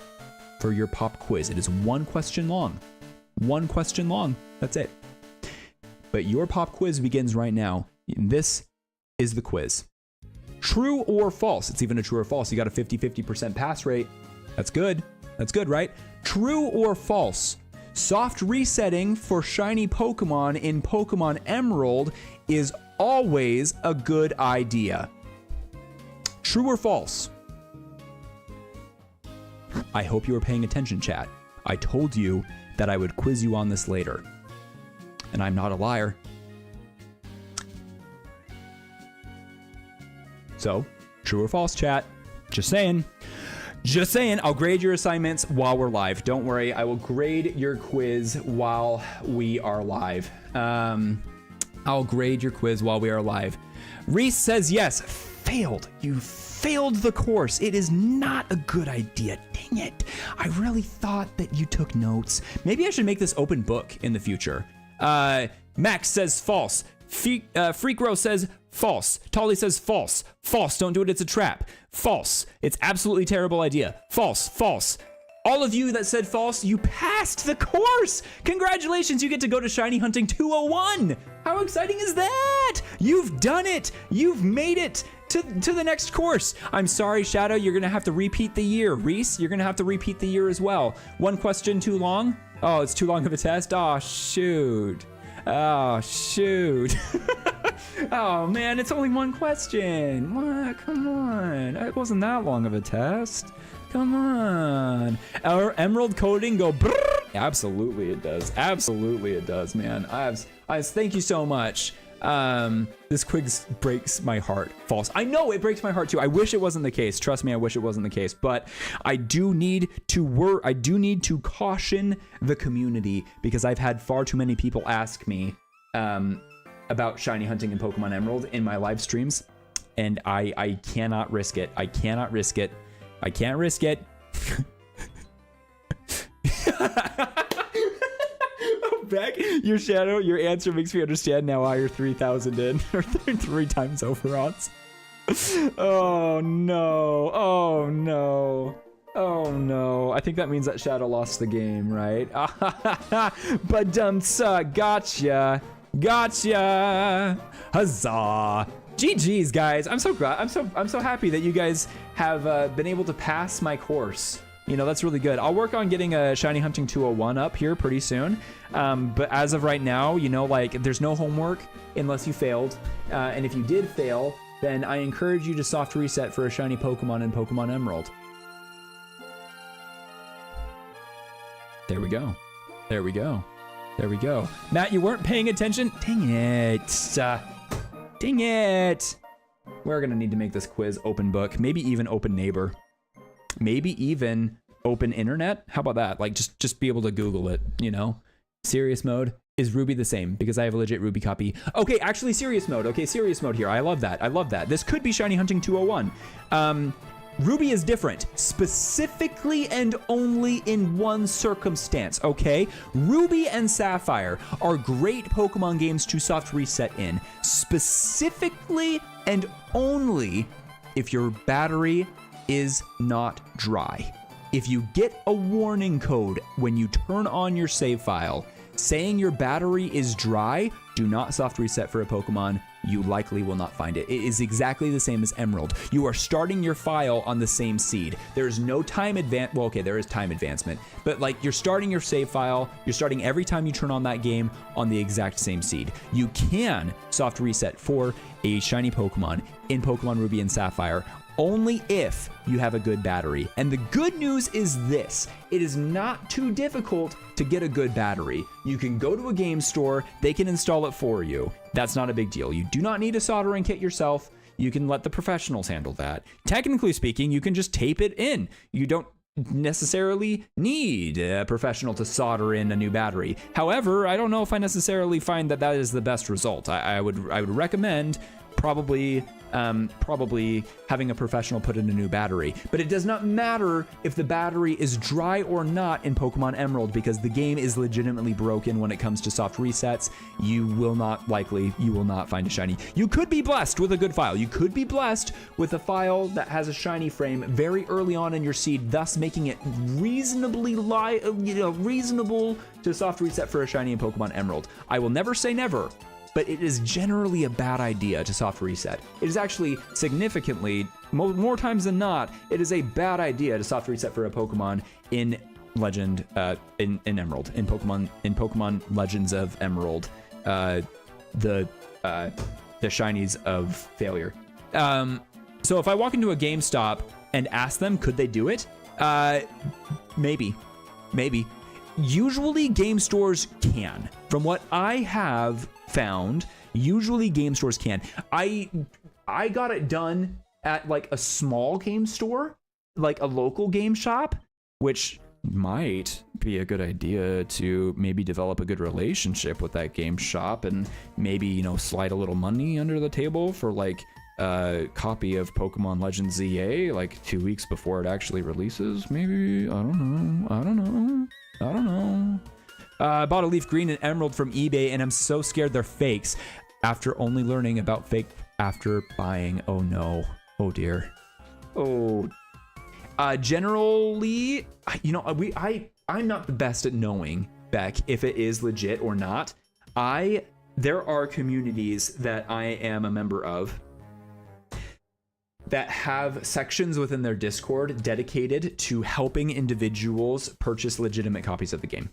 for your pop quiz. It is one question long. One question long. That's it. But your pop quiz begins right now. This is the quiz. True or false? It's even a true or false. You got a 50% pass rate. That's good. That's good, right? True or false? Soft resetting for shiny Pokemon in Pokemon Emerald is always a good idea. True or false? I hope you were paying attention, chat. I told you that I would quiz you on this later. And I'm not a liar. So, true or false, chat? Just saying. Just saying, I'll grade your assignments while we're live. Don't worry, I will grade your quiz while we are live. I'll grade your quiz while we are live. Reese says yes. Failed. You failed the course. It is not a good idea. Dang it. I really thought that you took notes. Maybe I should make this open book in the future. Max says false. Freakro says false. Tolly says false. False. Don't do it. It's a trap. False. It's absolutely terrible idea. False. False. All of you that said false, you passed the course. Congratulations. You get to go to Shiny Hunting 201. How exciting is that? You've done it. You've made it to the next course. I'm sorry, Shadow. You're going to have to repeat the year. Reese, you're going to have to repeat the year as well. One question too long? Oh, it's too long of a test? Oh, shoot. Oh, shoot. Oh, man, it's only one question. What? Come on. It wasn't that long of a test. Come on. Our emerald coating go brrr. Absolutely it does. Absolutely it does, man. Thank you so much. This quiz breaks my heart. False. I know it breaks my heart too. I wish it wasn't the case. Trust me, I wish it wasn't the case. But I do need to caution the community because I've had far too many people ask me about shiny hunting in Pokemon Emerald in my live streams, and I cannot risk it. I cannot risk it. I can't risk it. Back your Shadow, your answer makes me understand now why you're 3,000 in or 3 times over odds. Oh no, oh no, oh no. I think that means that Shadow lost the game, right? But gotcha, gotcha, huzzah. GG's, guys. I'm so glad. I'm so happy that you guys have been able to pass my course. You know, that's really good. I'll work on getting a Shiny Hunting 201 up here pretty soon. But as of right now, you know, like, there's no homework unless you failed. And if you did fail, then I encourage you to soft reset for a shiny Pokemon in Pokemon Emerald. There we go. There we go. There we go. Matt, you weren't paying attention? Dang it. Dang it. We're going to need to make this quiz open book, maybe even open neighbor. Maybe even open internet. How about that? Like, just be able to Google it, you know? Serious mode. Is Ruby the same? Because I have a legit Ruby copy. Okay, actually serious mode. Okay, serious mode here. I love that. I love that. This could be Shiny Hunting 201. Ruby is different, specifically and only in one circumstance, okay? Ruby and Sapphire are great Pokemon games to soft reset in, specifically and only if your battery is not dry. If you get a warning code when you turn on your save file saying your battery is dry, do not soft reset for a Pokemon. You likely will not find it. It is exactly the same as Emerald. You are starting your file on the same seed. There's no time well, okay, there is time advancement, but like, you're starting your save file, you're starting every time you turn on that game on the exact same seed. You can soft reset for a shiny Pokemon in Pokemon Ruby and Sapphire only if you have a good battery. And the good news is this: it is not too difficult to get a good battery. You can go to a game store, they can install it for you. That's not a big deal. You do not need a soldering kit yourself. You can let the professionals handle that. Technically speaking, you can just tape it in. You don't necessarily need a professional to solder in a new battery. However, I don't know if I necessarily find that that is the best result. I would recommend probably having a professional put in a new battery. But it does not matter if the battery is dry or not in Pokemon Emerald, because the game is legitimately broken when it comes to soft resets. You will not find a shiny. You could be blessed with a good file. You could be blessed with a file that has a shiny frame very early on in your seed, thus making it reasonably reasonable to soft reset for a shiny in Pokemon Emerald. I will never say never, but it is generally a bad idea to soft reset. It is actually significantly, more times than not, it is a bad idea to soft reset for a Pokemon in Legend, in Emerald, in Pokemon Legends of Emerald, the shinies of failure. So if I walk into a GameStop and ask them, could they do it? Maybe. Usually game stores can. From what I have found, usually game stores can. I got it done at like a small game store, like a local game shop, which might be a good idea to maybe develop a good relationship with that game shop and maybe, you know, slide a little money under the table for like a copy of Pokemon Legends ZA like 2 weeks before it actually releases. Maybe, I don't know. I bought a Leaf Green and Emerald from eBay and I'm so scared they're fakes after only learning about fake after buying. Oh no. Oh dear. Oh. Generally, you know, I'm not the best at knowing, Beck, if it is legit or not. There are communities that I am a member of that have sections within their Discord dedicated to helping individuals purchase legitimate copies of the game.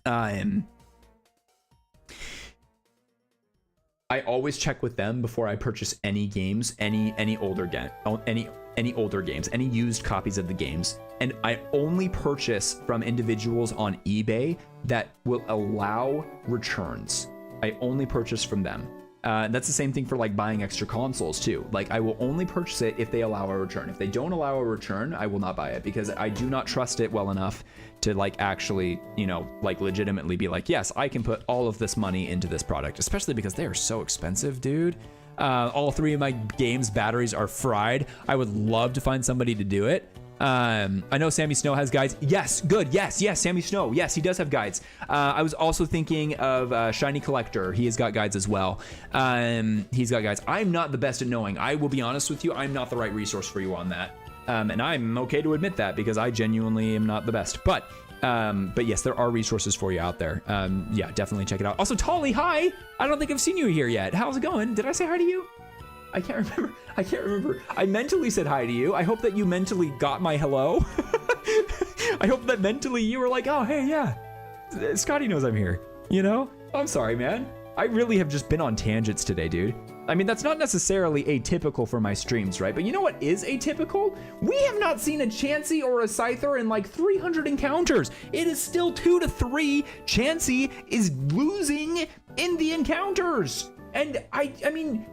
I always check with them before I purchase any games, any older games, any used copies of the games. And I only purchase from individuals on eBay that will allow returns. I only purchase from them. That's the same thing for like buying extra consoles too. Like I will only purchase it if they allow a return. If they don't allow a return, I will not buy it because I do not trust it well enough to like actually, you know, like legitimately be like, yes, I can put all of this money into this product, especially because they are so expensive, dude. All 3 of my games batteries are fried. I would love to find somebody to do it. I know Sammy Snow has guides. Yes, good. Yes, Sammy Snow. Yes, he does have guides. I was also thinking of Shiny Collector. He has got guides as well. He's got guides. I'm not the best at knowing. I will be honest with you. I'm not the right resource for you on that. And I'm okay to admit that because I genuinely am not the best. But yes, there are resources for you out there. Yeah, definitely check it out. Also, Tolly, hi. I don't think I've seen you here yet. How's it going? Did I say hi to you? I can't remember. I mentally said hi to you. I hope that you mentally got my hello. I hope that mentally you were like, oh, hey, yeah, Scotty knows I'm here. You know? I'm sorry, man. I really have just been on tangents today, dude. I mean, that's not necessarily atypical for my streams, right? But you know what is atypical? We have not seen a Chansey or a Scyther in like 300 encounters. It is still 2 to 3. Chansey is losing in the encounters. And I mean,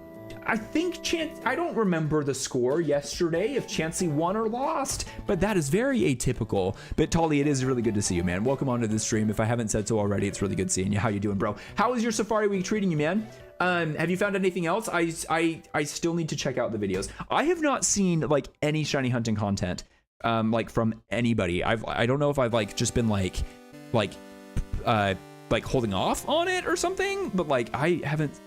I think I don't remember the score yesterday if Chansey won or lost, but that is very atypical. But Tolly, it is really good to see you, man. Welcome onto the stream. If I haven't said so already, it's really good seeing you. How you doing, bro? How is your Safari Week treating you, man? Have you found anything else? I still need to check out the videos. I have not seen like any shiny hunting content, like from anybody. I don't know if I've like just been like holding off on it or something, but like I haven't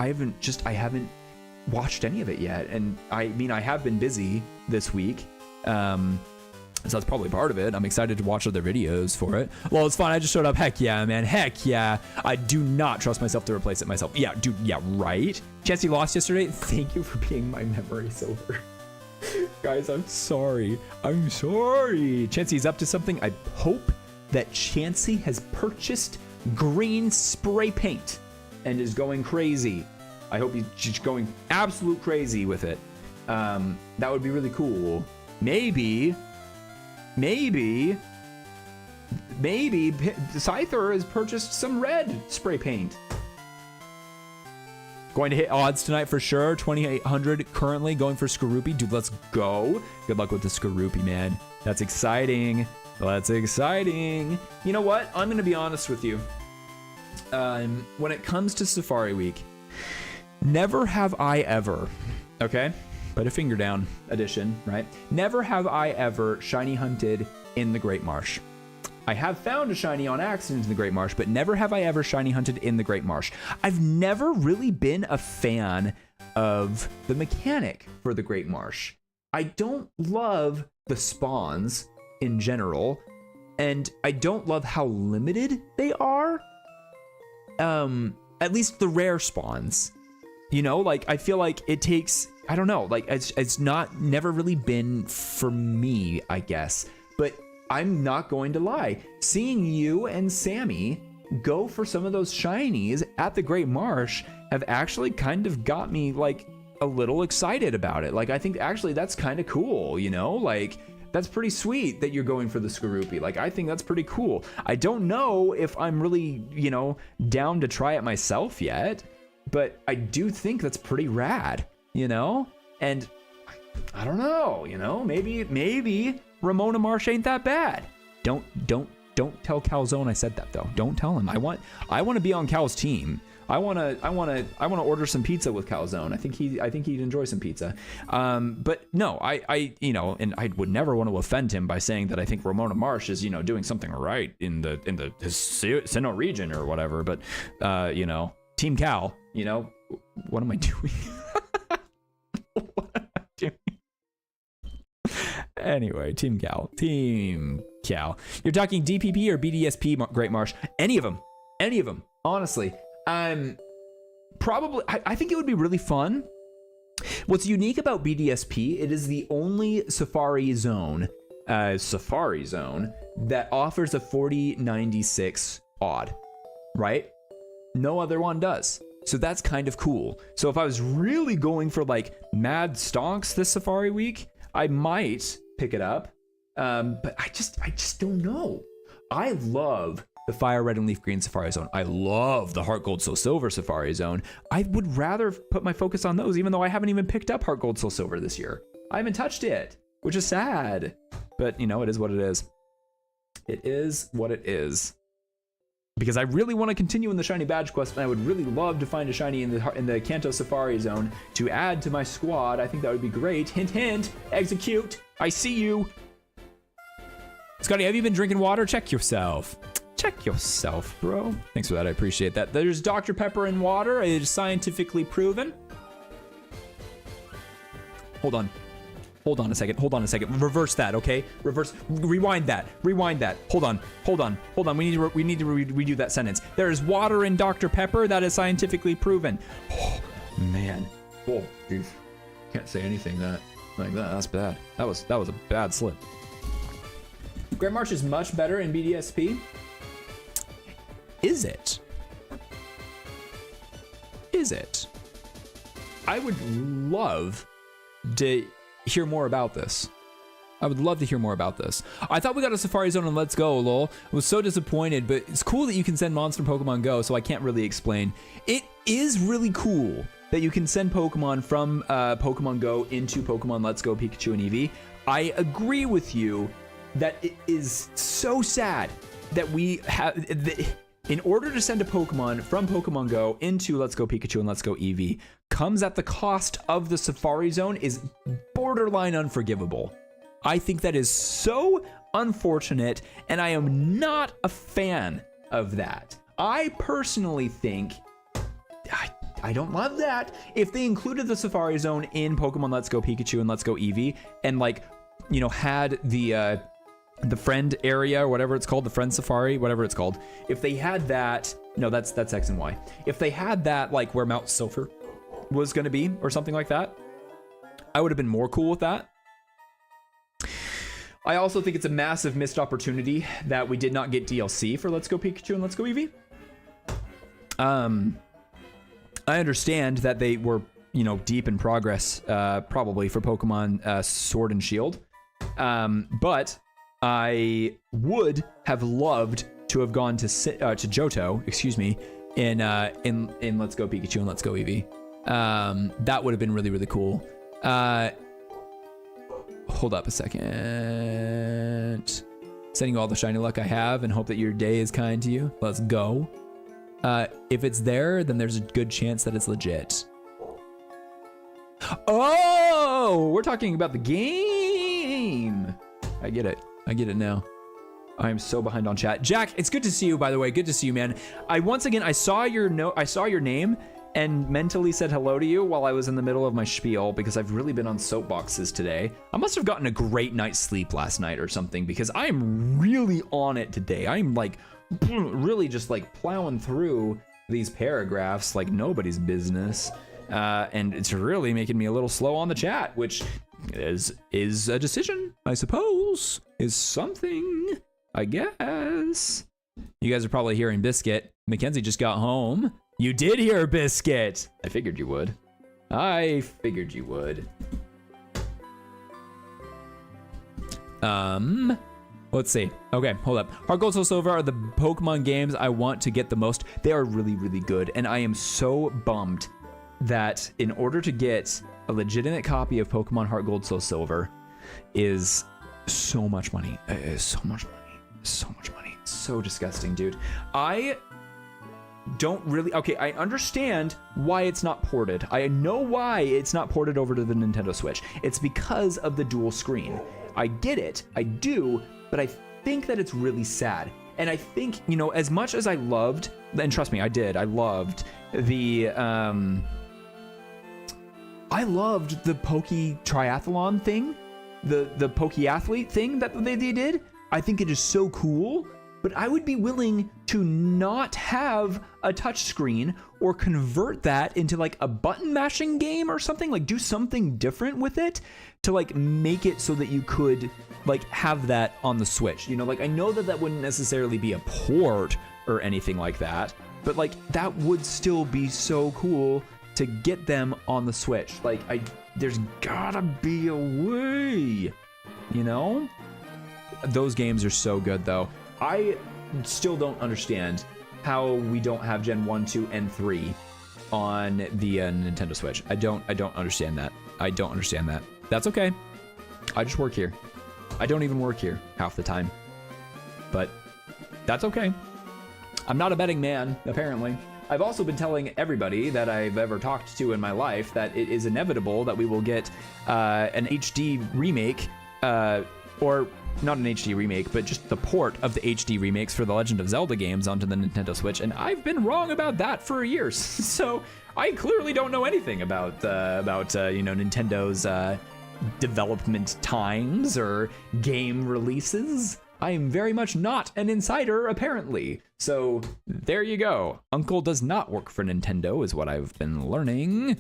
watched any of it yet. And I mean, I have been busy this week. So that's probably part of it. I'm excited to watch other videos for it. Well, it's fine. I just showed up. Heck yeah, man. Heck yeah. I do not trust myself to replace it myself. Yeah, dude. Yeah, right. Chansey lost yesterday. Thank you for being my memory silver. Guys, I'm sorry. I'm sorry. Chansey's up to something. I hope that Chansey has purchased green spray paint and is going crazy. I hope he's going absolute crazy with it. That would be really cool. Maybe Scyther has purchased some red spray paint. Going to hit odds tonight for sure. 2,800 currently going for Skorupi. Dude, let's go. Good luck with the Skorupi, man. That's exciting. That's exciting. You know what? I'm going to be honest with you. When it comes to Safari Week, never have I ever, okay? Put a finger down edition, right? Never have I ever shiny hunted in the Great Marsh. I have found a shiny on accident in the Great Marsh, but never have I ever shiny hunted in the Great Marsh. I've never really been a fan of the mechanic for the Great Marsh. I don't love the spawns in general, and I don't love how limited they are. And at least the rare spawns. You know, like, I feel like it takes, I don't know, like, it's never really been for me, I guess. But I'm not going to lie. Seeing you and Sammy go for some of those shinies at the Great Marsh have actually kind of got me, like, a little excited about it. Like, I think actually that's kind of cool, you know? Like, that's pretty sweet that you're going for the Skorupi. Like, I think that's pretty cool. I don't know if I'm really, you know, down to try it myself yet, but I do think that's pretty rad, you know? And I don't know, you know, maybe Ramona Marsh ain't that bad. Don't tell Calzone I said that though. Don't tell him. I want to be on Cal's team. I want to order some pizza with Calzone. I think he'd enjoy some pizza. But no, I you know, and I would never want to offend him by saying that I think Ramona Marsh is, you know, doing something right in the Sinnoh region or whatever. But you know, Team Cal, you know, what am I doing? What am I doing? Anyway, Team Cal. You're talking DPP or BDSP, Great Marsh? Any of them, honestly. Probably, I think it would be really fun. What's unique about BDSP, it is the only Safari zone that offers a 4096 odd, right? No other one does. So that's kind of cool. So if I was really going for like mad stonks this Safari week, I might pick it up. But I just don't know. I love the Fire Red and Leaf Green Safari Zone. I love the Heart Gold Soul Silver Safari Zone. I would rather put my focus on those, even though I haven't even picked up Heart Gold Soul Silver this year. I haven't touched it, which is sad. But, you know, it is what it is. It is what it is. Because I really want to continue in the Shiny Badge Quest, and I would really love to find a Shiny in the Kanto Safari Zone to add to my squad. I think that would be great. Hint, hint. Execute. I see you. Scotty, have you been drinking water? Check yourself. Check yourself, bro. Thanks for that. I appreciate that. There's Dr. Pepper in water. It is scientifically proven. Hold on a second. Reverse that, okay? Rewind that. Hold on. We need to redo that sentence. There is water in Dr. Pepper. That is scientifically proven. Oh, man. Oh, geez. Can't say anything like that. That's bad. That was a bad slip. Great Marsh is much better in BDSP. Is it? I would love to hear more about this. I thought we got a Safari Zone and Let's Go, lol. I was so disappointed, but it's cool that you can send Monster Pokemon Go, so I can't really explain. It is really cool that you can send Pokemon from Pokemon Go into Pokemon Let's Go, Pikachu and Eevee. I agree with you that it is so sad that we have... In order to send a Pokemon from Pokemon Go into Let's Go Pikachu and Let's Go Eevee comes at the cost of the Safari Zone is borderline unforgivable. I think that is so unfortunate, and I am not a fan of that. I personally think I don't love that. If they included the Safari Zone in Pokemon Let's Go Pikachu and Let's Go Eevee and, like, you know, had the friend area or whatever it's called, the friend safari, whatever it's called. If they had that, no, that's X and Y. If they had that, like where Mount Sulphur was going to be or something like that, I would have been more cool with that. I also think it's a massive missed opportunity that we did not get DLC for Let's Go Pikachu and Let's Go Eevee. I understand that they were, you know, deep in progress, probably for Pokemon Sword and Shield. But I would have loved to have gone to Johto, excuse me, in Let's Go Pikachu and Let's Go Eevee. That would have been really, really cool. Hold up a second. Sending you all the shiny luck I have and hope that your day is kind to you. Let's go. If it's there, then there's a good chance that it's legit. Oh, we're talking about the game. I get it now. I am so behind on chat. Jack, it's good to see you, by the way. Good to see you, man. I saw your name and mentally said hello to you while I was in the middle of my spiel because I've really been on soapboxes today. I must have gotten a great night's sleep last night or something because I'm really on it today. I'm like really just like plowing through these paragraphs like nobody's business. And it's really making me a little slow on the chat, which is a decision, I suppose, is something, I guess. You guys are probably hearing Biscuit. Mackenzie just got home. You did hear Biscuit. I figured you would. I figured you would. Let's see. Okay, hold up. Heart Gold, Soul Silver are the Pokemon games I want to get the most. They are really, really good. And I am so bummed that in order to get a legitimate copy of Pokemon Heart Gold, Soul Silver is so much money. So much money. So much money. So disgusting, dude. I don't really... Okay, I understand why it's not ported. I know why it's not ported over to the Nintendo Switch. It's because of the dual screen. I get it. I do. But I think that it's really sad. And I think, you know, as much as I loved... And trust me, I did. I loved the... I loved the Poke Triathlon thing. The Poke Athlete thing that they did. I think it is so cool. But I would be willing to not have a touchscreen or convert that into like a button mashing game or something, like do something different with it to like make it so that you could like have that on the Switch. You know, like I know that that wouldn't necessarily be a port or anything like that, but like that would still be so cool to get them on the Switch. Like there's gotta be a way, you know? Those games are so good though. I still don't understand how we don't have Gen 1, 2, and 3 on the Nintendo Switch. I don't understand that. I don't understand that. That's okay. I just work here. I don't even work here half the time. But that's okay. I'm not a betting man, apparently. I've also been telling everybody that I've ever talked to in my life that it is inevitable that we will get an HD remake, or not an HD remake, but just the port of the HD remakes for the Legend of Zelda games onto the Nintendo Switch, and I've been wrong about that for years. So I clearly don't know anything about you know, Nintendo's development times or game releases. I am very much not an insider, apparently. So there you go. Uncle does not work for Nintendo, is what I've been learning.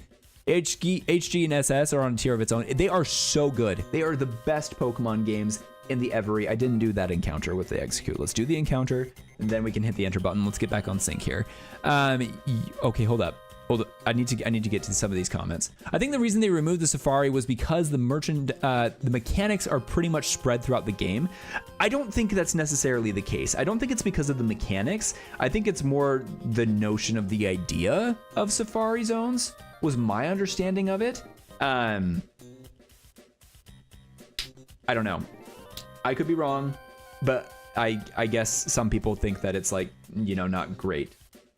HG and SS are on a tier of its own. They are so good. They are the best Pokemon games in the Every. I didn't do that encounter with the Execute. Let's do the encounter, and then we can hit the enter button. Let's get back on sync here. Okay, hold up. I need to get to some of these comments. I think the reason they removed the Safari was because the mechanics are pretty much spread throughout the game. I don't think that's necessarily the case. I don't think it's because of the mechanics. I think it's more the notion of the idea of Safari zones was my understanding of it. I don't know. I could be wrong, but I guess some people think that it's like, you know, not great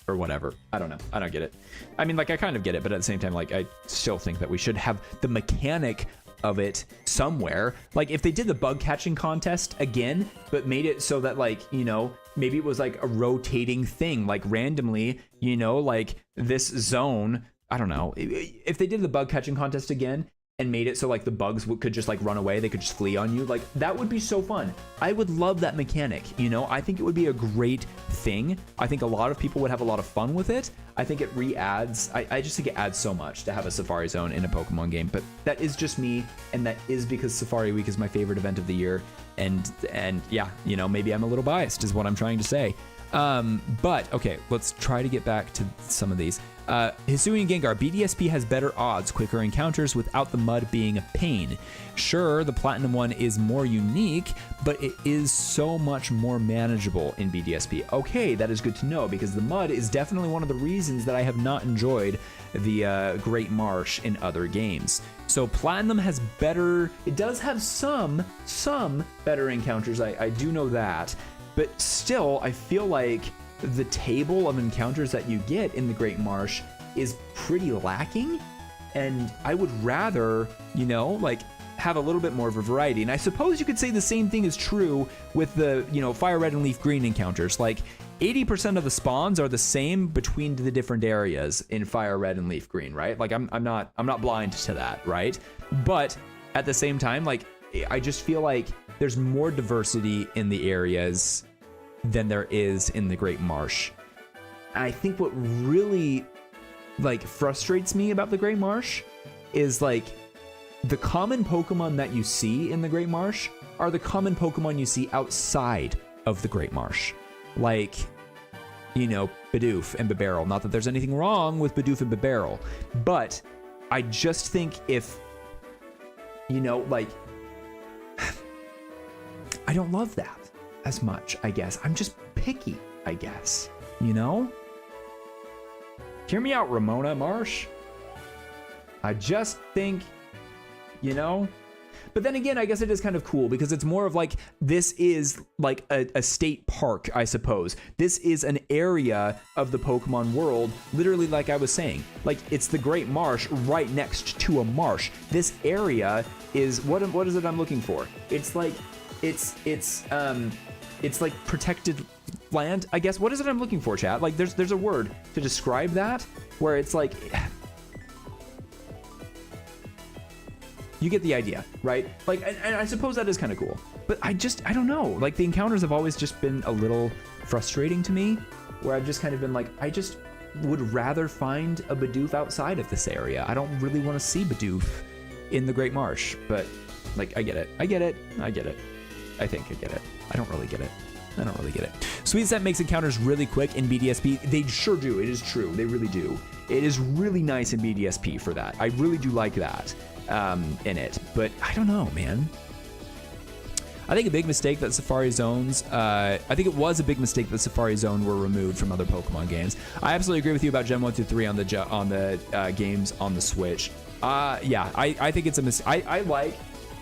or whatever. I don't know. I don't get it. I mean, like, I kind of get it, but at the same time, like, I still think that we should have the mechanic of it somewhere. Like, if they did the bug catching contest again, but made it so that, like, you know, maybe it was like a rotating thing, like randomly, you know, like this zone, I don't know. If they did the bug catching contest again and made it so like the bugs could just like run away, they could just flee on you, like that would be so fun. I would love that mechanic, you know? I think it would be a great thing. I think a lot of people would have a lot of fun with it. I think it re-adds, I just think it adds so much to have a Safari Zone in a Pokemon game, but that is just me, and that is because Safari Week is my favorite event of the year, and yeah, you know, maybe I'm a little biased is what I'm trying to say. But okay, let's try to get back to some of these. Hisui and Gengar, BDSP has better odds, quicker encounters without the mud being a pain. Sure, the Platinum one is more unique, but it is so much more manageable in BDSP. Okay, that is good to know, because the mud is definitely one of the reasons that I have not enjoyed the Great Marsh in other games. So Platinum has better, it does have some better encounters, I do know that, but still, I feel like the table of encounters that you get in the Great Marsh is pretty lacking, and I would rather, you know, like have a little bit more of a variety. And I suppose you could say the same thing is true with the, you know, Fire Red and Leaf Green encounters. Like 80% of the spawns are the same between the different areas in Fire Red and Leaf Green, right? Like I'm not blind to that, right? But at the same time, like I just feel like there's more diversity in the areas than there is in the Great Marsh. I think what really like frustrates me about the Great Marsh is like the common Pokemon that you see in the Great Marsh are the common Pokemon you see outside of the Great Marsh. Like, you know, Bidoof and Bibarel. Not that there's anything wrong with Bidoof and Bibarel, but I just think if, you know, like, I don't love that as much, I guess. I'm just picky, I guess, you know? Hear me out, Ramona Marsh. I just think, you know? But then again, I guess it is kind of cool because it's more of like, this is like a state park, I suppose. This is an area of the Pokemon world, literally like I was saying. Like, it's the Great Marsh right next to a marsh. This area is, what is it I'm looking for? It's like, it's like protected land, I guess. What is it I'm looking for, chat? Like, there's a word to describe that where it's like, you get the idea, right? Like, and I suppose that is kind of cool, but I don't know. Like, the encounters have always just been a little frustrating to me, where I've just kind of been like, I just would rather find a Bidoof outside of this area. I don't really want to see Bidoof in the Great Marsh, but like, I get it. I think I get it. I don't really get it. Sweet Scent makes encounters really quick in BDSP. They sure do. It is true. They really do. It is really nice in BDSP for that. I really do like that in it. But I don't know, man. I think a big mistake that Safari Zones, I think it was a big mistake that Safari Zone were removed from other Pokemon games. I absolutely agree with you about Gen 1 through 3 on the games on the Switch. Yeah, I think it's a mistake. I like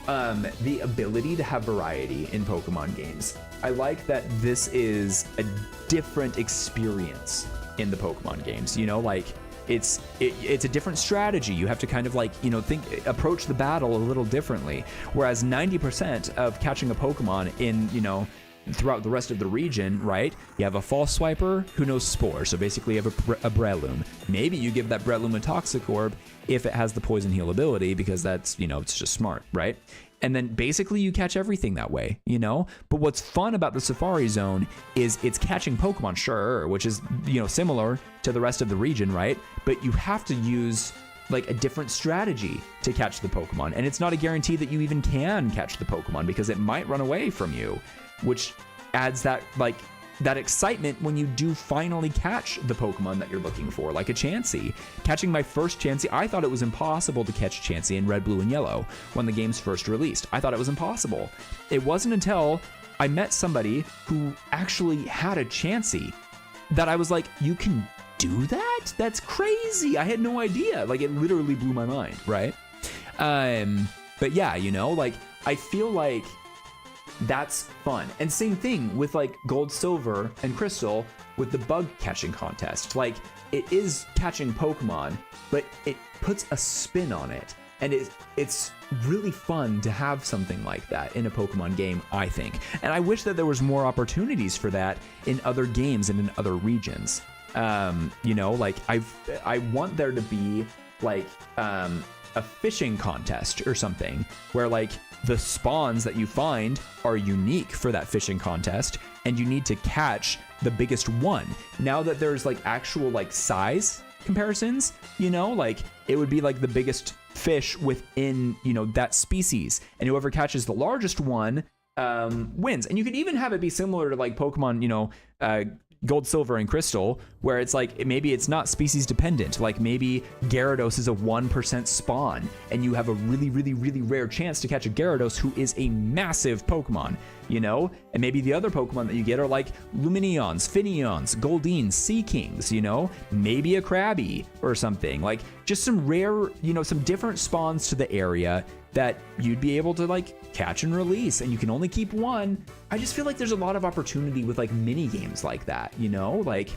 the ability to have variety in Pokemon games. I like that this is a different experience in the Pokemon games. You know, like it's a different strategy. You have to kind of like, you know, approach the battle a little differently. Whereas 90% of catching a Pokemon in, you know, throughout the rest of the region, right? You have a False Swiper who knows Spore, so basically you have a Breloom. Maybe you give that Breloom a Toxic Orb if it has the Poison Heal ability, because that's, you know, it's just smart, right? And then basically you catch everything that way, you know? But what's fun about the Safari Zone is it's catching Pokemon, sure, which is, you know, similar to the rest of the region, right? But you have to use like a different strategy to catch the Pokemon. And it's not a guarantee that you even can catch the Pokemon, because it might run away from you, which adds that like that excitement when you do finally catch the Pokemon that you're looking for, like a Chansey. Catching my first Chansey, I thought it was impossible to catch Chansey in Red, Blue, and Yellow when the game's first released. I thought it was impossible. It wasn't until I met somebody who actually had a Chansey that I was like, you can do that? That's crazy. I had no idea. Like, it literally blew my mind, right? But yeah, you know, like, I feel like that's fun. And same thing with like Gold, Silver, and Crystal with the bug catching contest. Like, it is catching Pokemon, but it puts a spin on it. And it's really fun to have something like that in a Pokemon game, I think. And I wish that there was more opportunities for that in other games and in other regions. You know, like I want there to be like a fishing contest or something where like the spawns that you find are unique for that fishing contest, and you need to catch the biggest one. Now that there's like actual like size comparisons, you know, like it would be like the biggest fish within, you know, that species, and whoever catches the largest one wins. And you could even have it be similar to like Pokemon, you know, Gold, Silver, and Crystal, where it's like maybe it's not species dependent. Like maybe Gyarados is a 1% spawn, and you have a really, really, really rare chance to catch a Gyarados who is a massive Pokemon, you know? And maybe the other Pokemon that you get are like Lumineons, Finneons, Goldeen, Seakings, you know? Maybe a Krabby or something. Like just some rare, you know, some different spawns to the area that you'd be able to like catch and release, and you can only keep one. I just feel like there's a lot of opportunity with like mini games like that, you know, like,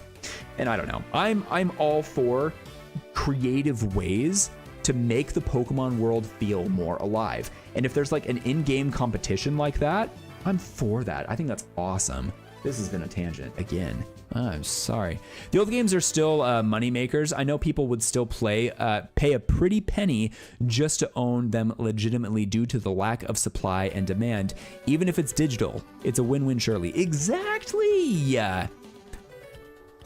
and I don't know. I'm all for creative ways to make the Pokemon world feel more alive. And if there's like an in-game competition like that, I'm for that. I think that's awesome. This has been a tangent again. I'm sorry. The old games are still money makers. I know people would still pay a pretty penny just to own them legitimately due to the lack of supply and demand. Even if it's digital, it's a win-win surely. Exactly.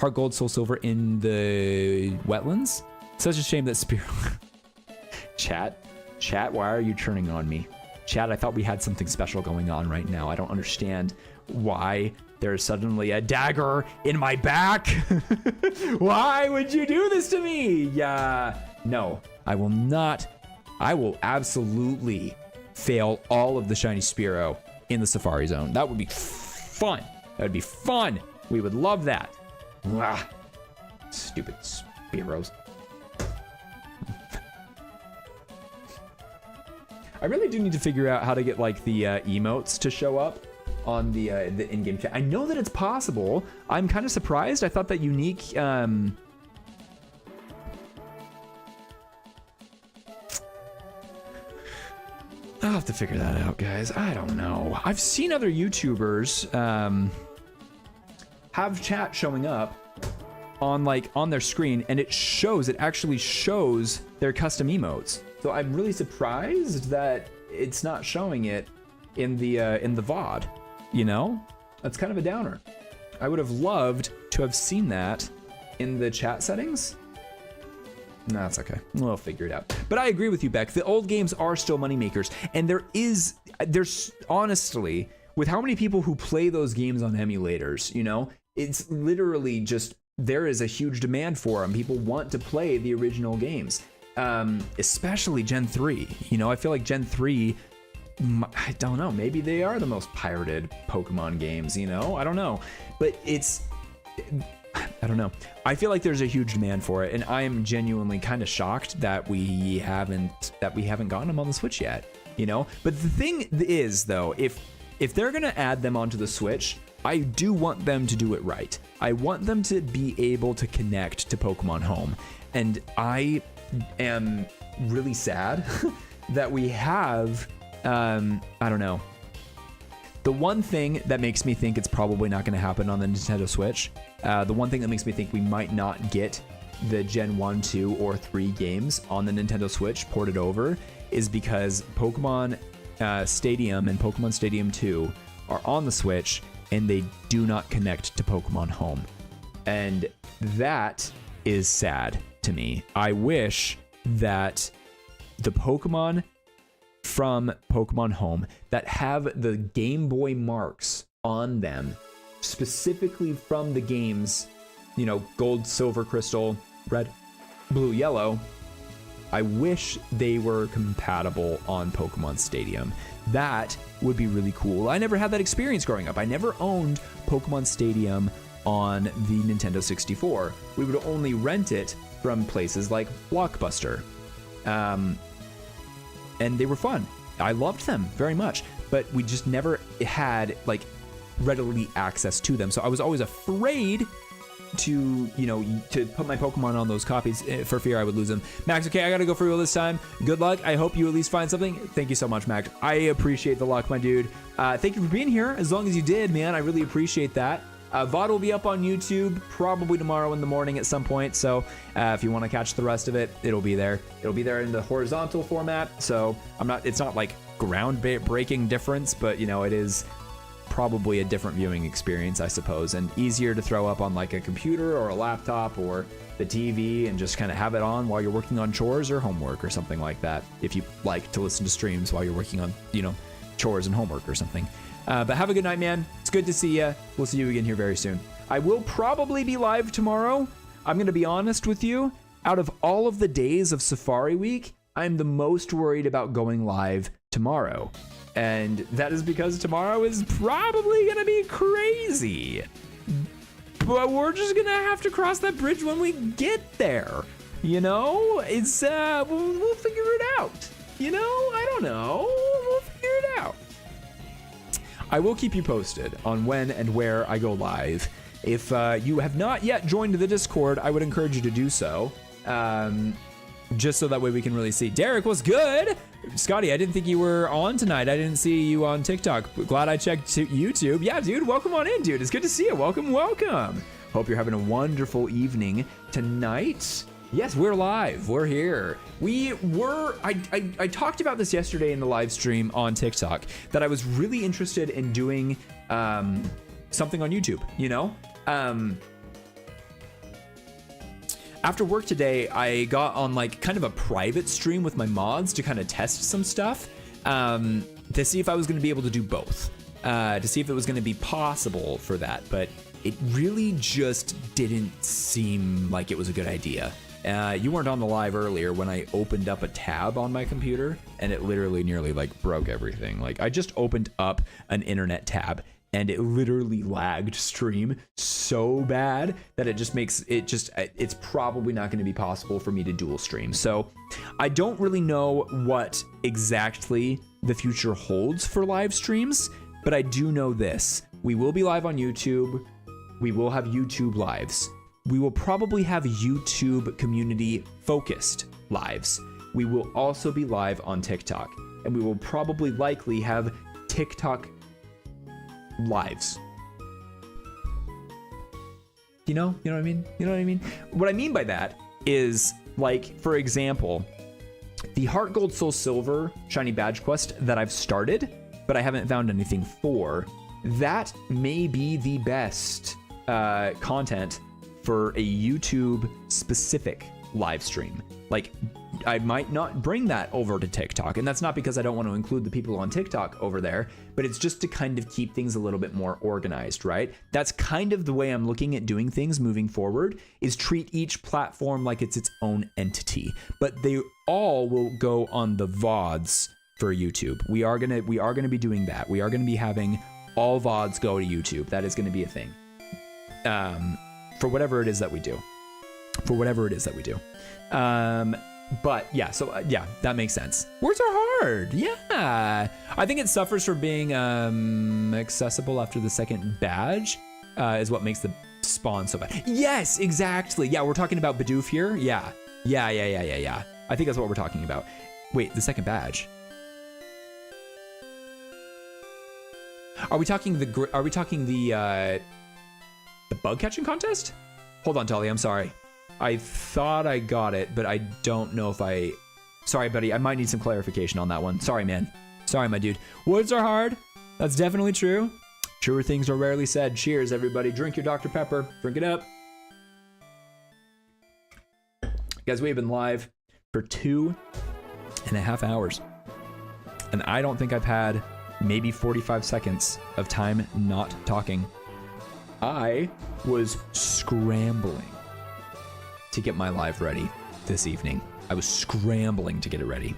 Heart Gold, Soul Silver in the wetlands. Such a shame that Spear. Chat, why are you turning on me? Chat, I thought we had something special going on right now. I don't understand why there's suddenly a dagger in my back. Why would you do this to me? Yeah, no, I will not. I will absolutely fail all of the shiny Spearow in the Safari Zone. That would be fun. That would be fun. We would love that. Ah, stupid Spearows. I really do need to figure out how to get like the emotes to show up on the in-game chat. I know that it's possible. I'm kind of surprised. I thought that unique. I'll have to figure that out, guys. I don't know. I've seen other YouTubers have chat showing up on their screen, and it actually shows their custom emotes. So I'm really surprised that it's not showing it in the VOD. You know, that's kind of a downer. I would have loved to have seen that in the chat settings. No, that's okay. We'll figure it out. But I agree with you, Beck. The old games are still money makers, and there's honestly, with how many people who play those games on emulators, you know, it's literally just there is a huge demand for them. People want to play the original games. Especially Gen 3. You know, I feel like Gen 3, I don't know, maybe they are the most pirated Pokemon games, you know? I don't know. But I don't know. I feel like there's a huge demand for it, and I am genuinely kind of shocked that we haven't gotten them on the Switch yet, you know? But the thing is, though, if they're gonna add them onto the Switch, I do want them to do it right. I want them to be able to connect to Pokemon Home. And I am really sad that we have, I don't know. The one thing that makes me think it's probably not going to happen on the Nintendo Switch, the one thing that makes me think we might not get the Gen 1, 2, or 3 games on the Nintendo Switch ported over is because Pokemon Stadium and Pokemon Stadium 2 are on the Switch and they do not connect to Pokemon Home. And that is sad to me. I wish that the Pokemon from Pokemon Home that have the Game Boy marks on them, specifically from the games, you know, Gold, Silver, Crystal, Red, Blue, Yellow, I wish they were compatible on Pokemon Stadium. That would be really cool. I never had that experience growing up. I never owned Pokemon Stadium on the Nintendo 64. We would only rent it from places like Blockbuster. And they were fun. I loved them very much, but we just never had like readily access to them. So I was always afraid to, you know, to put my Pokemon on those copies for fear I would lose them. Max, okay, I gotta go for real this time. Good luck. I hope you at least find something. Thank you so much, Max. I appreciate the luck, my dude. Thank you for being here. As long as you did, man, I really appreciate that. VOD will be up on YouTube probably tomorrow in the morning at some point. So if you want to catch the rest of it, it'll be there. It'll be there in the horizontal format. So it's not like groundbreaking difference, but you know, it is probably a different viewing experience, I suppose, and easier to throw up on like a computer or a laptop or the TV and just kind of have it on while you're working on chores or homework or something like that. If you like to listen to streams while you're working on, you know, chores and homework or something. But have a good night, man. It's good to see you. We'll see you again here very soon. I will probably be live tomorrow. I'm going to be honest with you. Out of all of the days of Safari Week, I'm the most worried about going live tomorrow. And that is because tomorrow is probably going to be crazy. But we're just going to have to cross that bridge when we get there. You know, it's, we'll figure it out. You know, I don't know. We'll figure it out. I will keep you posted on when and where I go live. If you have not yet joined the Discord, I would encourage you to do so. Just so that way we can really see. Derek, what's good? Scotty, I didn't think you were on tonight. I didn't see you on TikTok. Glad I checked YouTube. Yeah, dude, welcome on in, dude. It's good to see you. Welcome, welcome. Hope you're having a wonderful evening tonight. Yes, we're live. We're here. I talked about this yesterday in the live stream on TikTok that I was really interested in doing something on YouTube, you know? after work today, I got on like kind of a private stream with my mods to kind of test some stuff, to see if I was going to be able to do both, to see if it was going to be possible for that. But it really just didn't seem like it was a good idea. You weren't on the live earlier when I opened up a tab on my computer and it literally nearly like broke everything. Like I just opened up an internet tab and it literally lagged stream so bad that it just makes it just, it's probably not going to be possible for me to dual stream. So I don't really know what exactly the future holds for live streams, but I do know this. We will be live on YouTube. We will have YouTube lives. We will probably have YouTube community focused lives. We will also be live on TikTok, and we will probably likely have TikTok lives. You know what I mean? You know what I mean? What I mean by that is, like, for example, the Heart Gold Soul Silver Shiny Badge quest that I've started, but I haven't found anything for, that may be the best content for a YouTube specific live stream. Like, I might not bring that over to TikTok, and that's not because I don't want to include the people on TikTok over there, but it's just to kind of keep things a little bit more organized, right? That's kind of the way I'm looking at doing things moving forward, is treat each platform like it's its own entity, but they all will go on the VODs for YouTube. We are gonna be doing that. We are gonna be having all VODs go to YouTube. That is gonna be a thing. For whatever it is that we do. But yeah, so yeah, that makes sense. Words are hard. Yeah. I think it suffers for being accessible after the second badge is what makes the spawn so bad. Yes, exactly. Yeah, we're talking about Bidoof here. Yeah. I think that's what we're talking about. Wait, the second badge. Are we talking the bug catching contest? Hold on, Dolly, I'm sorry. I thought I got it, but I don't know if I... Sorry, buddy, I might need some clarification on that one. Sorry, man. Sorry, my dude. Words are hard. That's definitely true. Truer things are rarely said. Cheers, everybody. Drink your Dr. Pepper. Drink it up. Guys, we've been live for 2.5 hours. And I don't think I've had maybe 45 seconds of time not talking. I was scrambling to get my live ready this evening. I was scrambling to get it ready.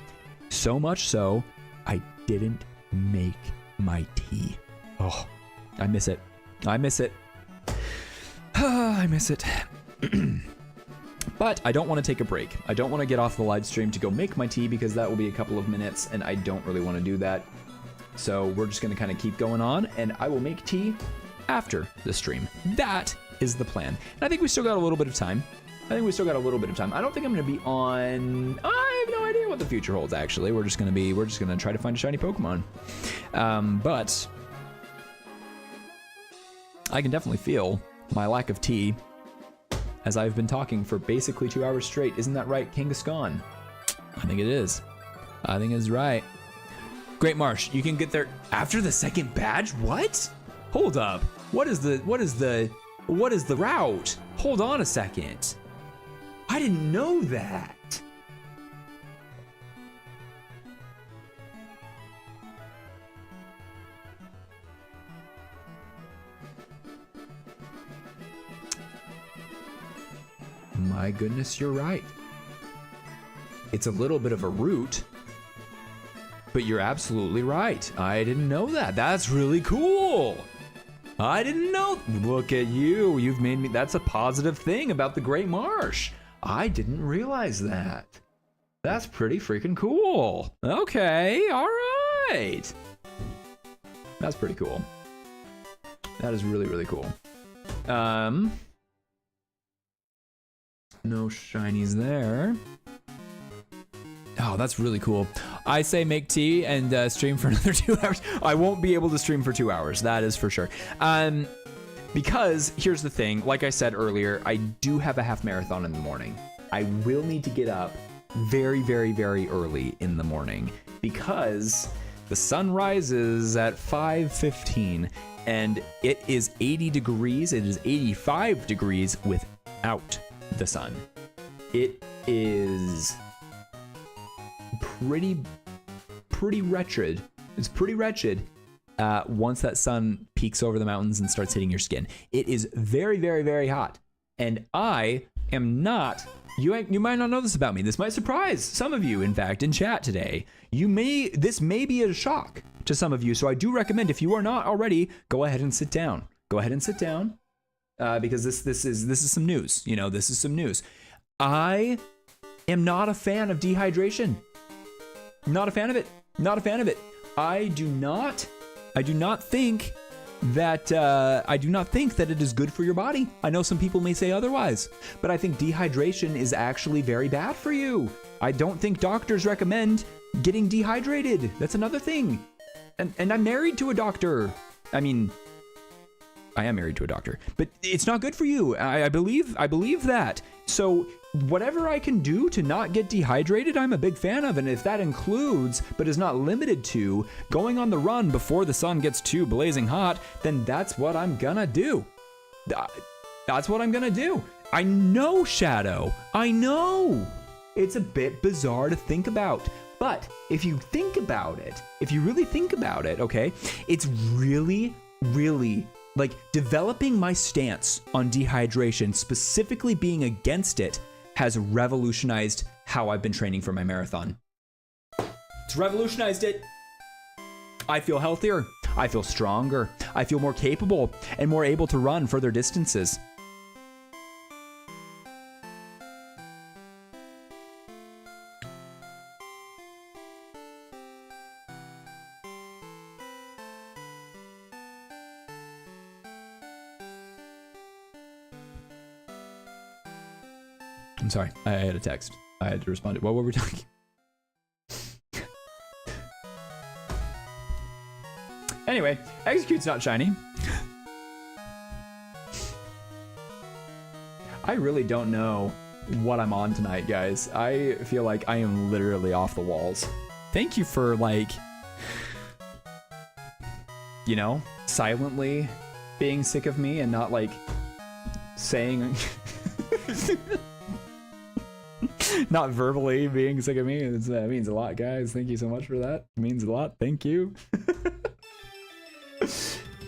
So much so, I didn't make my tea. Oh, I miss it. I miss it. I miss it. But I don't want to take a break. I don't want to get off the live stream to go make my tea because that will be a couple of minutes and I don't really want to do that. So we're just going to kind of keep going on and I will make tea after the stream. That is the plan. And I think we still got a little bit of time. I don't think I'm going to be on... I have no idea what the future holds, actually. We're just going to try to find a shiny Pokemon. But I can definitely feel my lack of tea as I've been talking for basically 2 hours straight. Isn't that right, Kangaskhan? I think it is. I think it's right. Great Marsh, you can get there after the second badge? What? Hold up. What is the route? Hold on a second. I didn't know that. My goodness, you're right. It's a little bit of a route, but you're absolutely right. I didn't know that. That's really cool. I didn't know. Look at you. You've made me. That's a positive thing about the Great Marsh. I didn't realize that. That's pretty freaking cool. Okay, all right. That's pretty cool. That is really, really cool. No shinies there. Oh, that's really cool. I say make tea and stream for another 2 hours. I won't be able to stream for 2 hours. That is for sure. Because here's the thing. Like I said earlier, I do have a half marathon in the morning. I will need to get up very, very, very early in the morning because the sun rises at 5:15 and it is 80 degrees. It is 85 degrees without the sun. it is pretty wretched. It's pretty wretched once that sun peeks over the mountains and starts hitting your skin. It is very, very, very hot. And I am not, you might not know this about me. This might surprise some of you, in fact, in chat today. This may be a shock to some of you. So I do recommend, if you are not already, go ahead and sit down. Go ahead and sit down because this is some news. You know, this is some news. I am not a fan of dehydration. Not a fan of it. Not a fan of it. I do not think that it is good for your body. I know some people may say otherwise, but I think dehydration is actually very bad for you. I don't think doctors recommend getting dehydrated. That's another thing. And I'm married to a doctor. I mean, I am married to a doctor, but it's not good for you. I believe that. So whatever I can do to not get dehydrated, I'm a big fan of. And if that includes, but is not limited to, going on the run before the sun gets too blazing hot, then that's what I'm gonna do. That's what I'm gonna do. I know, Shadow. I know. It's a bit bizarre to think about. But if you think about it, if you really think about it, okay, it's really, really, like, developing my stance on dehydration, specifically being against it, has revolutionized how I've been training for my marathon. It's revolutionized it. I feel healthier. I feel stronger. I feel more capable and more able to run further distances. I'm sorry, I had a text. I had to respond to. What were we talking? Anyway, execute's not shiny. I really don't know what I'm on tonight, guys. I feel like I am literally off the walls. Thank you for, like, you know, silently being sick of me and not, like, saying... not verbally being sick of me. That means a lot, guys. Thank you so much for that. It means a lot. Thank you.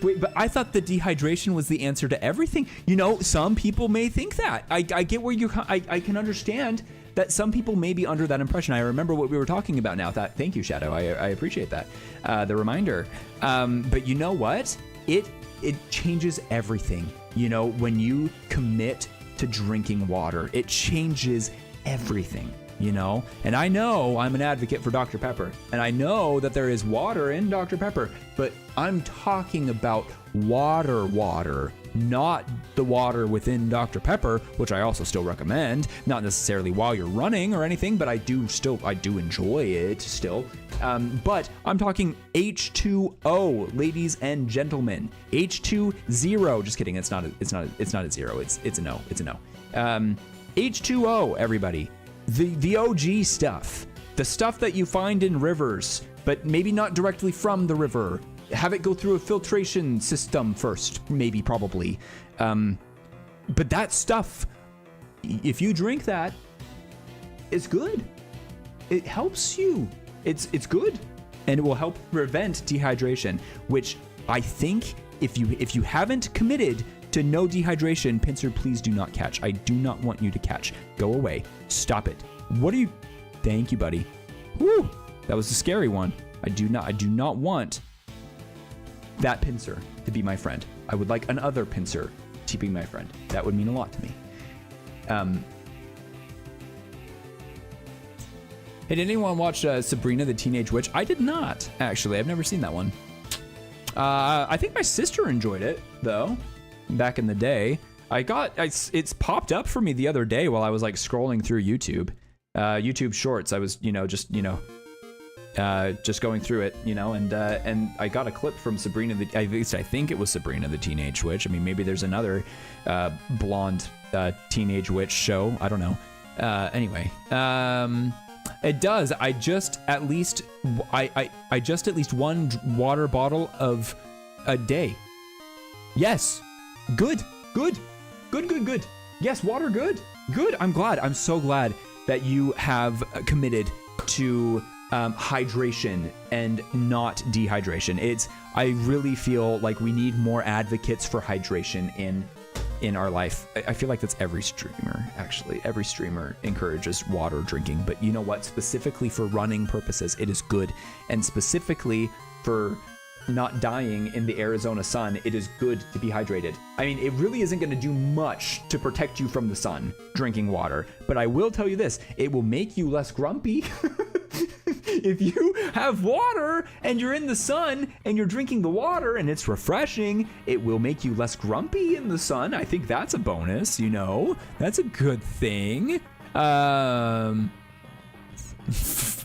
Wait, but I thought the dehydration was the answer to everything. You know, some people may think that. I get where you... I can understand that some people may be under that impression. I remember what we were talking about now. Thank you, Shadow. I appreciate that. The reminder. But you know what? It changes everything. You know, when you commit to drinking water, it changes everything, you know? And I know I'm an advocate for Dr. Pepper, and I know that there is water in Dr. Pepper, but I'm talking about water, not the water within Dr. Pepper, which I also still recommend, not necessarily while you're running or anything, but I do enjoy it still. But I'm talking H2O, ladies and gentlemen. H20, just kidding, it's not a zero, it's a no. H2O, everybody. The OG stuff. The stuff that you find in rivers, but maybe not directly from the river. Have it go through a filtration system first, maybe, probably. But that stuff, if you drink that, it's good. It helps you. It's good. And it will help prevent dehydration, which I think if you haven't committed to no dehydration, Pincer, please do not catch. I do not want you to catch. Go away. Stop it. What are you... Thank you, buddy. Woo! That was a scary one. I do not want that Pincer to be my friend. I would like another Pincer to be my friend. That would mean a lot to me. Hey, did anyone watch Sabrina the Teenage Witch? I did not, actually. I've never seen that one. I think my sister enjoyed it, though. Back in the day, it's popped up for me the other day while I was like scrolling through YouTube Shorts. I was just going through it, and I got a clip from Sabrina at least I think it was Sabrina the Teenage Witch. I mean, maybe there's another blonde teenage witch show. I don't know. Anyway, it does. I just at least one water bottle of a day. Yes. Good. Yes, water good. Good. I'm glad. I'm so glad that you have committed to hydration and not dehydration. I really feel like we need more advocates for hydration in our life. I feel like that's every streamer, actually. Every streamer encourages water drinking, but you know what? Specifically for running purposes, it is good. And specifically for not dying in the Arizona sun, it is good to be hydrated. I mean, it really isn't going to do much to protect you from the sun, drinking water. But I will tell you this, it will make you less grumpy. If you have water and you're in the sun and you're drinking the water and it's refreshing, it will make you less grumpy in the sun. I think that's a bonus, you know? That's a good thing.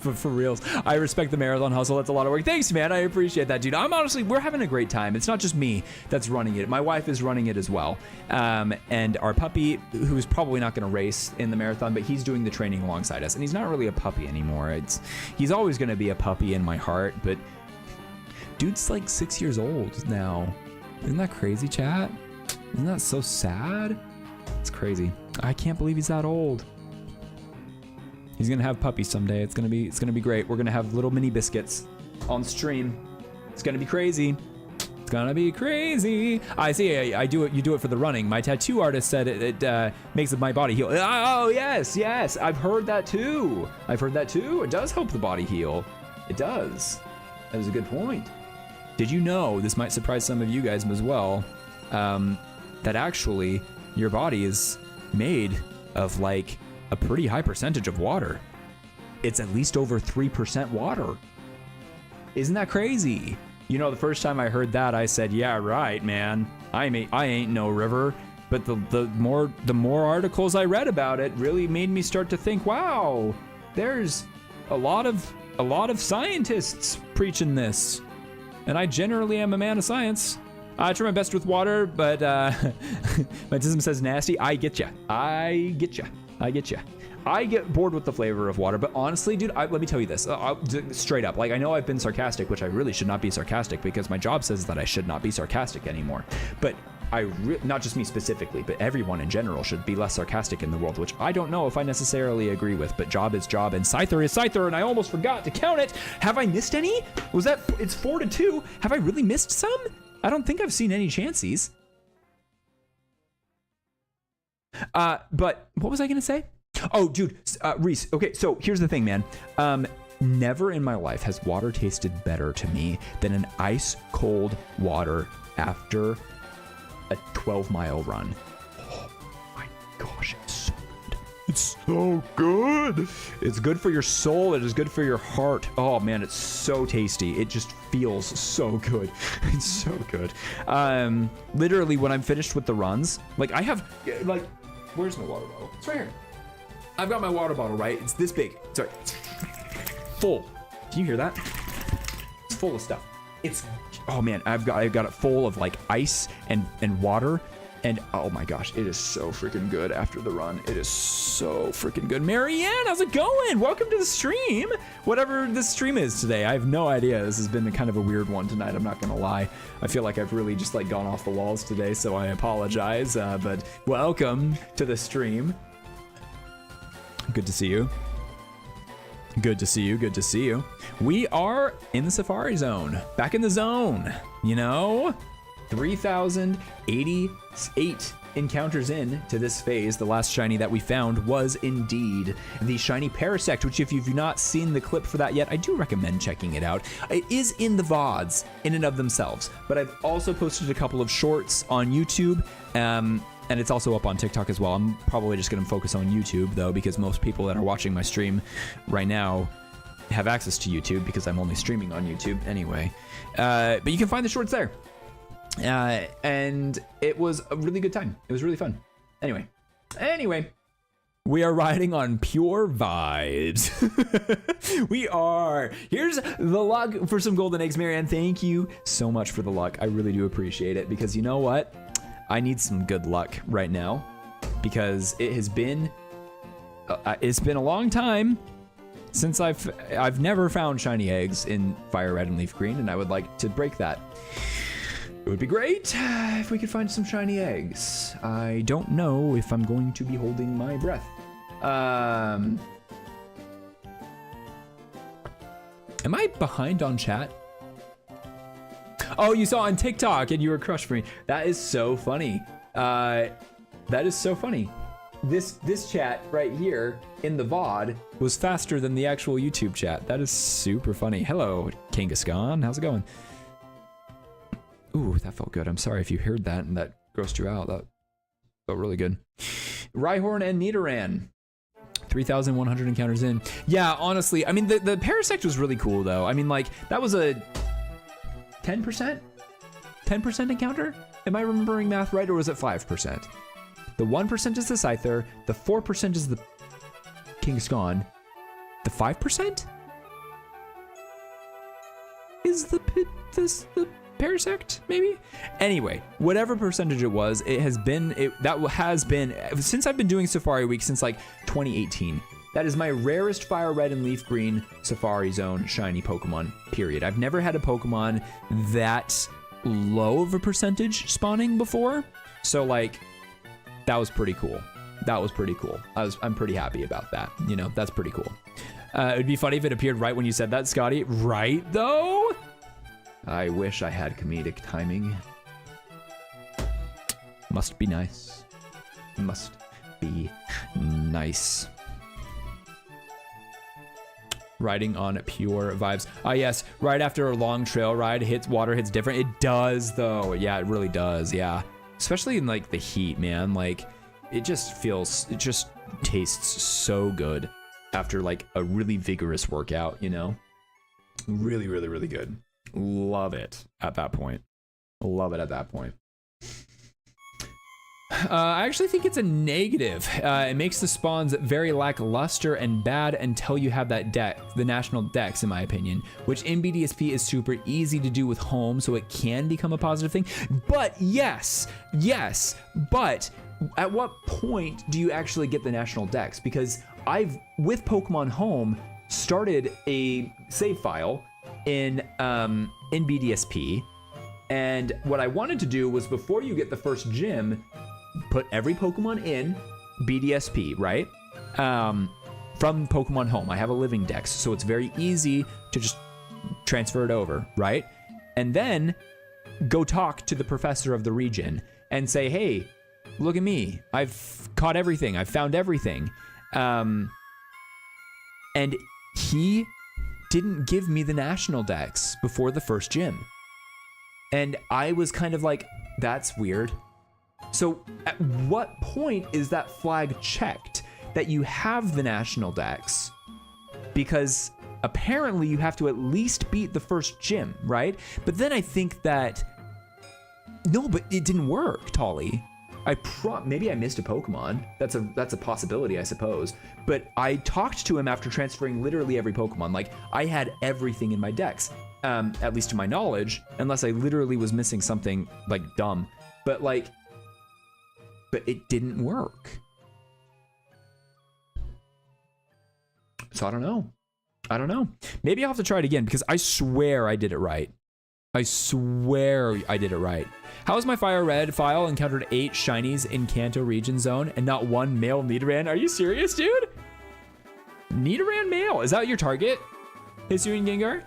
For reals, I respect the marathon hustle. That's a lot of work. Thanks, man. I appreciate that, dude. We're having a great time. It's not just me that's running it. My wife is running it as well. And our puppy, who's probably not going to race in the marathon, but he's doing the training alongside us. And he's not really a puppy anymore. He's always going to be a puppy in my heart, but dude's like 6 years old now. Isn't that crazy, chat? Isn't that so sad? It's crazy. I can't believe he's that old. He's gonna have puppies someday. It's gonna be great. We're gonna have little mini biscuits on stream. It's gonna be crazy. It's gonna be crazy. I see. I do it. You do it for the running. My tattoo artist said it makes my body heal. Oh yes. I've heard that too. It does help the body heal. It does. That was a good point. Did you know, this might surprise some of you guys as well, that actually your body is made of like a pretty high percentage of water. It's at least over 3% water. Isn't that crazy? You know, the first time I heard that, I said, yeah, right, man. I ain't no river. But the more articles I read about it really made me start to think, wow, there's a lot of scientists preaching this. And I generally am a man of science. I try my best with water, but my tism says nasty. I get you. I get bored with the flavor of water, but honestly, dude, let me tell you this, straight up. Like, I know I've been sarcastic, which I really should not be sarcastic because my job says that I should not be sarcastic anymore. But not just me specifically, but everyone in general should be less sarcastic in the world, which I don't know if I necessarily agree with, but job is job and Scyther is Scyther, and I almost forgot to count it. Have I missed any? It's 4-2. Have I really missed some? I don't think I've seen any chances. But what was I gonna say? Oh, dude, Reese. Okay, so here's the thing, man. Never in my life has water tasted better to me than an ice cold water after a 12-mile run. Oh my gosh, it's so good. It's so good. It's good for your soul. It is good for your heart. Oh man, it's so tasty. It just feels so good. It's so good. Literally, when I'm finished with the runs, like I have, like, where's my water bottle? It's right here. I've got my water bottle, right? It's this big. Sorry. It's full. Can you hear that? It's full of stuff. Oh man, I've got it full of like ice and water. And oh my gosh, it is so freaking good after the run. It is so freaking good. Marianne, how's it going? Welcome to the stream. Whatever this stream is today, I have no idea. This has been kind of a weird one tonight, I'm not gonna lie. I feel like I've really just like gone off the walls today, so I apologize. But welcome to the stream. Good to see you. Good to see you. We are in the Safari Zone. Back in the zone, you know? 3,088 encounters in to this phase. The last shiny that we found was indeed the shiny Parasect, which if you've not seen the clip for that yet, I do recommend checking it out. It is in the VODs in and of themselves, but I've also posted a couple of shorts on YouTube, and it's also up on TikTok as well. I'm probably just going to focus on YouTube though, because most people that are watching my stream right now have access to YouTube because I'm only streaming on YouTube anyway. But you can find the shorts there. And it was a really good time. It was really fun. Anyway, we are riding on pure vibes. We are. Here's the luck for some golden eggs, Marianne. Thank you so much for the luck. I really do appreciate it because you know what? I need some good luck right now because it has been it's been a long time since I've never found shiny eggs in Fire Red and Leaf Green, and I would like to break that. It would be great if we could find some shiny eggs. I don't know if I'm going to be holding my breath. Am I behind on chat? Oh, you saw on TikTok and you were crushed for me. That is so funny. That is so funny. This chat right here in the VOD was faster than the actual YouTube chat. That is super funny. Hello, Kangaskhan. How's it going? Ooh, that felt good. I'm sorry if you heard that and that grossed you out. That felt really good. Rhyhorn and Nidoran. 3,100 encounters in. Yeah, honestly, I mean, the Parasect was really cool, though. I mean, like, that was a 10%? 10% encounter? Am I remembering math right, or was it 5%? The 1% is the Scyther, the 4% is the Kangaskhan, the 5% is the Parasect, maybe? Anyway, whatever percentage it was, that has been, since I've been doing Safari Week since like 2018, that is my rarest Fire Red and Leaf Green Safari Zone shiny Pokemon, period. I've never had a Pokemon that low of a percentage spawning before, so like, that was pretty cool. That was pretty cool. I'm pretty happy about that. You know, that's pretty cool. It'd be funny if it appeared right when you said that, Scotty. Right, though? I wish I had comedic timing. Must be nice. Must be nice. Riding on pure vibes. Ah, yes. Right after a long trail ride, water hits different. It does, though. Yeah, it really does. Yeah. Especially in like the heat, man. Like, it just tastes so good after like a really vigorous workout, you know? Really, really, really good. Love it at that point. Love it at that point. I actually think it's a negative. It makes the spawns very lackluster and bad until you have that the national dex, in my opinion, which in BDSP is super easy to do with home, so it can become a positive thing. But yes, but at what point do you actually get the national dex? Because I've, with Pokemon Home, started a save file in BDSP, and what I wanted to do was, before you get the first gym, put every Pokemon in BDSP, right? From Pokemon Home. I have a living dex, so it's very easy to just transfer it over, right? And then go talk to the professor of the region and say, hey, look at me. I've caught everything. I've found everything. And he didn't give me the national dex before the first gym. And I was kind of like, that's weird. So at what point is that flag checked that you have the national dex? Because apparently you have to at least beat the first gym, right? But then I think that, no, but it didn't work, Tolly. Maybe I missed a Pokemon. That's a possibility, I suppose. But I talked to him after transferring literally every Pokemon. Like, I had everything in my dex, at least to my knowledge, unless I literally was missing something like dumb. But it didn't work. So I don't know. Maybe I'll have to try it again, because I swear I did it right. I swear I did it right. How is my Fire Red file encountered 8 shinies in Kanto region zone and not one male Nidoran? Are you serious, dude? Nidoran male, is that your target? Hisuian Gengar?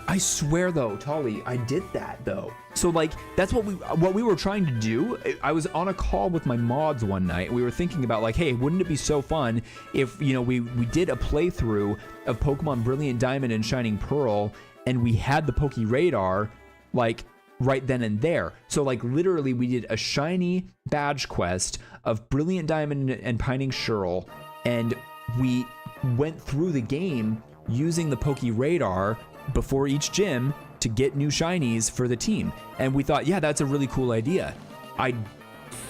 I swear though, Tolly, I did that though. So like, that's what we were trying to do. I was on a call with my mods one night. We were thinking about like, hey, wouldn't it be so fun if, you know, we did a playthrough of Pokemon Brilliant Diamond and Shining Pearl, and we had the Poke Radar like right then and there. So like literally we did a shiny badge quest of Brilliant Diamond and Pining Shirl, and we went through the game using the Poke Radar before each gym to get new shinies for the team. And we thought, yeah, that's a really cool idea. I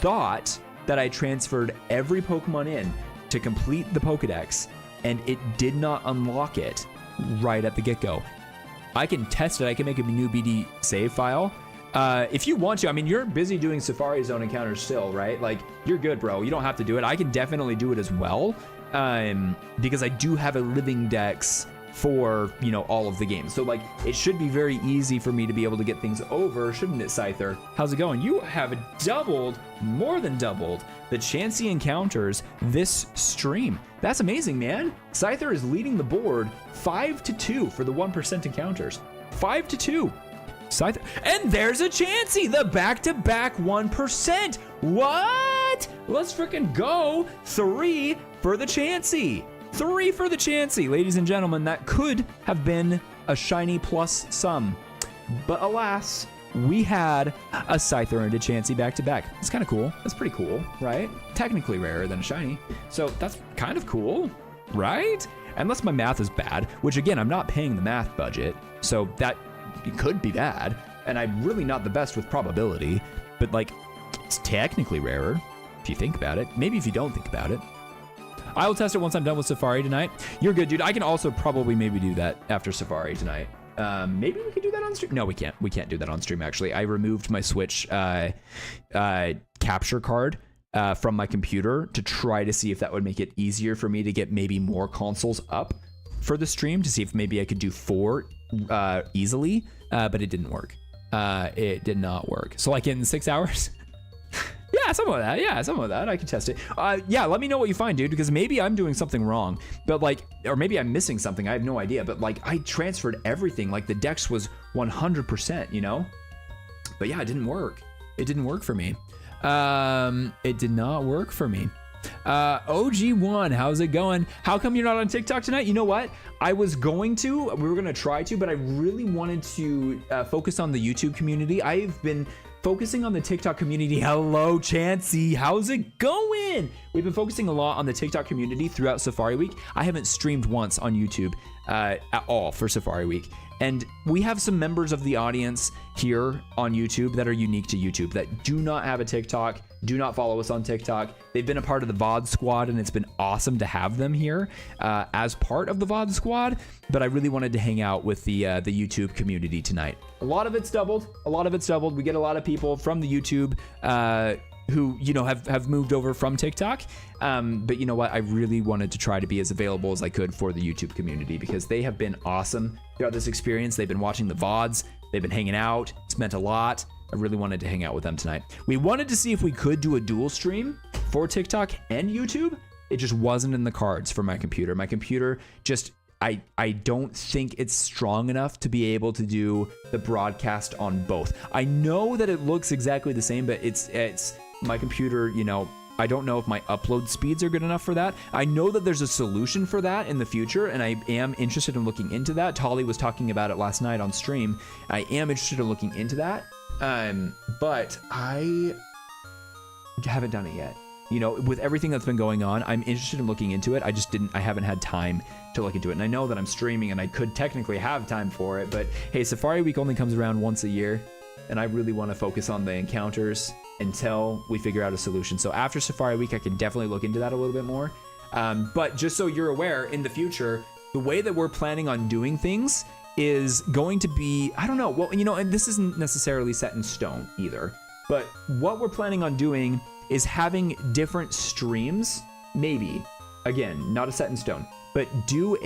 thought that I transferred every Pokemon in to complete the Pokedex, and it did not unlock it right at the get-go. I can test it. I can make a new BD save file. If you want to, I mean, you're busy doing Safari Zone encounters still, right? Like, you're good, bro. You don't have to do it. I can definitely do it as well, because I do have a living dex for, you know, all of the games. So like it should be very easy for me to be able to get things over, shouldn't it, Scyther? How's it going? You have doubled, more than doubled, the Chansey encounters this stream. That's amazing, man. Scyther is leading the board 5-2 for the 1% encounters. 5-2. Scyther, and there's a Chansey, the back-to-back 1%. What? Let's freaking go. 3 for the Chansey. 3 for the Chansey, ladies and gentlemen. That could have been a shiny plus some, but alas, we had a Scyther and a Chansey back to back. It's kind of cool. That's pretty cool, right? Technically rarer than a shiny, so that's kind of cool, right? Unless my math is bad, which again, I'm not paying the math budget, so that it could be bad, and I'm really not the best with probability, but like, it's technically rarer if you think about it. Maybe if you don't think about it. I will test it once I'm done with Safari tonight. You're good, dude. I can also probably maybe do that after Safari tonight. Maybe we could do that on stream. No, we can't. We can't do that on stream, actually. I removed my Switch capture card from my computer to try to see if that would make it easier for me to get maybe more consoles up for the stream, to see if maybe I could do 4 easily, but it didn't work. It did not work. So like in 6 hours? Yeah, something like that. Yeah, something like that. I can test it. Yeah, let me know what you find, dude, because maybe I'm doing something wrong, but like, or maybe I'm missing something. I have no idea, but like I transferred everything. Like the dex was 100%, you know? But yeah, it didn't work. It didn't work for me. It did not work for me. OG1, how's it going? How come you're not on TikTok tonight? You know what? I was going to, we were going to try to, but I really wanted to focus on the YouTube community. I've been focusing on the TikTok community. Hello, Chansey. How's it going? We've been focusing a lot on the TikTok community throughout Safari Week. I haven't streamed once on YouTube at all for Safari Week. And we have some members of the audience here on YouTube that are unique to YouTube that do not have a TikTok, do not follow us on TikTok. They've been a part of the VOD squad, and it's been awesome to have them here as part of the VOD squad. But I really wanted to hang out with the YouTube community tonight. A lot of it's doubled. A lot of it's doubled. We get a lot of people from the YouTube who, you know, have moved over from TikTok. But you know what? I really wanted to try to be as available as I could for the YouTube community because they have been awesome throughout this experience. They've been watching the VODs. They've been hanging out. It's meant a lot. I really wanted to hang out with them tonight. We wanted to see if we could do a dual stream for TikTok and YouTube. It just wasn't in the cards for my computer. My computer just, I don't think it's strong enough to be able to do the broadcast on both. I know that it looks exactly the same, but it's my computer, you know, I don't know if my upload speeds are good enough for that. I know that there's a solution for that in the future, and I am interested in looking into that. Tolly was talking about it last night on stream. I am interested in looking into that, but I haven't done it yet. You know, with everything that's been going on, I'm interested in looking into it. I haven't had time to look into it. And I know that I'm streaming and I could technically have time for it, but hey, Safari Week only comes around once a year, and I really want to focus on the encounters until we figure out a solution. So after Safari Week, I can definitely look into that a little bit more. But just so you're aware, in the future, the way that we're planning on doing things is going to be, I don't know, well, you know, and this isn't necessarily set in stone either, but what we're planning on doing is having different streams, maybe, again, not a set in stone, but do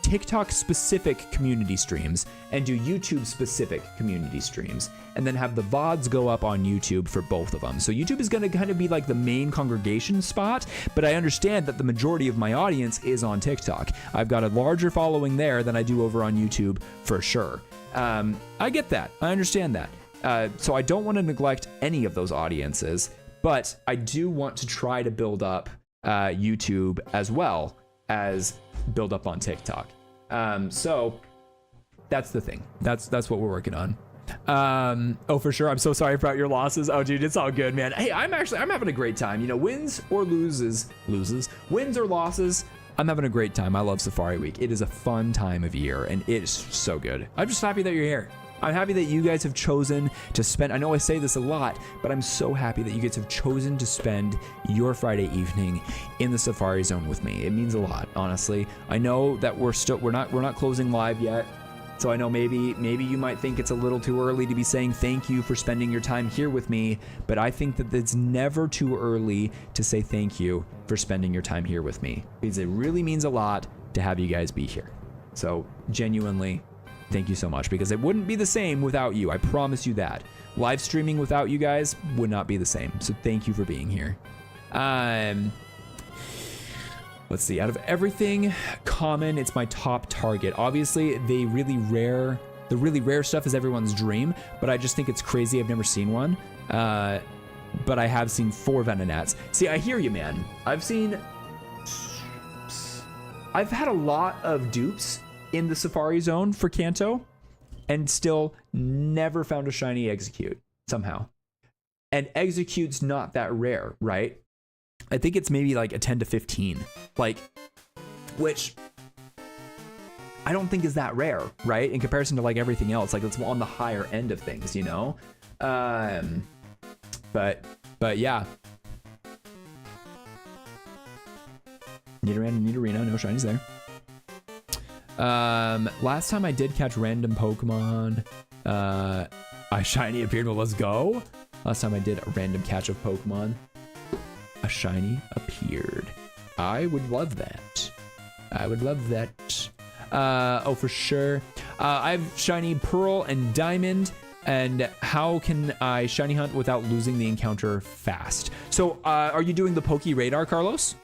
TikTok specific community streams and do YouTube specific community streams, and then have the VODs go up on YouTube for both of them. So YouTube is going to kind of be like the main congregation spot, but I understand that the majority of my audience is on TikTok. I've got a larger following there than I do over on YouTube for sure. I get that. I understand that. So I don't want to neglect any of those audiences, but I do want to try to build up YouTube as well as build up on TikTok. So that's the thing. That's what we're working on. Oh, for sure. I'm so sorry about your losses. Oh, dude, it's all good, man. Hey, I'm having a great time. You know, wins or loses, wins or losses, I'm having a great time. I love Safari Week. It is a fun time of year, and it is so good. I'm just happy that you're here. I'm happy that you guys have chosen to spend, I know I say this a lot, but I'm so happy that you guys have chosen to spend your Friday evening in the Safari Zone with me. It means a lot, honestly. I know that we're not closing live yet. So I know maybe you might think it's a little too early to be saying thank you for spending your time here with me, but I think that it's never too early to say thank you for spending your time here with me, because it really means a lot to have you guys be here. So genuinely, thank you so much, because it wouldn't be the same without you. I promise you that. Live streaming without you guys would not be the same. So thank you for being here. Let's see. Out of everything common, it's my top target. Obviously, the really rare stuff is everyone's dream, but I just think it's crazy. I've never seen one. But I have seen 4 Venonats. See, I hear you, man. I've had a lot of dupes in the Safari Zone for Kanto, and still never found a shiny Execute somehow. And Execute's not that rare, right? I think it's maybe like a 10 to 15, like, which I don't think is that rare, right? In comparison to like everything else, like it's on the higher end of things, you know? But yeah. Nidorino, no shinies there. Last time I did catch random Pokemon, a shiny appeared, but let's go. Last time I did a random catch of Pokemon, a shiny appeared. I would love that. I would love that. Oh, for sure. I have shiny Pearl and Diamond. And how can I shiny hunt without losing the encounter fast? So, are you doing the Poke Radar, Carlos?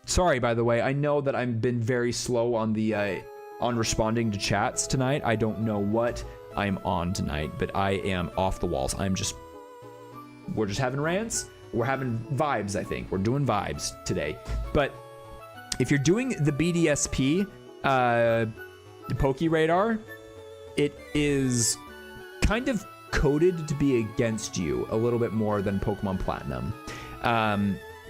Sorry, by the way. I know that I've been very slow on the on responding to chats tonight. I don't know what I'm on tonight, but I am off the walls. We're just having rants. We're having vibes, I think. We're doing vibes today. But if you're doing the BDSP, the Poke Radar, it is kind of coded to be against you a little bit more than Pokemon Platinum.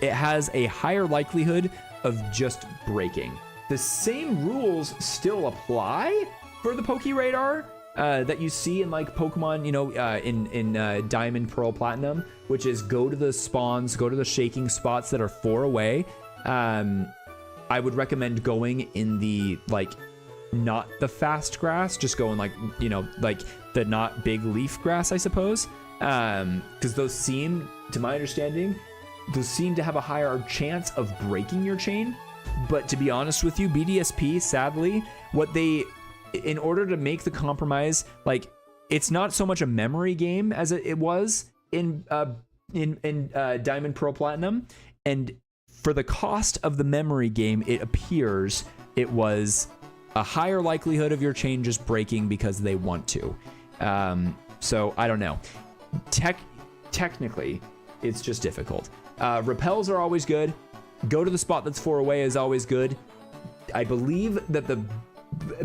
It has a higher likelihood of just breaking. The same rules still apply for the Poke Radar that you see in like Pokemon, you know, in Diamond, Pearl, Platinum, which is go to the spawns, go to the shaking spots that are 4 away. I would recommend going in the like not the fast grass, just going like, you know, like the not big leaf grass, I suppose, because those seem, to my understanding, those seem to have a higher chance of breaking your chain. But to be honest with you, BDSP, sadly, in order to make the compromise, like, it's not so much a memory game as it was in Diamond, Pearl, Platinum, and for the cost of the memory game, it appears it was a higher likelihood of your chain just breaking because they want to. So I don't know. Technically, it's just difficult. Repels are always good. Go to the spot that's 4 away is always good. I believe that the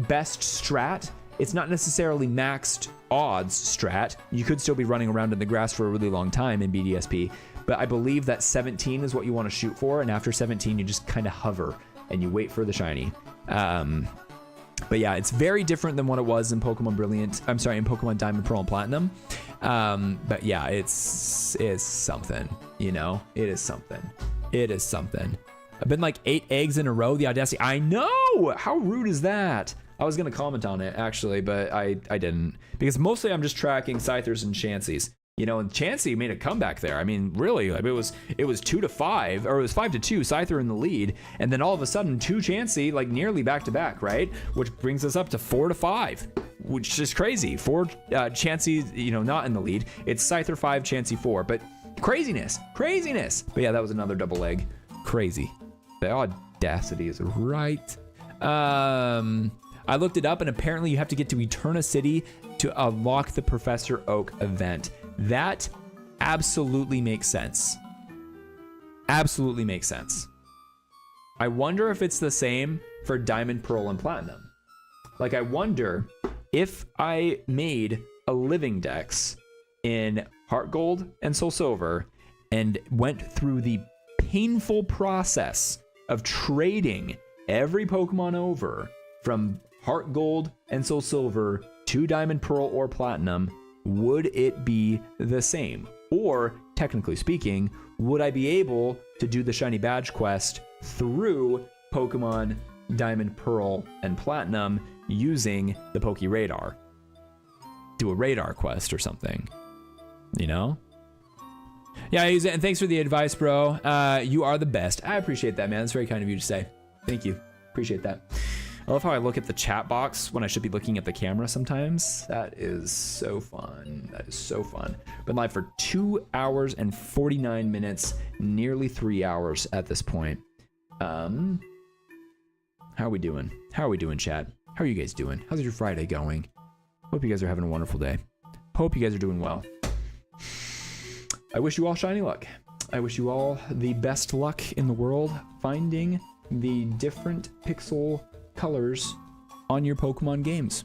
best strat, it's not necessarily maxed odds strat. You could still be running around in the grass for a really long time in BDSP, but I believe that 17 is what you want to shoot for, and after 17 you just kind of hover and you wait for the shiny. But yeah, it's very different than what it was in Pokemon Brilliant. I'm sorry, in Pokemon Diamond, Pearl, and Platinum. But yeah, it's something, you know? It is something. It is something. I've been like 8 eggs in a row, the audacity. I know! How rude is that? I was going to comment on it, actually, but I didn't. Because mostly I'm just tracking Scythers and Chanseys. You know, and Chansey made a comeback there. I mean, really, it was 2-5, or it was 5-2, Scyther in the lead, and then all of a sudden 2 Chansey, like nearly back to back, right? Which brings us up to 4-5, which is crazy. 4 Chansey, you know, not in the lead. It's Scyther 5, Chansey 4, but craziness. But yeah, that was another double leg. Crazy. The audacity is right. I looked it up, and apparently you have to get to Eterna City to unlock the Professor Oak event. That absolutely makes sense. Absolutely makes sense. I wonder if it's the same for Diamond, Pearl, and Platinum. Like, I wonder if I made a living dex in Heart Gold and Soul Silver and went through the painful process of trading every Pokemon over from Heart Gold and Soul Silver to Diamond, Pearl, or Platinum, would it be the same? Or, technically speaking, would I be able to do the Shiny Badge quest through Pokemon Diamond, Pearl, and Platinum using the Poke Radar? Do a radar quest or something, you know? Yeah, I use it, and thanks for the advice, bro. You are the best. I appreciate that, man. That's very kind of you to say. Thank you. Appreciate that. I love how I look at the chat box when I should be looking at the camera sometimes. That is so fun. That is so fun. Been live for 2 hours and 49 minutes, nearly 3 hours at this point. How are we doing? How are we doing, chat? How are you guys doing? How's your Friday going? Hope you guys are having a wonderful day. Hope you guys are doing well. I wish you all shiny luck. I wish you all the best luck in the world finding the different pixel colors on your Pokemon games.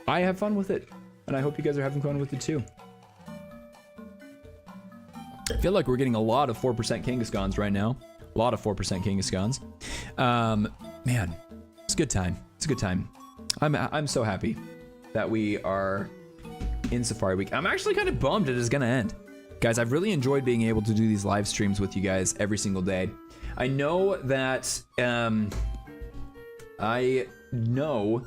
I have fun with it, and I hope you guys are having fun with it too. I feel like we're getting a lot of 4% Kangaskhan's right now. A lot of 4% Kangaskhan's. Man, it's a good time. It's a good time. I'm so happy that we are in Safari Week. I'm actually kind of bummed it is gonna end. Guys, I've really enjoyed being able to do these live streams with you guys every single day. I know that, I know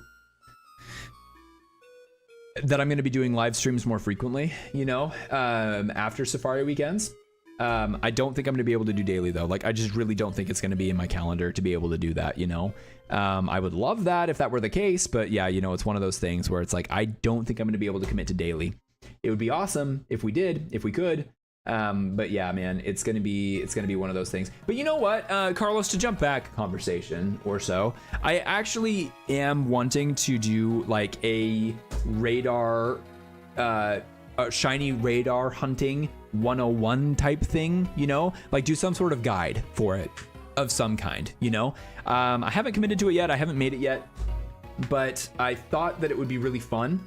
that I'm going to be doing live streams more frequently, you know, after Safari weekends. I don't think I'm going to be able to do daily though. Like, I just really don't think it's going to be in my calendar to be able to do that, you know. I would love that if that were the case, but yeah, you know, it's one of those things where it's like, I don't think I'm going to be able to commit to daily. It would be awesome if we did, if we could. But yeah, man, it's gonna be one of those things. But you know what, Carlos, to jump back a conversation or so, I actually am wanting to do like a radar, a shiny radar hunting 101 type thing, you know, like do some sort of guide for it of some kind, you know. I haven't committed to it yet. I haven't made it yet, but I thought that it would be really fun.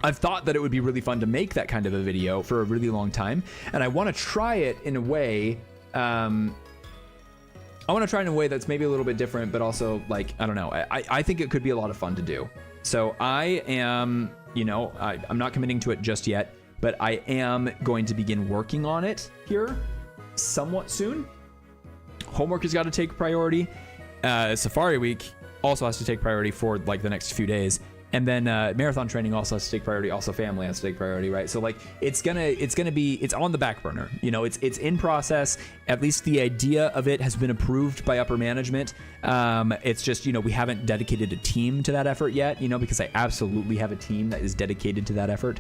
I've thought that it would be really fun to make that kind of a video for a really long time, and I want to try it in a way. I want to try it in a way that's maybe a little bit different, but also like, I don't know. I think it could be a lot of fun to do. So I am, you know, I'm not committing to it just yet, but I am going to begin working on it here somewhat soon. Homework has got to take priority. Safari Week also has to take priority for like the next few days. And then marathon training also has to take priority. Also family has to take priority, right? So like it's on the back burner. You know, it's in process. At least the idea of it has been approved by upper management. It's just, you know, we haven't dedicated a team to that effort yet, you know, because I absolutely have a team that is dedicated to that effort.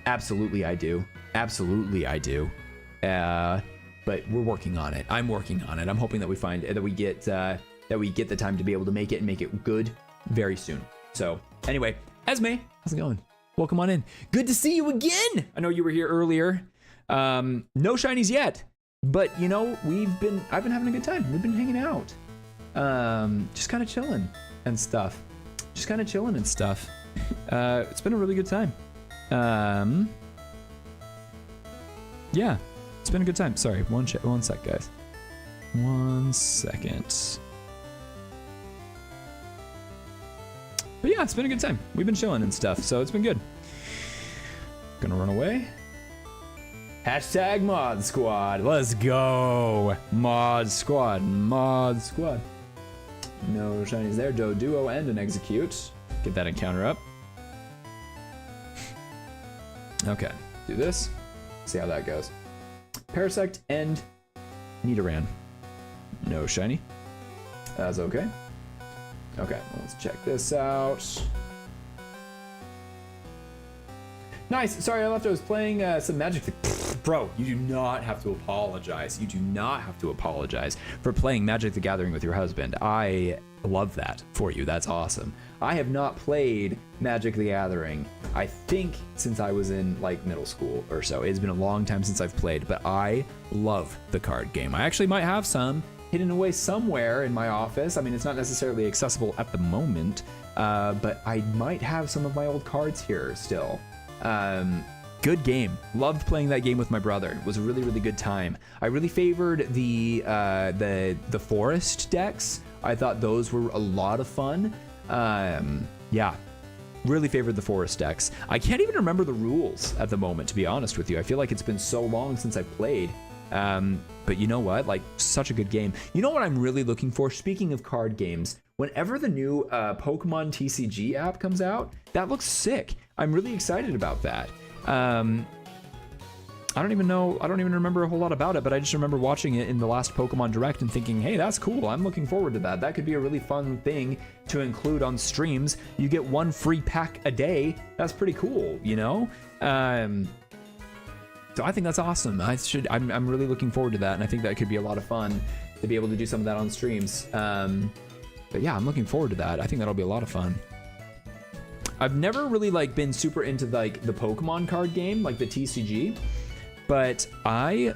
Absolutely I do. Absolutely I do. But we're working on it. I'm working on it. I'm hoping that we find that we get the time to be able to make it and make it good very soon. So anyway, Esme, how's it going? Welcome on in. Good to see you again. I know you were here earlier. No shinies yet, but you know, I've been having a good time. We've been hanging out. Just kind of chilling and stuff. It's been a really good time. Yeah, it's been a good time. Sorry, one sec, guys. 1 second. But yeah, it's been a good time. We've been chilling and stuff, so it's been good. Gonna run away. Hashtag mod squad. Let's go. Mod squad. Mod squad. No shinies there. Duo and an execute. Get that encounter up. Okay. Do this. See how that goes. Parasect and Nidoran. No shiny. That's okay. Okay, let's check this out. Nice. Sorry, I left. I was playing some Magic. Bro, you do not have to apologize. You do not have to apologize for playing Magic the Gathering with your husband. I love that for you. That's awesome. I have not played Magic the Gathering, I think, since I was in like middle school or so. It's been a long time since I've played, but I love the card game. I actually might have some hidden away somewhere in my office. I mean, it's not necessarily accessible at the moment, but I might have some of my old cards here still. Good game. Loved playing that game with my brother. It was a really, really good time. I really favored the forest decks. I thought those were a lot of fun. Yeah, really favored the forest decks. I can't even remember the rules at the moment, to be honest with you. I feel like it's been so long since I played. But you know what? Like, such a good game. You know what I'm really looking for? Speaking of card games, whenever the new Pokemon TCG app comes out, that looks sick. I'm really excited about that. I don't even know, I don't even remember a whole lot about it, but I just remember watching it in the last Pokemon Direct and thinking, hey, that's cool. I'm looking forward to that. That could be a really fun thing to include on streams. You get 1 free pack a day. That's pretty cool, you know? So I think that's awesome. I'm really looking forward to that, and I think that could be a lot of fun to be able to do some of that on streams. But yeah, I'm looking forward to that. I think that'll be a lot of fun. I've never really like been super into like the Pokemon card game, like the TCG, but I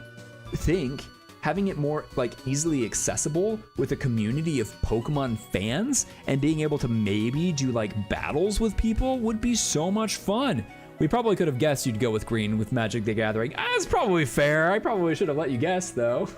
think having it more like easily accessible with a community of Pokemon fans and being able to maybe do like battles with people would be so much fun. We probably could have guessed you'd go with green with Magic the Gathering. That's probably fair. I probably should have let you guess though.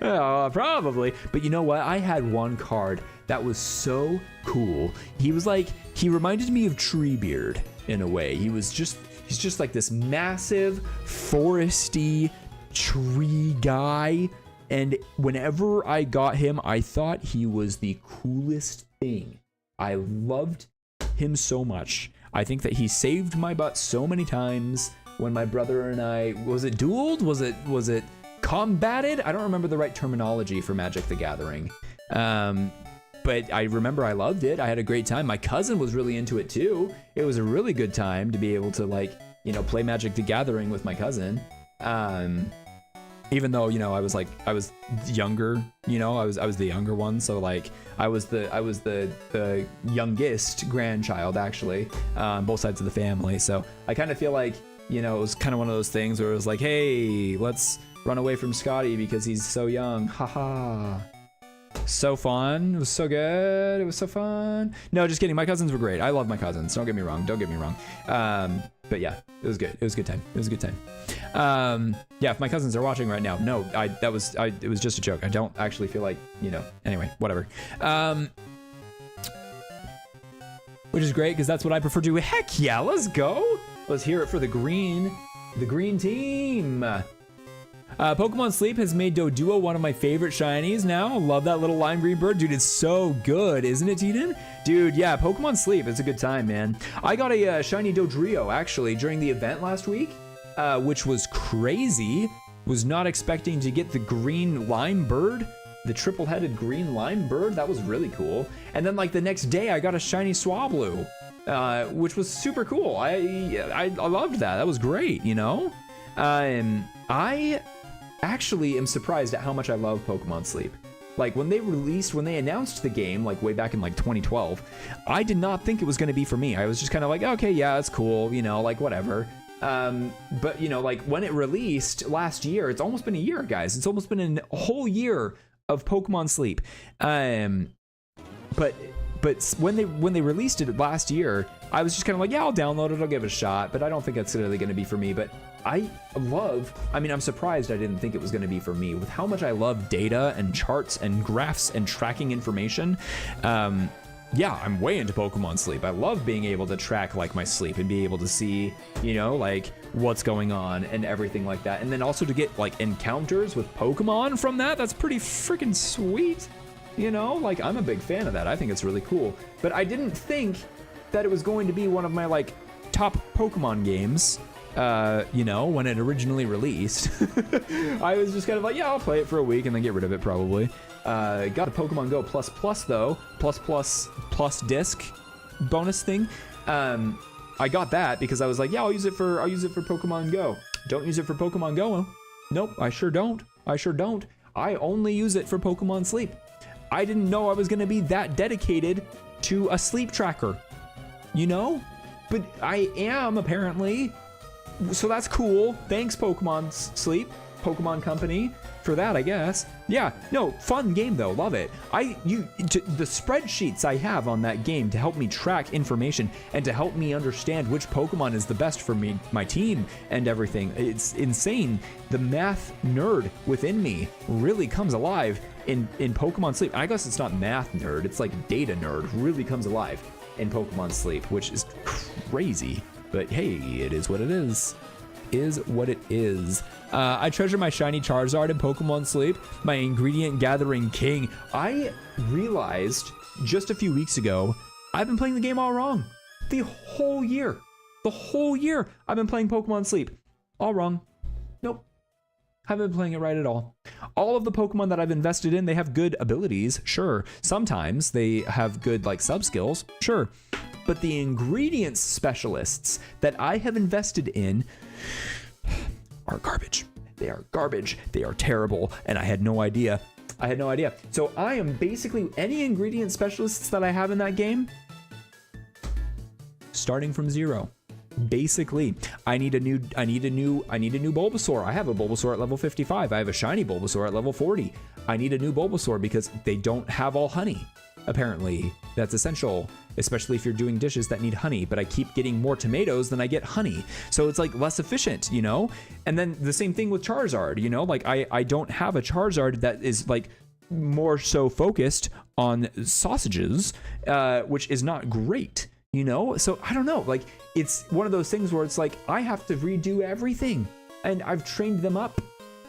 Oh, probably. But you know what? I had one card that was so cool. He was like, he reminded me of Treebeard in a way. He's just like this massive foresty tree guy. And whenever I got him, I thought he was the coolest thing. I loved him so much. I think that he saved my butt so many times when my brother and I, was it dueled? Was it combated? I don't remember the right terminology for Magic the Gathering. But I remember I loved it. I had a great time. My cousin was really into it too. It was a really good time to be able to like, you know, play Magic the Gathering with my cousin. Even though, you know, I was younger, you know, I was the younger one. So like I was the youngest grandchild actually, both sides of the family. So I kind of feel like, you know, it was kind of one of those things where it was like, hey, let's run away from Scotty because he's so young. Haha. So fun. It was so good. It was so fun. No, just kidding. My cousins were great. I love my cousins. Don't get me wrong. But yeah, it was good. It was a good time. It was a good time. Yeah, if my cousins are watching right now, no, it was just a joke. I don't actually feel like, you know, anyway, whatever. Which is great because that's what I prefer to do. Heck yeah, let's go. Let's hear it for the green team. Pokemon Sleep has made Doduo one of my favorite shinies now. Love that little lime green bird. Dude, it's so good, isn't it, Teeden? Dude, yeah, Pokemon Sleep, it's a good time, man. I got a shiny Dodrio, actually, during the event last week, which was crazy. Was not expecting to get the green lime bird, the triple-headed green lime bird. That was really cool. And then, like, the next day, I got a shiny Swablu, which was super cool. I loved that. That was great, you know? I actually am surprised at how much I love Pokemon Sleep. Like when they announced the game, like way back in like 2012, I did not think it was going to be for me. I was just kind of like, okay, yeah, it's cool, you know, like whatever. But you know, like when it released last year, it's almost been a year, guys. It's almost been a whole year of Pokemon Sleep. But when they released it last year, I was just kind of like, yeah, I'll download it, I'll give it a shot, but I don't think it's really going to be for me. But I'm surprised I didn't think it was going to be for me with how much I love data and charts and graphs and tracking information. Yeah, I'm way into Pokemon Sleep. I love being able to track like my sleep and be able to see, you know, like what's going on and everything like that. And then also to get like encounters with Pokemon from that's pretty freaking sweet. You know, like I'm a big fan of that. I think it's really cool. But I didn't think that it was going to be one of my like top Pokemon games. You know, when it originally released. I was just kind of like, yeah, I'll play it for a week and then get rid of it probably. Got a Pokemon Go plus though, plus disc bonus thing. I got that because I was like, yeah, I'll use it for Pokemon Go. Don't use it for Pokemon Go? Nope, I sure don't. I only use it for Pokemon Sleep. I didn't know I was gonna be that dedicated to a sleep tracker, you know? But I am apparently. So that's cool. Thanks, Pokemon Sleep, Pokemon Company, for that, I guess. Yeah, no, fun game though, love it. The spreadsheets I have on that game to help me track information and to help me understand which Pokemon is the best for me, my team, and everything. It's insane. The math nerd within me really comes alive in Pokemon Sleep. I guess it's not math nerd, it's like data nerd really comes alive in Pokemon Sleep, which is crazy. But hey, it is what it is. I treasure my shiny Charizard in Pokemon Sleep, my ingredient gathering king. I realized just a few weeks ago, I've been playing the game all wrong. The whole year I've been playing Pokemon Sleep. All wrong. Nope. Haven't been playing it right at all. All of the Pokemon that I've invested in, they have good abilities, sure. Sometimes they have good like sub skills, sure. But the ingredients specialists that I have invested in are garbage. They are garbage. They are terrible. And I had no idea. So I am basically any ingredient specialists that I have in that game, starting from zero. Basically, I need a new Bulbasaur. I have a Bulbasaur at level 55. I have a shiny Bulbasaur at level 40. I need a new Bulbasaur because they don't have all honey. Apparently, that's essential, especially if you're doing dishes that need honey, but I keep getting more tomatoes than I get honey. So it's like less efficient, you know? And then the same thing with Charizard, you know? Like I don't have a Charizard that is like more so focused on sausages, which is not great, you know? So I don't know, like it's one of those things where it's like I have to redo everything and I've trained them up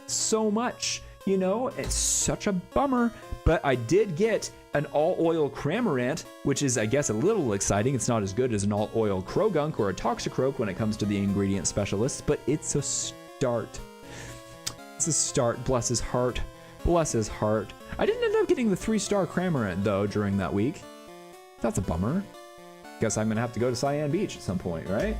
so much, you know? It's such a bummer, but I did get an all-oil Cramorant, which is, I guess, a little exciting. It's not as good as an all-oil Krogunk or a Toxicroak when it comes to the ingredient specialists, but it's a start. It's a start. Bless his heart. Bless his heart. I didn't end up getting the 3-star Cramorant, though, during that week. That's a bummer. Guess I'm going to have to go to Cyan Beach at some point, right?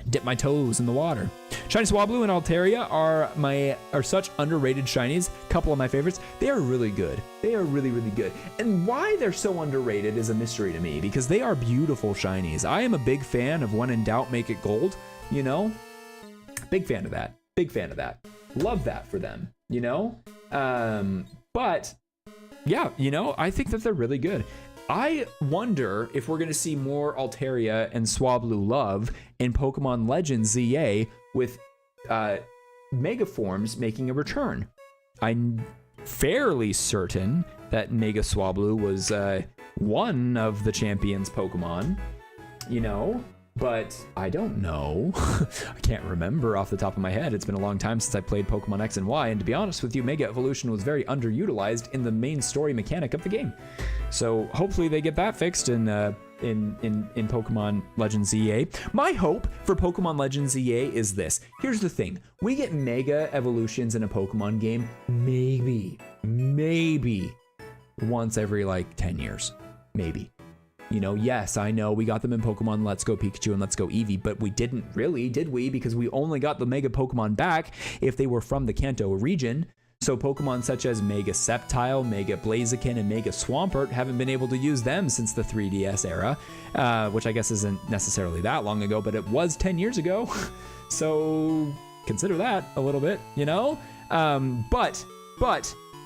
Dip my toes in the water. Shiny Swablu and Altaria are such underrated shinies. Couple of my favorites. They are really good. They are really, really good. And why they're so underrated is a mystery to me because they are beautiful shinies. I am a big fan of when in doubt, make it gold. You know, big fan of that. Big fan of that. Love that for them. You know, but yeah, you know, I think that they're really good. I wonder if we're going to see more Altaria and Swablu love in Pokemon Legends ZA with Mega Forms making a return. I'm fairly certain that Mega Swablu was one of the champions Pokemon, you know, but I don't know. I can't remember off the top of my head. It's been a long time since I played Pokemon X and Y, and to be honest with you, Mega Evolution was very underutilized in the main story mechanic of the game. So hopefully they get that fixed in Pokemon Legends ZA. My hope for Pokemon Legends ZA is this. Here's the thing. We get Mega Evolutions in a Pokemon game maybe once every like 10 years. Maybe. You know, yes, I know we got them in Pokemon Let's Go Pikachu and Let's Go Eevee, but we didn't really, did we? Because we only got the Mega Pokemon back if they were from the Kanto region. So Pokemon such as Mega Sceptile, Mega Blaziken, and Mega Swampert haven't been able to use them since the 3DS era, which I guess isn't necessarily that long ago, but it was 10 years ago. So consider that a little bit, you know? But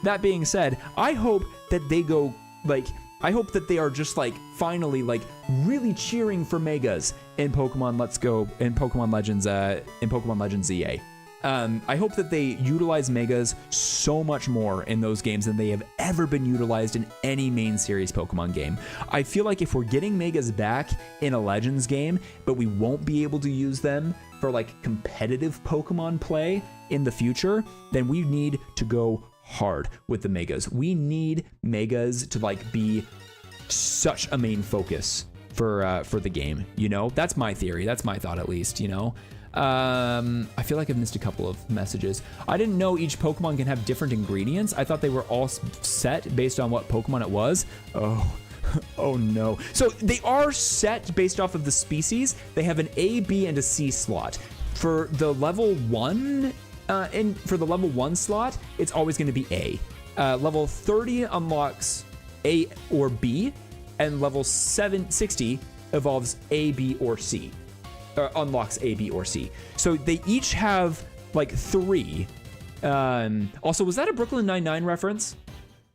that being said, I hope that they go like, I hope that they are just like finally like really cheering for Megas in Pokemon Let's Go, in Pokemon Legends ZA. I hope that they utilize Megas so much more in those games than they have ever been utilized in any main series Pokemon game. I feel like if we're getting Megas back in a Legends game, but we won't be able to use them for like competitive Pokemon play in the future, then we need to go hard with the Megas. We need Megas to like be such a main focus for the game, you know? That's my theory. That's my thought, at least, you know? I feel like I've missed a couple of messages. I didn't know each Pokemon can have different ingredients. I thought they were all set based on what Pokemon it was. Oh no. So they are set based off of the species. They have an A, B, and a C slot. For the level 1 for the level 1 slot, it's always going to be A. Level 30 unlocks A or B, and level 760 evolves A, B, or C. Unlocks A, B, or C. So they each have like 3. Also, was that a Brooklyn Nine-Nine reference,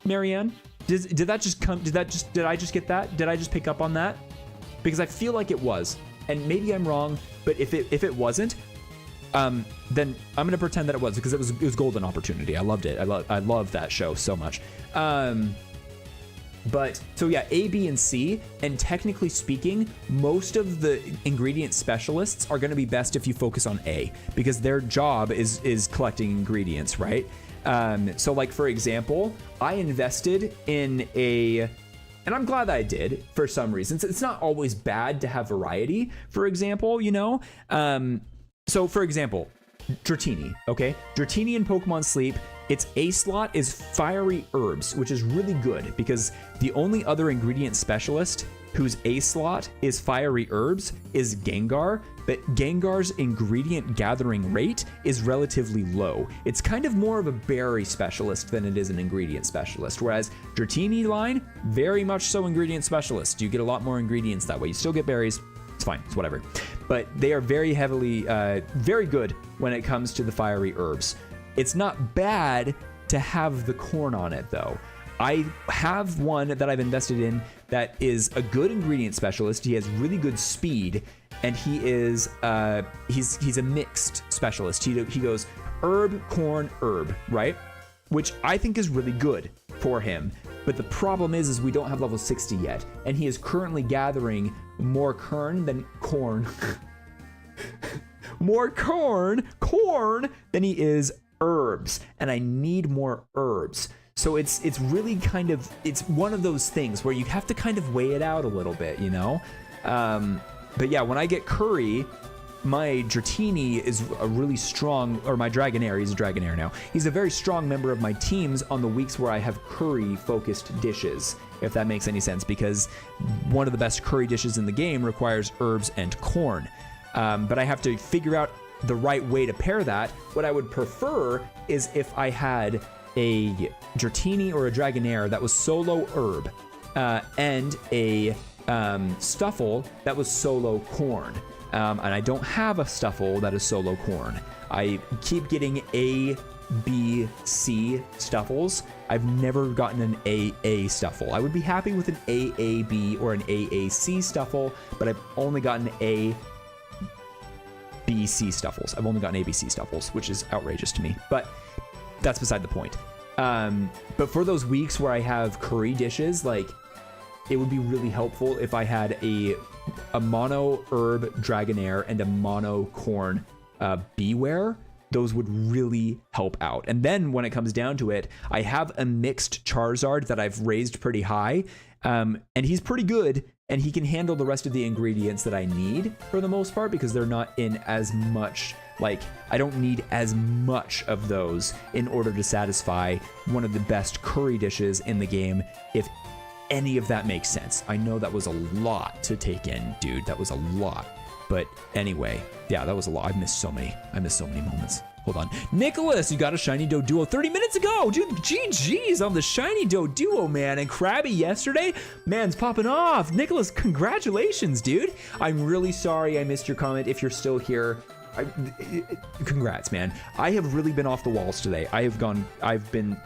Marianne? Did I just get that? Did I just pick up on that? Because I feel like it was, and maybe I'm wrong. But if it wasn't, then I'm gonna pretend that it was, because it was Golden Opportunity. I loved it. I love that show so much. But so yeah, A, B, and C, and technically speaking, most of the ingredient specialists are going to be best if you focus on A, because their job is collecting ingredients, right? So like, for example, I invested in and I'm glad that I did for some reasons. It's not always bad to have variety, for example, you know? So for example, Dratini, okay? Dratini in Pokemon Sleep, its A slot is Fiery Herbs, which is really good because the only other ingredient specialist whose A slot is Fiery Herbs is Gengar, but Gengar's ingredient gathering rate is relatively low. It's kind of more of a berry specialist than it is an ingredient specialist, whereas Dratini line, very much so ingredient specialist. You get a lot more ingredients that way. You still get berries, it's fine, it's whatever. But they are very heavily, very good when it comes to the Fiery Herbs. It's not bad to have the corn on it though. I have one that I've invested in that is a good ingredient specialist. He has really good speed, and he is he's a mixed specialist. He goes herb, corn, herb, right? Which I think is really good for him. But the problem is we don't have level 60 yet, and he is currently gathering more corn than corn. More corn than he is herbs, and I need more herbs. So it's really kind of, it's one of those things where you have to kind of weigh it out a little bit, you know? But yeah, when I get Curry, my Dratini is a really strong, or my Dragonair, he's a Dragonair now. He's a very strong member of my teams on the weeks where I have curry-focused dishes, if that makes any sense, because one of the best curry dishes in the game requires herbs and corn. But I have to figure out the right way to pair that. What I would prefer is if I had a Dratini or a Dragonair that was solo herb and a Stuffle that was solo corn. And I don't have a Stuffle that is solo corn. I keep getting A, B, C Stuffles. I've never gotten an AA Stuffle. I would be happy with an AAB or an AAC Stuffle, but I've only gotten A, BC Stuffles. I've only gotten ABC Stuffles, which is outrageous to me, but that's beside the point. But for those weeks where I have curry dishes, like, it would be really helpful if I had a mono herb Dragonair and a mono corn Beware. Those would really help out. And then when it comes down to it, I have a mixed Charizard that I've raised pretty high, and he's pretty good, and he can handle the rest of the ingredients that I need for the most part because they're not in as much, like, I don't need as much of those in order to satisfy one of the best curry dishes in the game, if any of that makes sense. I know that was a lot to take in, dude. That was a lot. But anyway, yeah, that was a lot. I missed so many moments. Hold on. Nicholas, you got a Shiny Doduo 30 minutes ago. Dude, GG's on the Shiny Doduo, man. And Krabby yesterday, man's popping off. Nicholas, congratulations, dude. I'm really sorry I missed your comment. If you're still here, congrats, man. I have really been off the walls today. I've been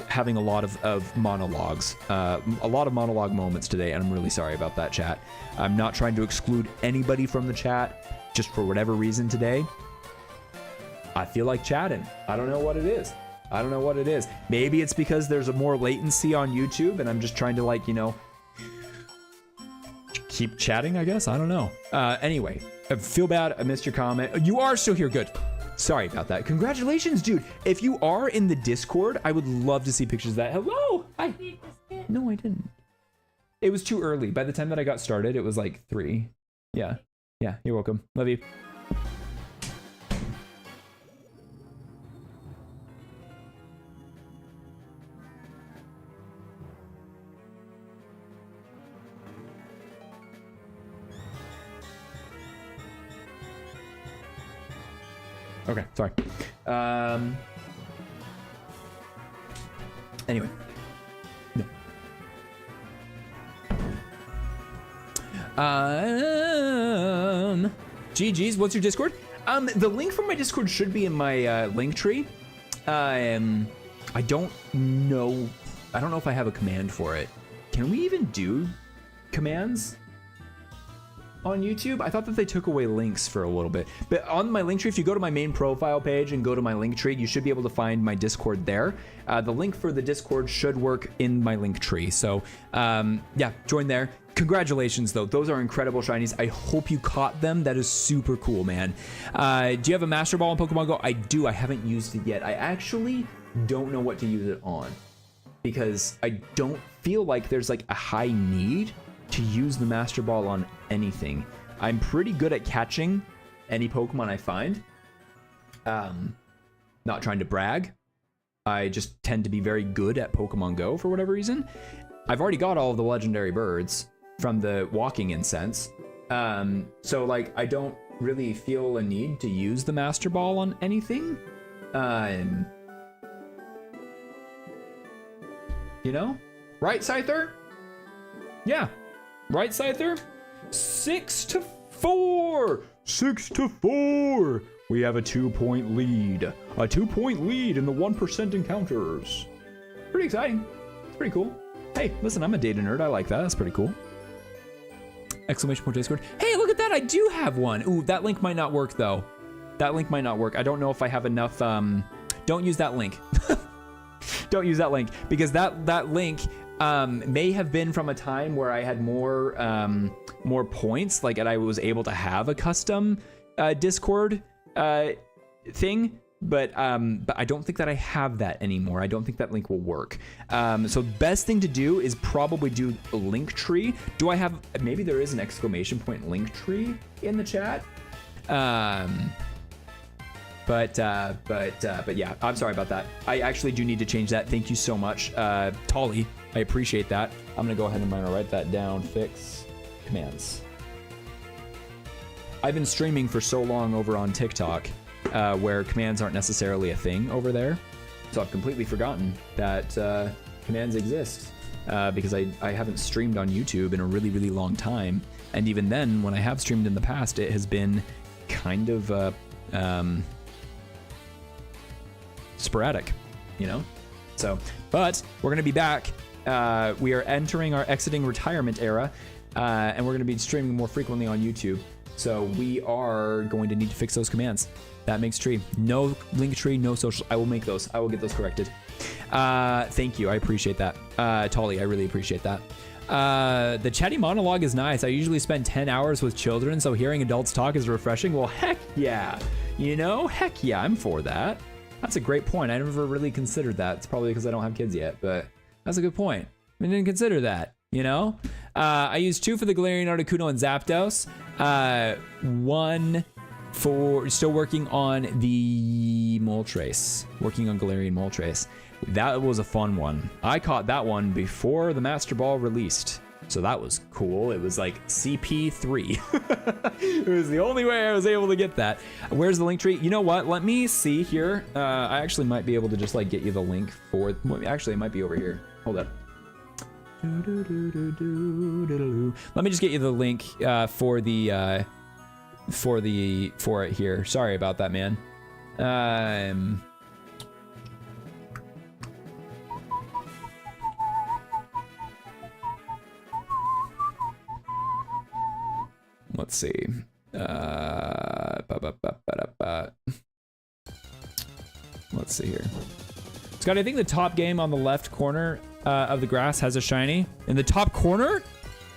having a lot of monologues, a lot of monologue moments today, and I'm really sorry about that, chat. I'm not trying to exclude anybody from the chat, just for whatever reason today. I feel like chatting. I don't know what it is. I don't know what it is. Maybe it's because there's a more latency on YouTube and I'm just trying to, like, you know, keep chatting, I guess. I don't know. Anyway, I feel bad. I missed your comment. You are still here. Good. Sorry about that. Congratulations, dude. If you are in the Discord, I would love to see pictures of that. Hello. Hi. No, I didn't. It was too early. By the time that I got started, it was like 3. Yeah. Yeah, you're welcome. Love you. Okay, sorry. Anyway. No. GG's, what's your Discord? The link for my Discord should be in my link tree. I don't know. I don't know if I have a command for it. Can we even do commands on YouTube? I thought that they took away links for a little bit, but on my link tree, if you go to my main profile page and go to my link tree, you should be able to find my Discord there. The link for the Discord should work in my link tree. So yeah, join there. Congratulations though. Those are incredible shinies. I hope you caught them. That is super cool, man. Do you have a Master Ball in Pokemon Go? I do. I haven't used it yet. I actually don't know what to use it on because I don't feel like there's like a high need to use the Master Ball on anything. I'm pretty good at catching any Pokemon I find. Not trying to brag. I just tend to be very good at Pokemon Go for whatever reason. I've already got all of the legendary birds from the walking incense. So like I don't really feel a need to use the Master Ball on anything. You know? Right, Scyther? Yeah. Right, Scyther? 6-4! 6-4! We have a 2-point lead. A 2-point lead in the 1% encounters. Pretty exciting. It's pretty cool. Hey, listen, I'm a data nerd. I like that. That's pretty cool. Exclamation point Discord. Hey, look at that. I do have one. Ooh, that link might not work, though. That link might not work. I don't know if I have enough. Don't use that link. Don't use that link, because that link may have been from a time where I had more points, like, and I was able to have a custom Discord thing, but I don't think that I have that anymore. I don't think that link will work. So best thing to do is probably do a Linktree. Do I have? Maybe there is an exclamation point Linktree in the chat. But yeah, I'm sorry about that. I actually do need to change that. Thank you so much, Tolly. I appreciate that. I'm gonna go ahead and write that down. Fix commands. I've been streaming for so long over on TikTok, where commands aren't necessarily a thing over there. So I've completely forgotten that commands exist, because I haven't streamed on YouTube in a really, really long time. And even then, when I have streamed in the past, it has been kind of sporadic, you know? So, but we're gonna be back. We are entering our exiting retirement era, and we're gonna be streaming more frequently on YouTube. So we are going to need to fix those commands. That makes tree. No Linktree, no social. I will make those. I will get those corrected. Thank you. I appreciate that. Tolly, I really appreciate that. The chatty monologue is nice. I usually spend 10 hours with children, so hearing adults talk is refreshing. Well, heck yeah. You know, heck yeah, I'm for that. That's a great point. I never really considered that. It's probably because I don't have kids yet, but that's a good point. I didn't consider that, you know? I used 2 for the Galarian Articuno and Zapdos. 1 for still working on the Moltres. Working on Galarian Moltres. That was a fun one. I caught that one before the Master Ball released. So that was cool. It was like CP3. It was the only way I was able to get that. Where's the link tree? You know what? Let me see here. I actually might be able to just like get you the link for, actually it might be over here. Hold up. Let me just get you the link for it here. Sorry about that, man. Let's see. Let's see here. Scott, I think the top game on the left corner of the grass has a shiny. In the top corner?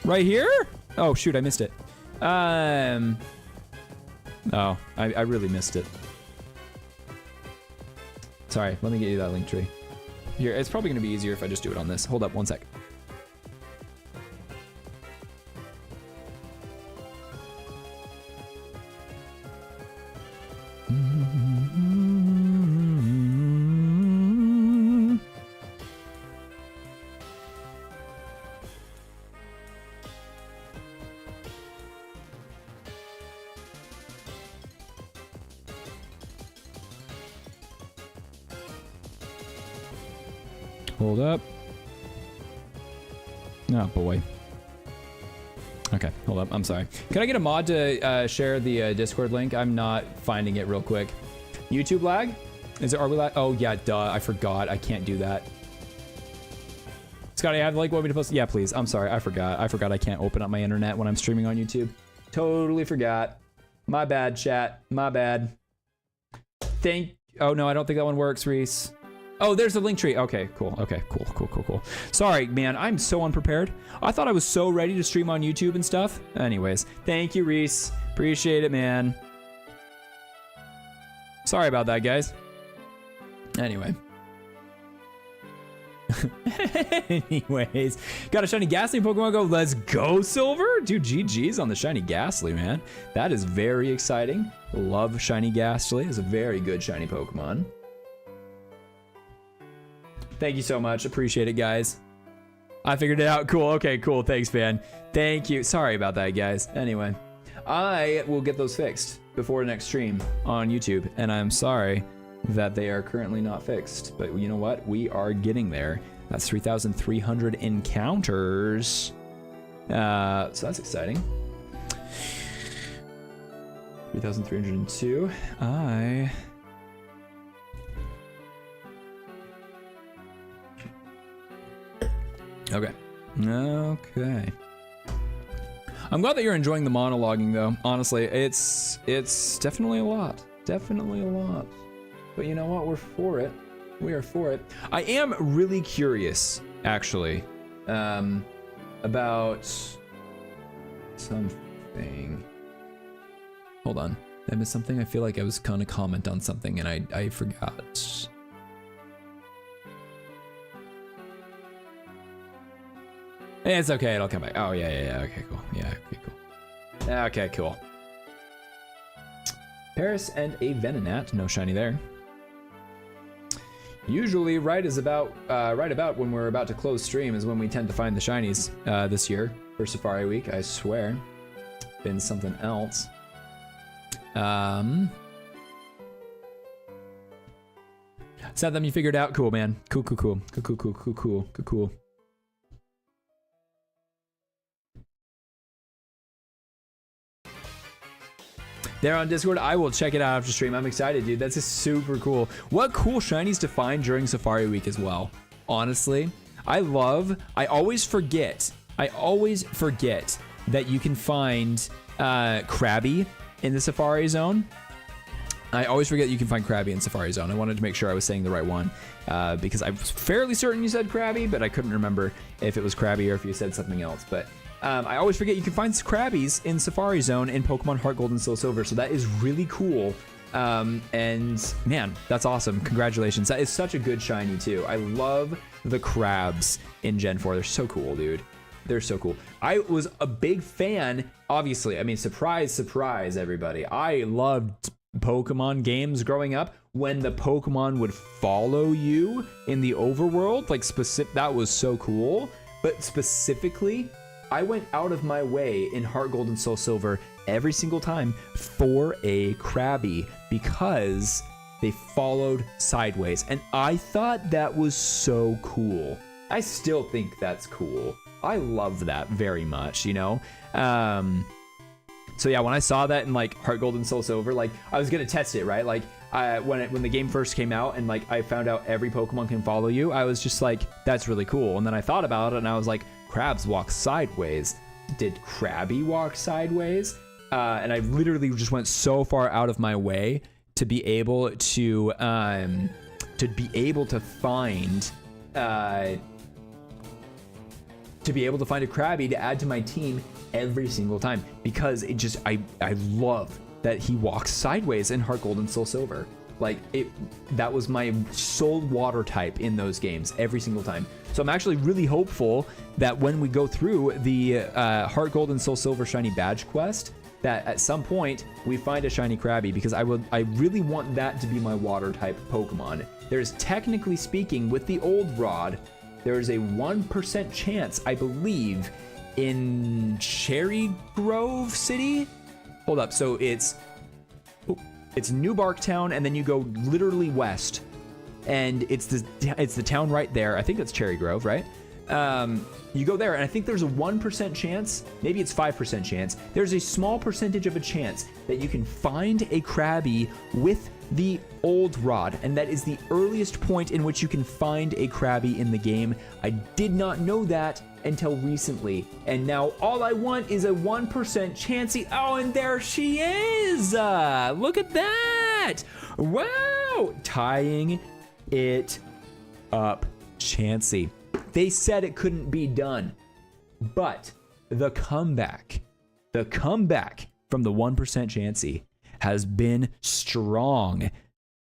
Right here? Oh, shoot, I missed it. Oh, I really missed it. Sorry, let me get you that link tree. Here, it's probably going to be easier if I just do it on this. Hold up one sec. Hold up. Oh boy. Okay, hold up. I'm sorry. Can I get a mod to share the Discord link? I'm not finding it real quick. YouTube lag? Is it? Are we lag? Oh yeah, duh. I forgot. I can't do that. Scotty, I have like want me to post? Yeah, please. I'm sorry. I forgot. I can't open up my internet when I'm streaming on YouTube. Totally forgot. My bad, chat. My bad. Oh no, I don't think that one works, Reese. Oh, there's the link tree. Okay, cool. Okay, cool. Sorry, man. I'm so unprepared. I thought I was so ready to stream on YouTube and stuff. Anyways, thank you, Reese. Appreciate it, man. Sorry about that, guys. Anyway. Anyways, got a shiny Ghastly Pokemon Go. Let's go, Silver. Dude, GG's on the shiny Ghastly, man. That is very exciting. Love shiny Ghastly. It's a very good shiny Pokemon. Thank you so much. Appreciate it, guys. I figured it out. Cool. Okay, cool. Thanks, man. Thank you. Sorry about that, guys. Anyway, I will get those fixed before the next stream on YouTube, and I'm sorry that they are currently not fixed. But you know what? We are getting there. That's 3,300 encounters. So that's exciting. 3,302. Okay. Okay. I'm glad that you're enjoying the monologuing, though. Honestly, it's definitely a lot. Definitely a lot. But you know what? We're for it. We are for it. I am really curious, actually, about something. Hold on. Did I miss something? I feel like I was going to comment on something and I forgot. It's okay, it'll come back. Oh, yeah. Okay, cool. Yeah, okay, cool. Okay, cool. Paris and a Venonat. No shiny there. Usually, right about when we're about to close stream is when we tend to find the shinies this year for Safari Week. I swear, been something else. It's not them you figured out. Cool, man. Cool. They're on Discord. I will check it out after stream. I'm excited, dude. That's just super cool. What cool shinies to find during Safari Week as well. Honestly, I always forget that you can find Krabby in the Safari Zone. I always forget you can find Krabby in Safari Zone. I wanted to make sure I was saying the right one because I was fairly certain you said Krabby, but I couldn't remember if it was Krabby or if you said something else. But I always forget you can find Krabbies in Safari Zone in Pokemon Heart Gold and Soul Silver, so that is really cool. And man, that's awesome. Congratulations. That is such a good shiny too. I love the crabs in Gen 4. They're so cool, dude. They're so cool. I was a big fan, obviously. I mean, surprise, everybody. I loved Pokemon games growing up when the Pokemon would follow you in the overworld. Like, that was so cool. But specifically, I went out of my way in Heart Gold and Soul Silver every single time for a Krabby because they followed sideways. And I thought that was so cool. I still think that's cool. I love that very much, you know? So yeah, when I saw that in like Heart Gold and Soul Silver, like I was gonna test it, right? Like when the game first came out and like I found out every Pokemon can follow you, I was just like, that's really cool. And then I thought about it and I was like, crabs walk sideways. Did Krabby walk sideways? And I literally just went so far out of my way to be able to find a Krabby to add to my team every single time because it just I love that he walks sideways in Heart Gold and Soul Silver. Like that was my sole water type in those games every single time. So I'm actually really hopeful that when we go through the Heart Gold and Soul Silver shiny badge quest, that at some point we find a shiny Krabby because I really want that to be my water type Pokemon. There's technically speaking with the old rod, there's a 1% chance, I believe, in Cherry Grove City. Hold up, so it's New Barktown, and then you go literally west, and it's the town right there. I think that's Cherry Grove, right? You go there, and I think there's a 1% chance, maybe it's 5% chance. There's a small percentage of a chance that you can find a Krabby with the old rod, and that is the earliest point in which you can find a Krabby in the game. I did not know that until recently, and now all I want is a 1% chancey. Oh, and there she is! Look at that! Wow! Tying it up, Chansey. They said it couldn't be done, but the comeback from the 1% Chansey has been strong.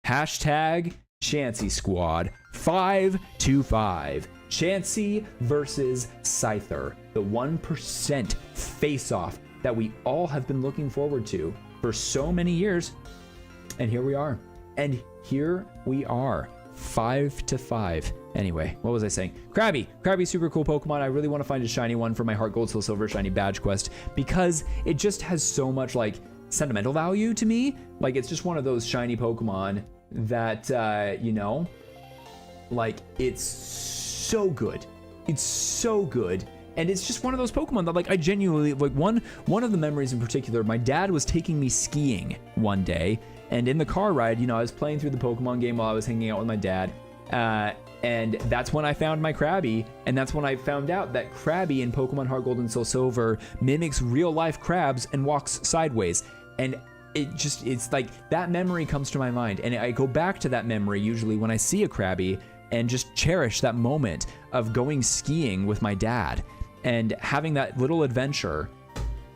Hashtag Chansey Squad 525. Chansey versus Scyther, the 1% face-off that we all have been looking forward to for so many years. And here we are. And here we are. 5-5. Anyway, what was I saying? Krabby. Krabby, super cool Pokemon. I really want to find a shiny one for my Heart Gold, Soul Silver shiny badge quest because it just has so much like sentimental value to me. Like it's just one of those shiny Pokemon that, you know, like it's so good. It's so good. And it's just one of those Pokemon that like I genuinely like one of the memories in particular, my dad was taking me skiing one day. And in the car ride, you know, I was playing through the Pokemon game while I was hanging out with my dad. And that's when I found my Krabby. And that's when I found out that Krabby in Pokemon Heart Gold and Soul Silver mimics real life crabs and walks sideways. And it's like that memory comes to my mind. And I go back to that memory usually when I see a Krabby and just cherish that moment of going skiing with my dad and having that little adventure,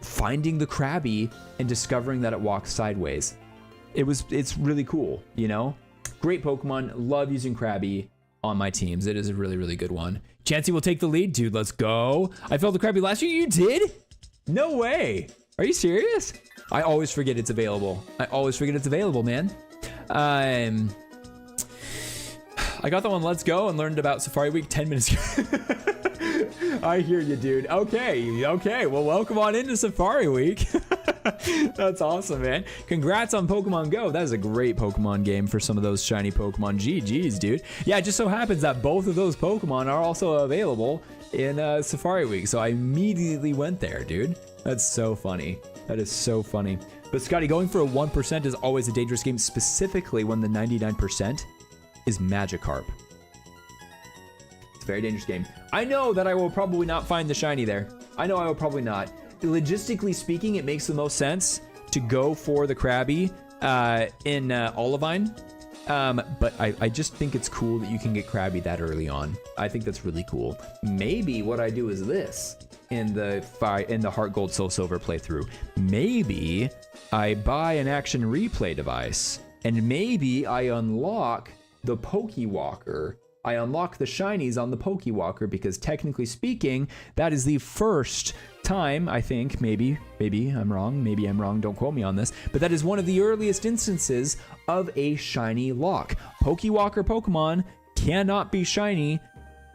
finding the Krabby and discovering that it walks sideways. It's really cool, you know? Great Pokemon. Love using Krabby on my teams. It is a really, really good one. Chansey will take the lead, dude. Let's go. I felt the Krabby last year. You did? No way. Are you serious? I always forget it's available. I always forget it's available, man. I got that one. Let's go and learned about Safari Week 10 minutes ago. I hear you, dude. Okay. Well, welcome on into Safari Week. That's awesome, man. Congrats on Pokemon Go. That is a great Pokemon game for some of those shiny Pokemon. GG's, dude. Yeah, it just so happens that both of those Pokemon are also available in Safari Week. So I immediately went there, dude. That's so funny. That is so funny. But Scotty, going for a 1% is always a dangerous game, specifically when the 99% is Magikarp. It's a very dangerous game. I know that I will probably not find the shiny there. I know I will probably not. Logistically speaking, it makes the most sense to go for the Krabby in Olivine. But I just think it's cool that you can get Krabby that early on. I think that's really cool. Maybe what I do is this in the Heart Gold Soul Silver playthrough. Maybe I buy an action replay device and maybe I unlock the Pokewalker. I unlock the shinies on the Pokewalker because technically speaking, that is the first time, I think, maybe I'm wrong, don't quote me on this, but that is one of the earliest instances of a shiny lock. Pokewalker Pokemon cannot be shiny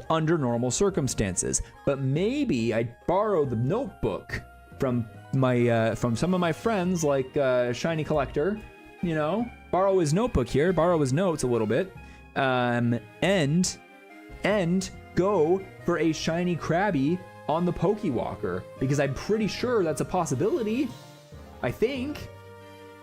under normal circumstances, but maybe I borrow the notebook from some of my friends like Shiny Collector, you know, borrow his notebook here, borrow his notes a little bit, and go for a shiny Krabby on the Pokewalker, because I'm pretty sure that's a possibility. I think.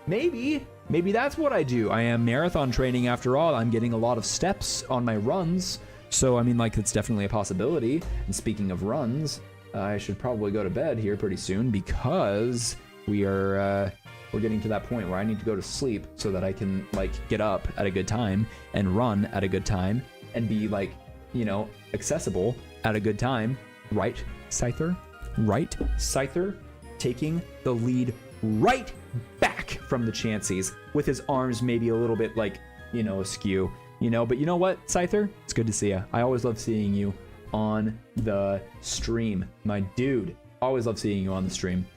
Maybe that's what I do. I am marathon training after all. I'm getting a lot of steps on my runs. So, I mean, like, it's definitely a possibility. And speaking of runs, I should probably go to bed here pretty soon because we're getting to that point where I need to go to sleep so that I can, like, get up at a good time and run at a good time and be, like, you know, accessible at a good time. Right, Scyther? Right, Scyther? Taking the lead right back from the Chanseys with his arms maybe a little bit, like, you know, askew. You know, but you know what, Scyther? It's good to see you. I always love seeing you on the stream. My dude, always love seeing you on the stream.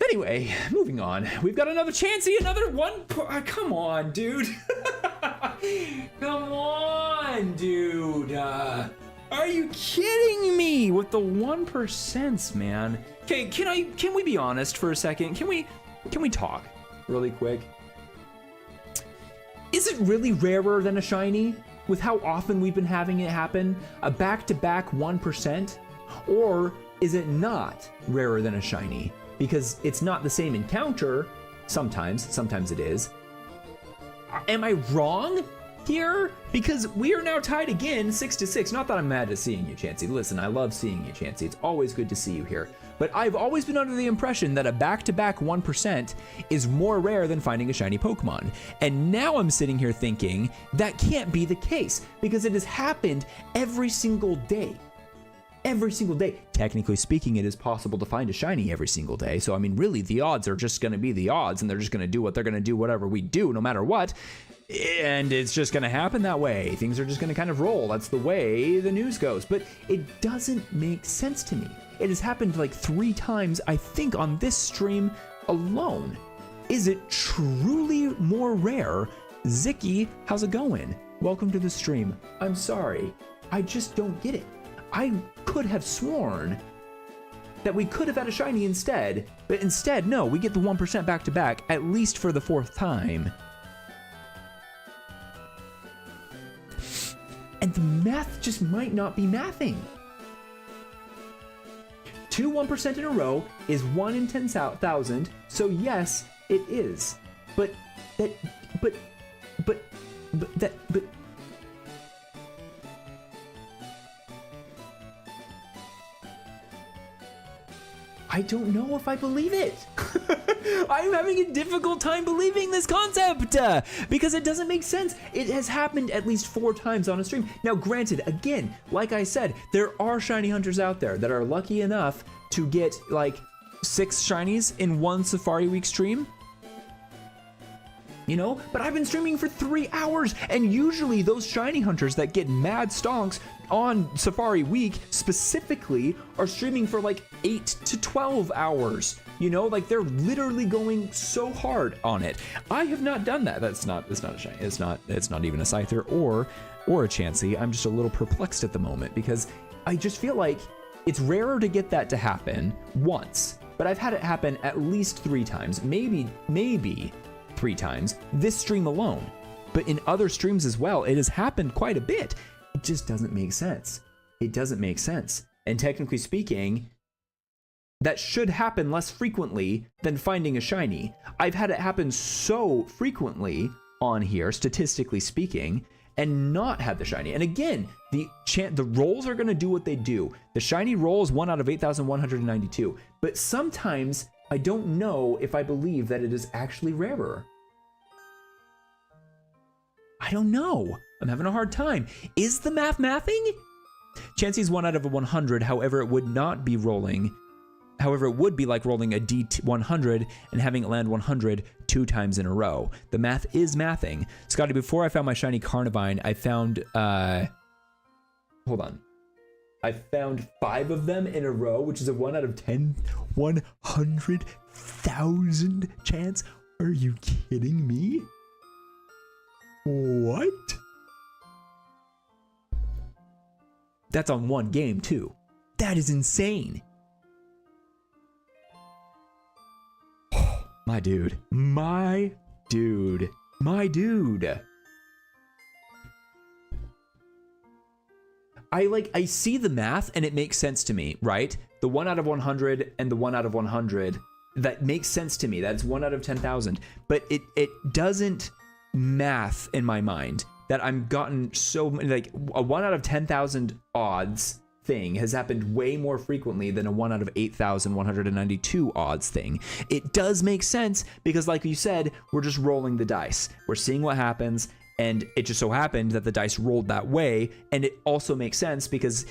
Anyway, moving on. We've got another Chansey, another one. Come on, dude. Come on, dude. Are you kidding me with the 1%, man? Okay, can we be honest for a second? Can we talk really quick? Is it really rarer than a shiny with how often we've been having it happen? A back-to-back 1%? Or is it not rarer than a shiny? Because it's not the same encounter. Sometimes it is. Am I wrong here? Because we are now tied again 6-6. Not that I'm mad at seeing you, Chansey. Listen, I love seeing you, Chansey. It's always good to see you here. But I've always been under the impression that a back-to-back 1% is more rare than finding a shiny Pokemon. And now I'm sitting here thinking that can't be the case because it has happened every single day. Every single day. Technically speaking, it is possible to find a shiny every single day. So, I mean, really, the odds are just going to be the odds, and they're just going to do what they're going to do, whatever we do, no matter what. And it's just going to happen that way. Things are just going to kind of roll. That's the way the news goes. But it doesn't make sense to me. It has happened like 3 times, I think, on this stream alone. is it truly more rare? Zicky, how's it going? Welcome to the stream. I'm sorry, I just don't get it. I could have sworn that we could have had a shiny instead, but instead, no, we get the 1% back to back, at least for the 4th time. And the math just might not be mathing. 2 1% in a row is 1 in 10,000, so yes, it is. But I don't know if I believe it. I'm having a difficult time believing this concept because it doesn't make sense. It has happened at least 4 times on a stream. Now, granted, again, like I said, there are shiny hunters out there that are lucky enough to get like 6 shinies in one Safari Week stream. You know, but I've been streaming for 3 hours, and usually those shiny hunters that get mad stonks on Safari Week specifically are streaming for like 8 to 12 hours. You know, like they're literally going so hard on it. I have not done that. It's not a shiny. It's not even a Scyther or a Chansey. I'm just a little perplexed at the moment because I just feel like it's rarer to get that to happen once, but I've had it happen at least 3 times, maybe 3 times this stream alone, but in other streams as well, it has happened quite a bit. It just doesn't make sense. It doesn't make sense. And technically speaking, that should happen less frequently than finding a shiny. I've had it happen so frequently on here, statistically speaking, and not have the shiny. And again, the rolls are going to do what they do. The shiny roll is 1 out of 8,192, but sometimes I don't know if I believe that it is actually rarer. I don't know. I'm having a hard time. Is the math mathing? Chansey's 1 out of 100. However, it would not be rolling. However, it would be like rolling a D100 and having it land 100 2 times in a row. The math is mathing. Scotty, before I found my shiny Carnivine, I found, hold on. I found 5 of them in a row, which is a 1 out of 10, 100,000 chance. Are you kidding me? What? That's on 1 game too. That is insane. My dude. My dude. My dude. I see the math and it makes sense to me, right? The 1 out of 100 and the 1 out of 100, that makes sense to me. That's 1 out of 10,000. But it doesn't math in my mind that I'm gotten so like a 1 out of 10,000 odds thing has happened way more frequently than a 1 out of 8,192 odds thing. It does make sense because, like you said, we're just rolling the dice. We're seeing what happens, and it just so happened that the dice rolled that way. And it also makes sense because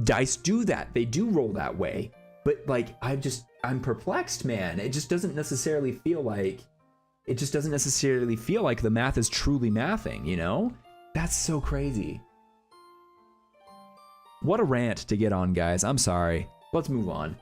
dice do that. They do roll that way. But like, I'm perplexed, man. It just doesn't necessarily feel like the math is truly mathing, you know? That's so crazy. What a rant to get on, guys. I'm sorry. Let's move on.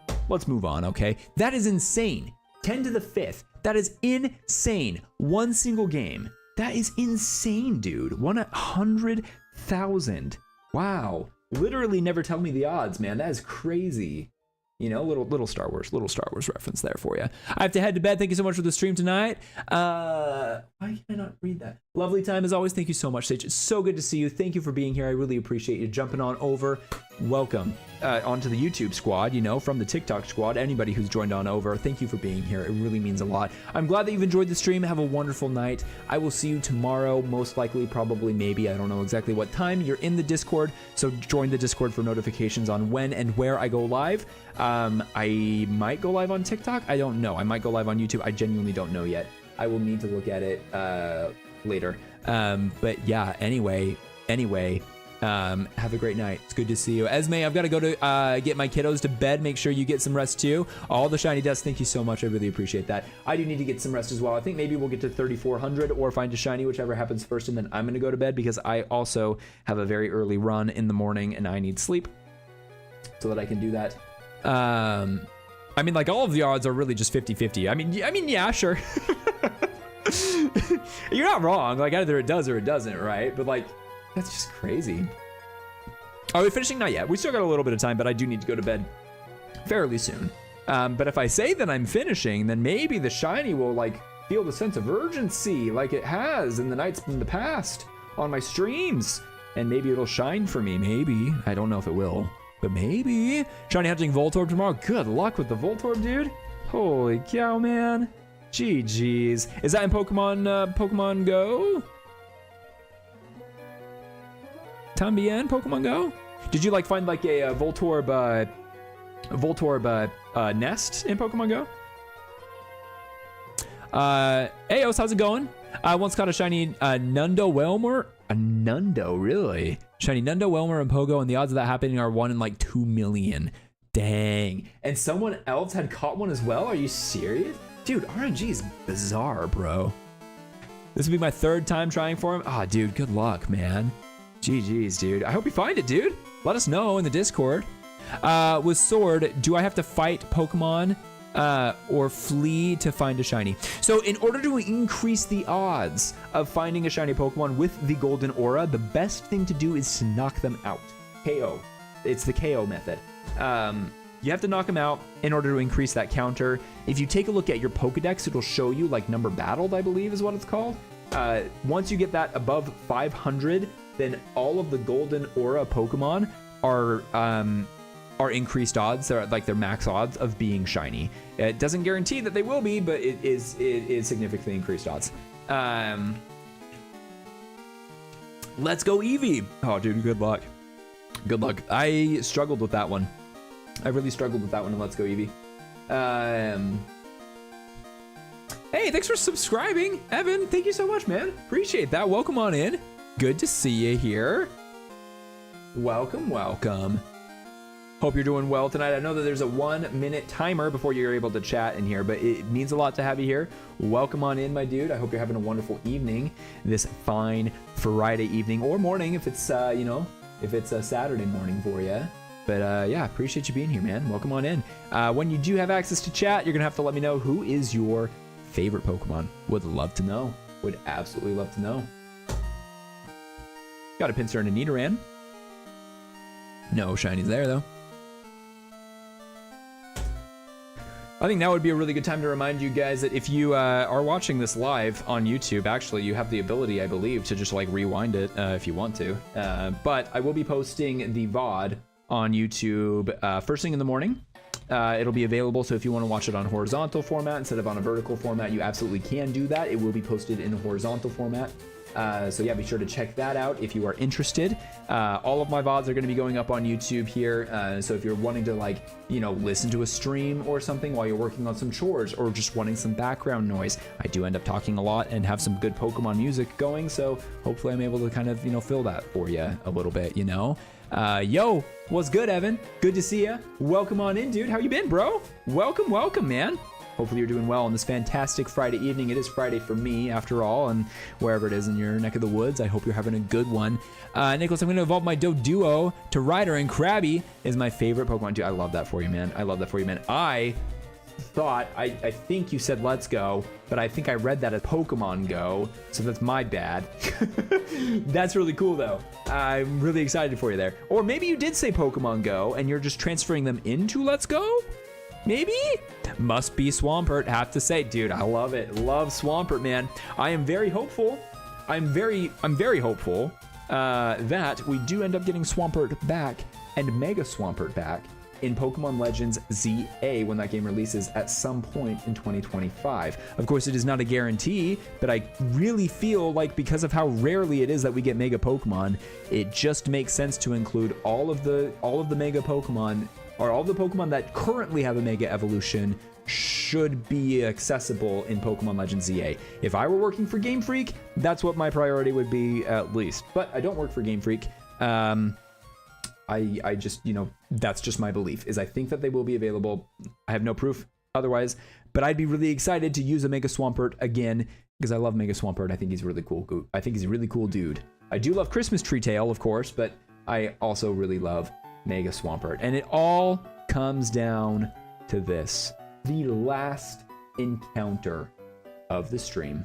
Okay? That is insane. 10 to the 5th. That is insane. 1 single game. That is insane, dude. 100,000. Wow. Literally never tell me the odds, man. That is crazy. You know, little Star Wars reference there for you. I have to head to bed. Thank you so much for the stream tonight. Why can I not read that? Lovely time as always. Thank you so much, Sage. It's so good to see you. Thank you for being here. I really appreciate you jumping on over. Welcome onto the YouTube squad, you know, from the TikTok squad. Anybody who's joined on over, thank you for being here. It really means a lot. I'm glad that you've enjoyed the stream. Have a wonderful night. I will see you tomorrow, most likely, probably, maybe. I don't know exactly what time. You're in the Discord, so join the Discord for notifications on when and where I go live. I might go live on TikTok. I don't know. I might go live on YouTube. I genuinely don't know yet. I will need to look at it later. But yeah, anyway, have a great night. It's good to see you. Esme, I've got to go to get my kiddos to bed. Make sure you get some rest too. All the shiny dust, thank you so much. I really appreciate that. I do need to get some rest as well. I think maybe we'll get to 3,400 or find a shiny, whichever happens first, and then I'm going to go to bed because I also have a very early run in the morning and I need sleep so that I can do that. I mean, like, all of the odds are really just 50-50. I mean, yeah, sure. You're not wrong. Like, either it does or it doesn't, right? But like, that's just crazy. Are we finishing? Not yet. We still got a little bit of time, but I do need to go to bed fairly soon. But if I say that I'm finishing, then maybe the shiny will like feel the sense of urgency like it has in the nights in the past on my streams. And maybe it'll shine for me. Maybe. I don't know if it will, but maybe. Shiny hunting Voltorb tomorrow. Good luck with the Voltorb, dude. Holy cow, man. GG's. Is that in Pokemon Go? Tambien, Pokemon Go? Did you like find like a Voltorb nest in Pokemon Go? Eos, how's it going? I once caught a shiny Nundo Whelmer. A Nundo, really? Shiny Nundo Whelmer and Pogo, and the odds of that happening are 1 in like 2 million. Dang. And someone else had caught one as well? Are you serious? Dude, RNG is bizarre, bro. This will be my 3rd time trying for him. Ah, dude, good luck, man. GG's, dude. I hope you find it, dude. Let us know in the Discord. With Sword, do I have to fight Pokemon or flee to find a shiny? So in order to increase the odds of finding a shiny Pokemon with the Golden Aura, the best thing to do is to knock them out. KO. It's the KO method. You have to knock them out in order to increase that counter. If you take a look at your Pokedex, it'll show you like number battled, I believe is what it's called. Once you get that above 500, then all of the Golden Aura Pokemon are increased odds. They're like their max odds of being shiny. It doesn't guarantee that they will be, but it is significantly increased odds. Let's go Eevee. Oh, dude, good luck. Good luck. I struggled with that one. I really struggled with that one in Let's Go Eevee. Hey, thanks for subscribing, Evan. Thank you so much, man. Appreciate that. Welcome on in. Good to see you here. Welcome, welcome. Hope you're doing well tonight. I know that there's a 1-minute timer before you're able to chat in here, but it means a lot to have you here. Welcome on in, my dude. I hope you're having a wonderful evening this fine Friday evening or morning if it's, if it's a Saturday morning for you. But yeah, appreciate you being here, man. Welcome on in. When you do have access to chat, you're going to have to let me know who is your favorite Pokemon. Would love to know. Would absolutely love to know. Got a Pinsir and a Nidoran. No shinies there, though. I think now would be a really good time to remind you guys that if you are watching this live on YouTube, actually, you have the ability, I believe, to just like rewind it if you want to. But I will be posting the VOD on YouTube first thing in the morning. It'll be available, so if you want to watch it on horizontal format instead of on a vertical format, you absolutely can do that. It will be posted in a horizontal format. So yeah, be sure to check that out if you are interested. All of my VODs are going to be going up on YouTube here. So if you're wanting to like, listen to a stream or something while you're working on some chores or just wanting some background noise, I do end up talking a lot and have some good Pokemon music going. So hopefully I'm able to kind of, fill that for you a little bit, Yo, what's good, Evan? Good to see you. Welcome on in, dude. How you been, bro? Welcome, welcome, man. Hopefully you're doing well on this fantastic Friday evening. It is Friday for me, after all, and wherever it is in your neck of the woods, I hope you're having a good one. Nicholas, I'm going to evolve my Doduo to Ryder, and Krabby is my favorite Pokemon. Dude, I love that for you, man. I love that for you, man. I think you said Let's Go, but I think I read that as Pokemon Go, so that's my bad. That's really cool, though. I'm really excited for you there. Or maybe you did say Pokemon Go, and you're just transferring them into Let's Go? Maybe? Must be Swampert, have to say. Dude, I love it. Love Swampert, man. I am very hopeful. I'm very hopeful that we do end up getting Swampert back and Mega Swampert back in Pokemon Legends ZA when that game releases at some point in 2025. Of course, it is not a guarantee, but I really feel like because of how rarely it is that we get Mega Pokemon, it just makes sense to include all of the Mega Pokemon, or all the Pokemon that currently have a Mega Evolution should be accessible in Pokemon Legends ZA. If I were working for Game Freak, that's what my priority would be at least. But I don't work for Game Freak. I just, that's just my belief, is I think that they will be available. I have no proof otherwise, but I'd be really excited to use a Mega Swampert again, because I love Mega Swampert. I think he's really cool. I think he's a really cool dude. I do love Christmas Tree Tail, of course, but I also really love Mega Swampert. And it all comes down to this. The last encounter of the stream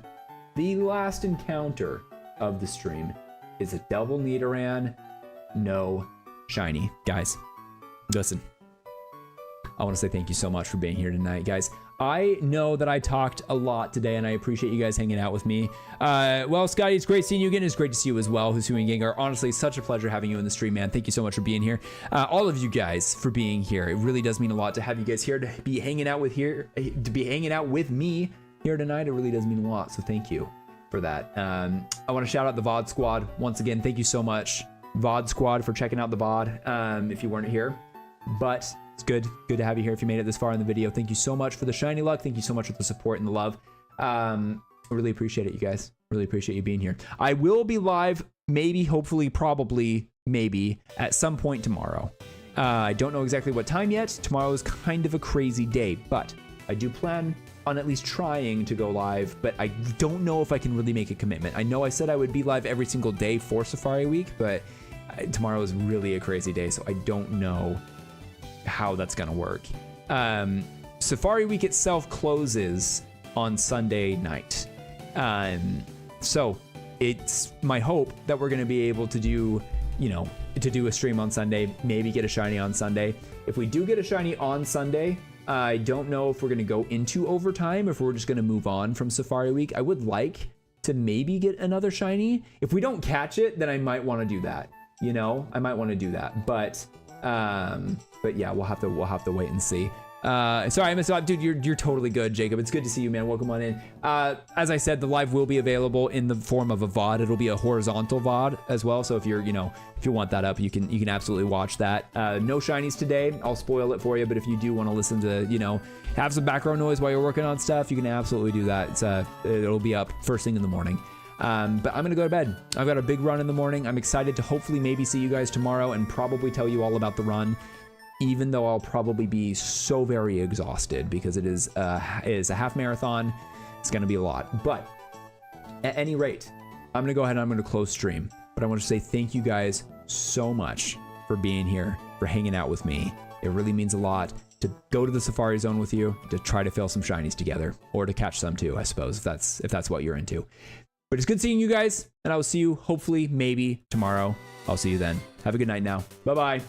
the last encounter of the stream is a double Nidoran, no shiny. Guys, listen. I want to say thank you so much for being here tonight, guys. I know that I talked a lot today, and I appreciate you guys hanging out with me. Well, Scotty, it's great seeing you again. It's great to see you as well, Husu and Gengar. Honestly, such a pleasure having you in the stream, man. Thank you so much for being here. All of you guys for being here. It really does mean a lot to have you guys here, to be hanging out with me here tonight. It really does mean a lot, so thank you for that. I want to shout out the VOD squad once again. Thank you so much, VOD squad, for checking out the VOD if you weren't here. But it's good to have you here if you made it this far in the video. Thank you so much for the shiny luck. Thank you so much for the support and the love. I really appreciate it, you guys. Really appreciate you being here. I will be live, maybe, hopefully, probably, maybe, at some point tomorrow. I don't know exactly what time yet. Tomorrow is kind of a crazy day, but I do plan on at least trying to go live, but I don't know if I can really make a commitment. I know I said I would be live every single day for Safari Week, but tomorrow is really a crazy day, so I don't know how that's gonna work. Safari Week itself closes on Sunday night, so it's my hope that we're gonna be able to do, to do a stream on Sunday, maybe get a shiny on Sunday. If we do get a shiny on Sunday, I don't know if we're gonna go into overtime, if we're just gonna move on from Safari Week. I would like to maybe get another shiny. If we don't catch it, then I might want to do that. I might want to do that, but yeah, we'll have to wait and see. Sorry, I missed out. Dude, you're totally good, Jacob. It's good to see you, man. Welcome on in. As I said, the live will be available in the form of a VOD. It'll be a horizontal VOD as well. So if you're, if you want that up, you can absolutely watch that. No shinies today. I'll spoil it for you. But if you do want to listen to, have some background noise while you're working on stuff, you can absolutely do that. It'll be up first thing in the morning. But I'm gonna go to bed. I've got a big run in the morning. I'm excited to hopefully maybe see you guys tomorrow and probably tell you all about the run, even though I'll probably be so very exhausted because it is a half marathon. It's gonna be a lot. But at any rate, I'm gonna go ahead and I'm gonna close stream. But I want to say thank you guys so much for being here, for hanging out with me. It really means a lot to go to the Safari Zone with you, to try to fill some shinies together, or to catch some too, I suppose, if that's what you're into. But it's good seeing you guys, and I will see you hopefully, maybe tomorrow. I'll see you then. Have a good night now. Bye-bye.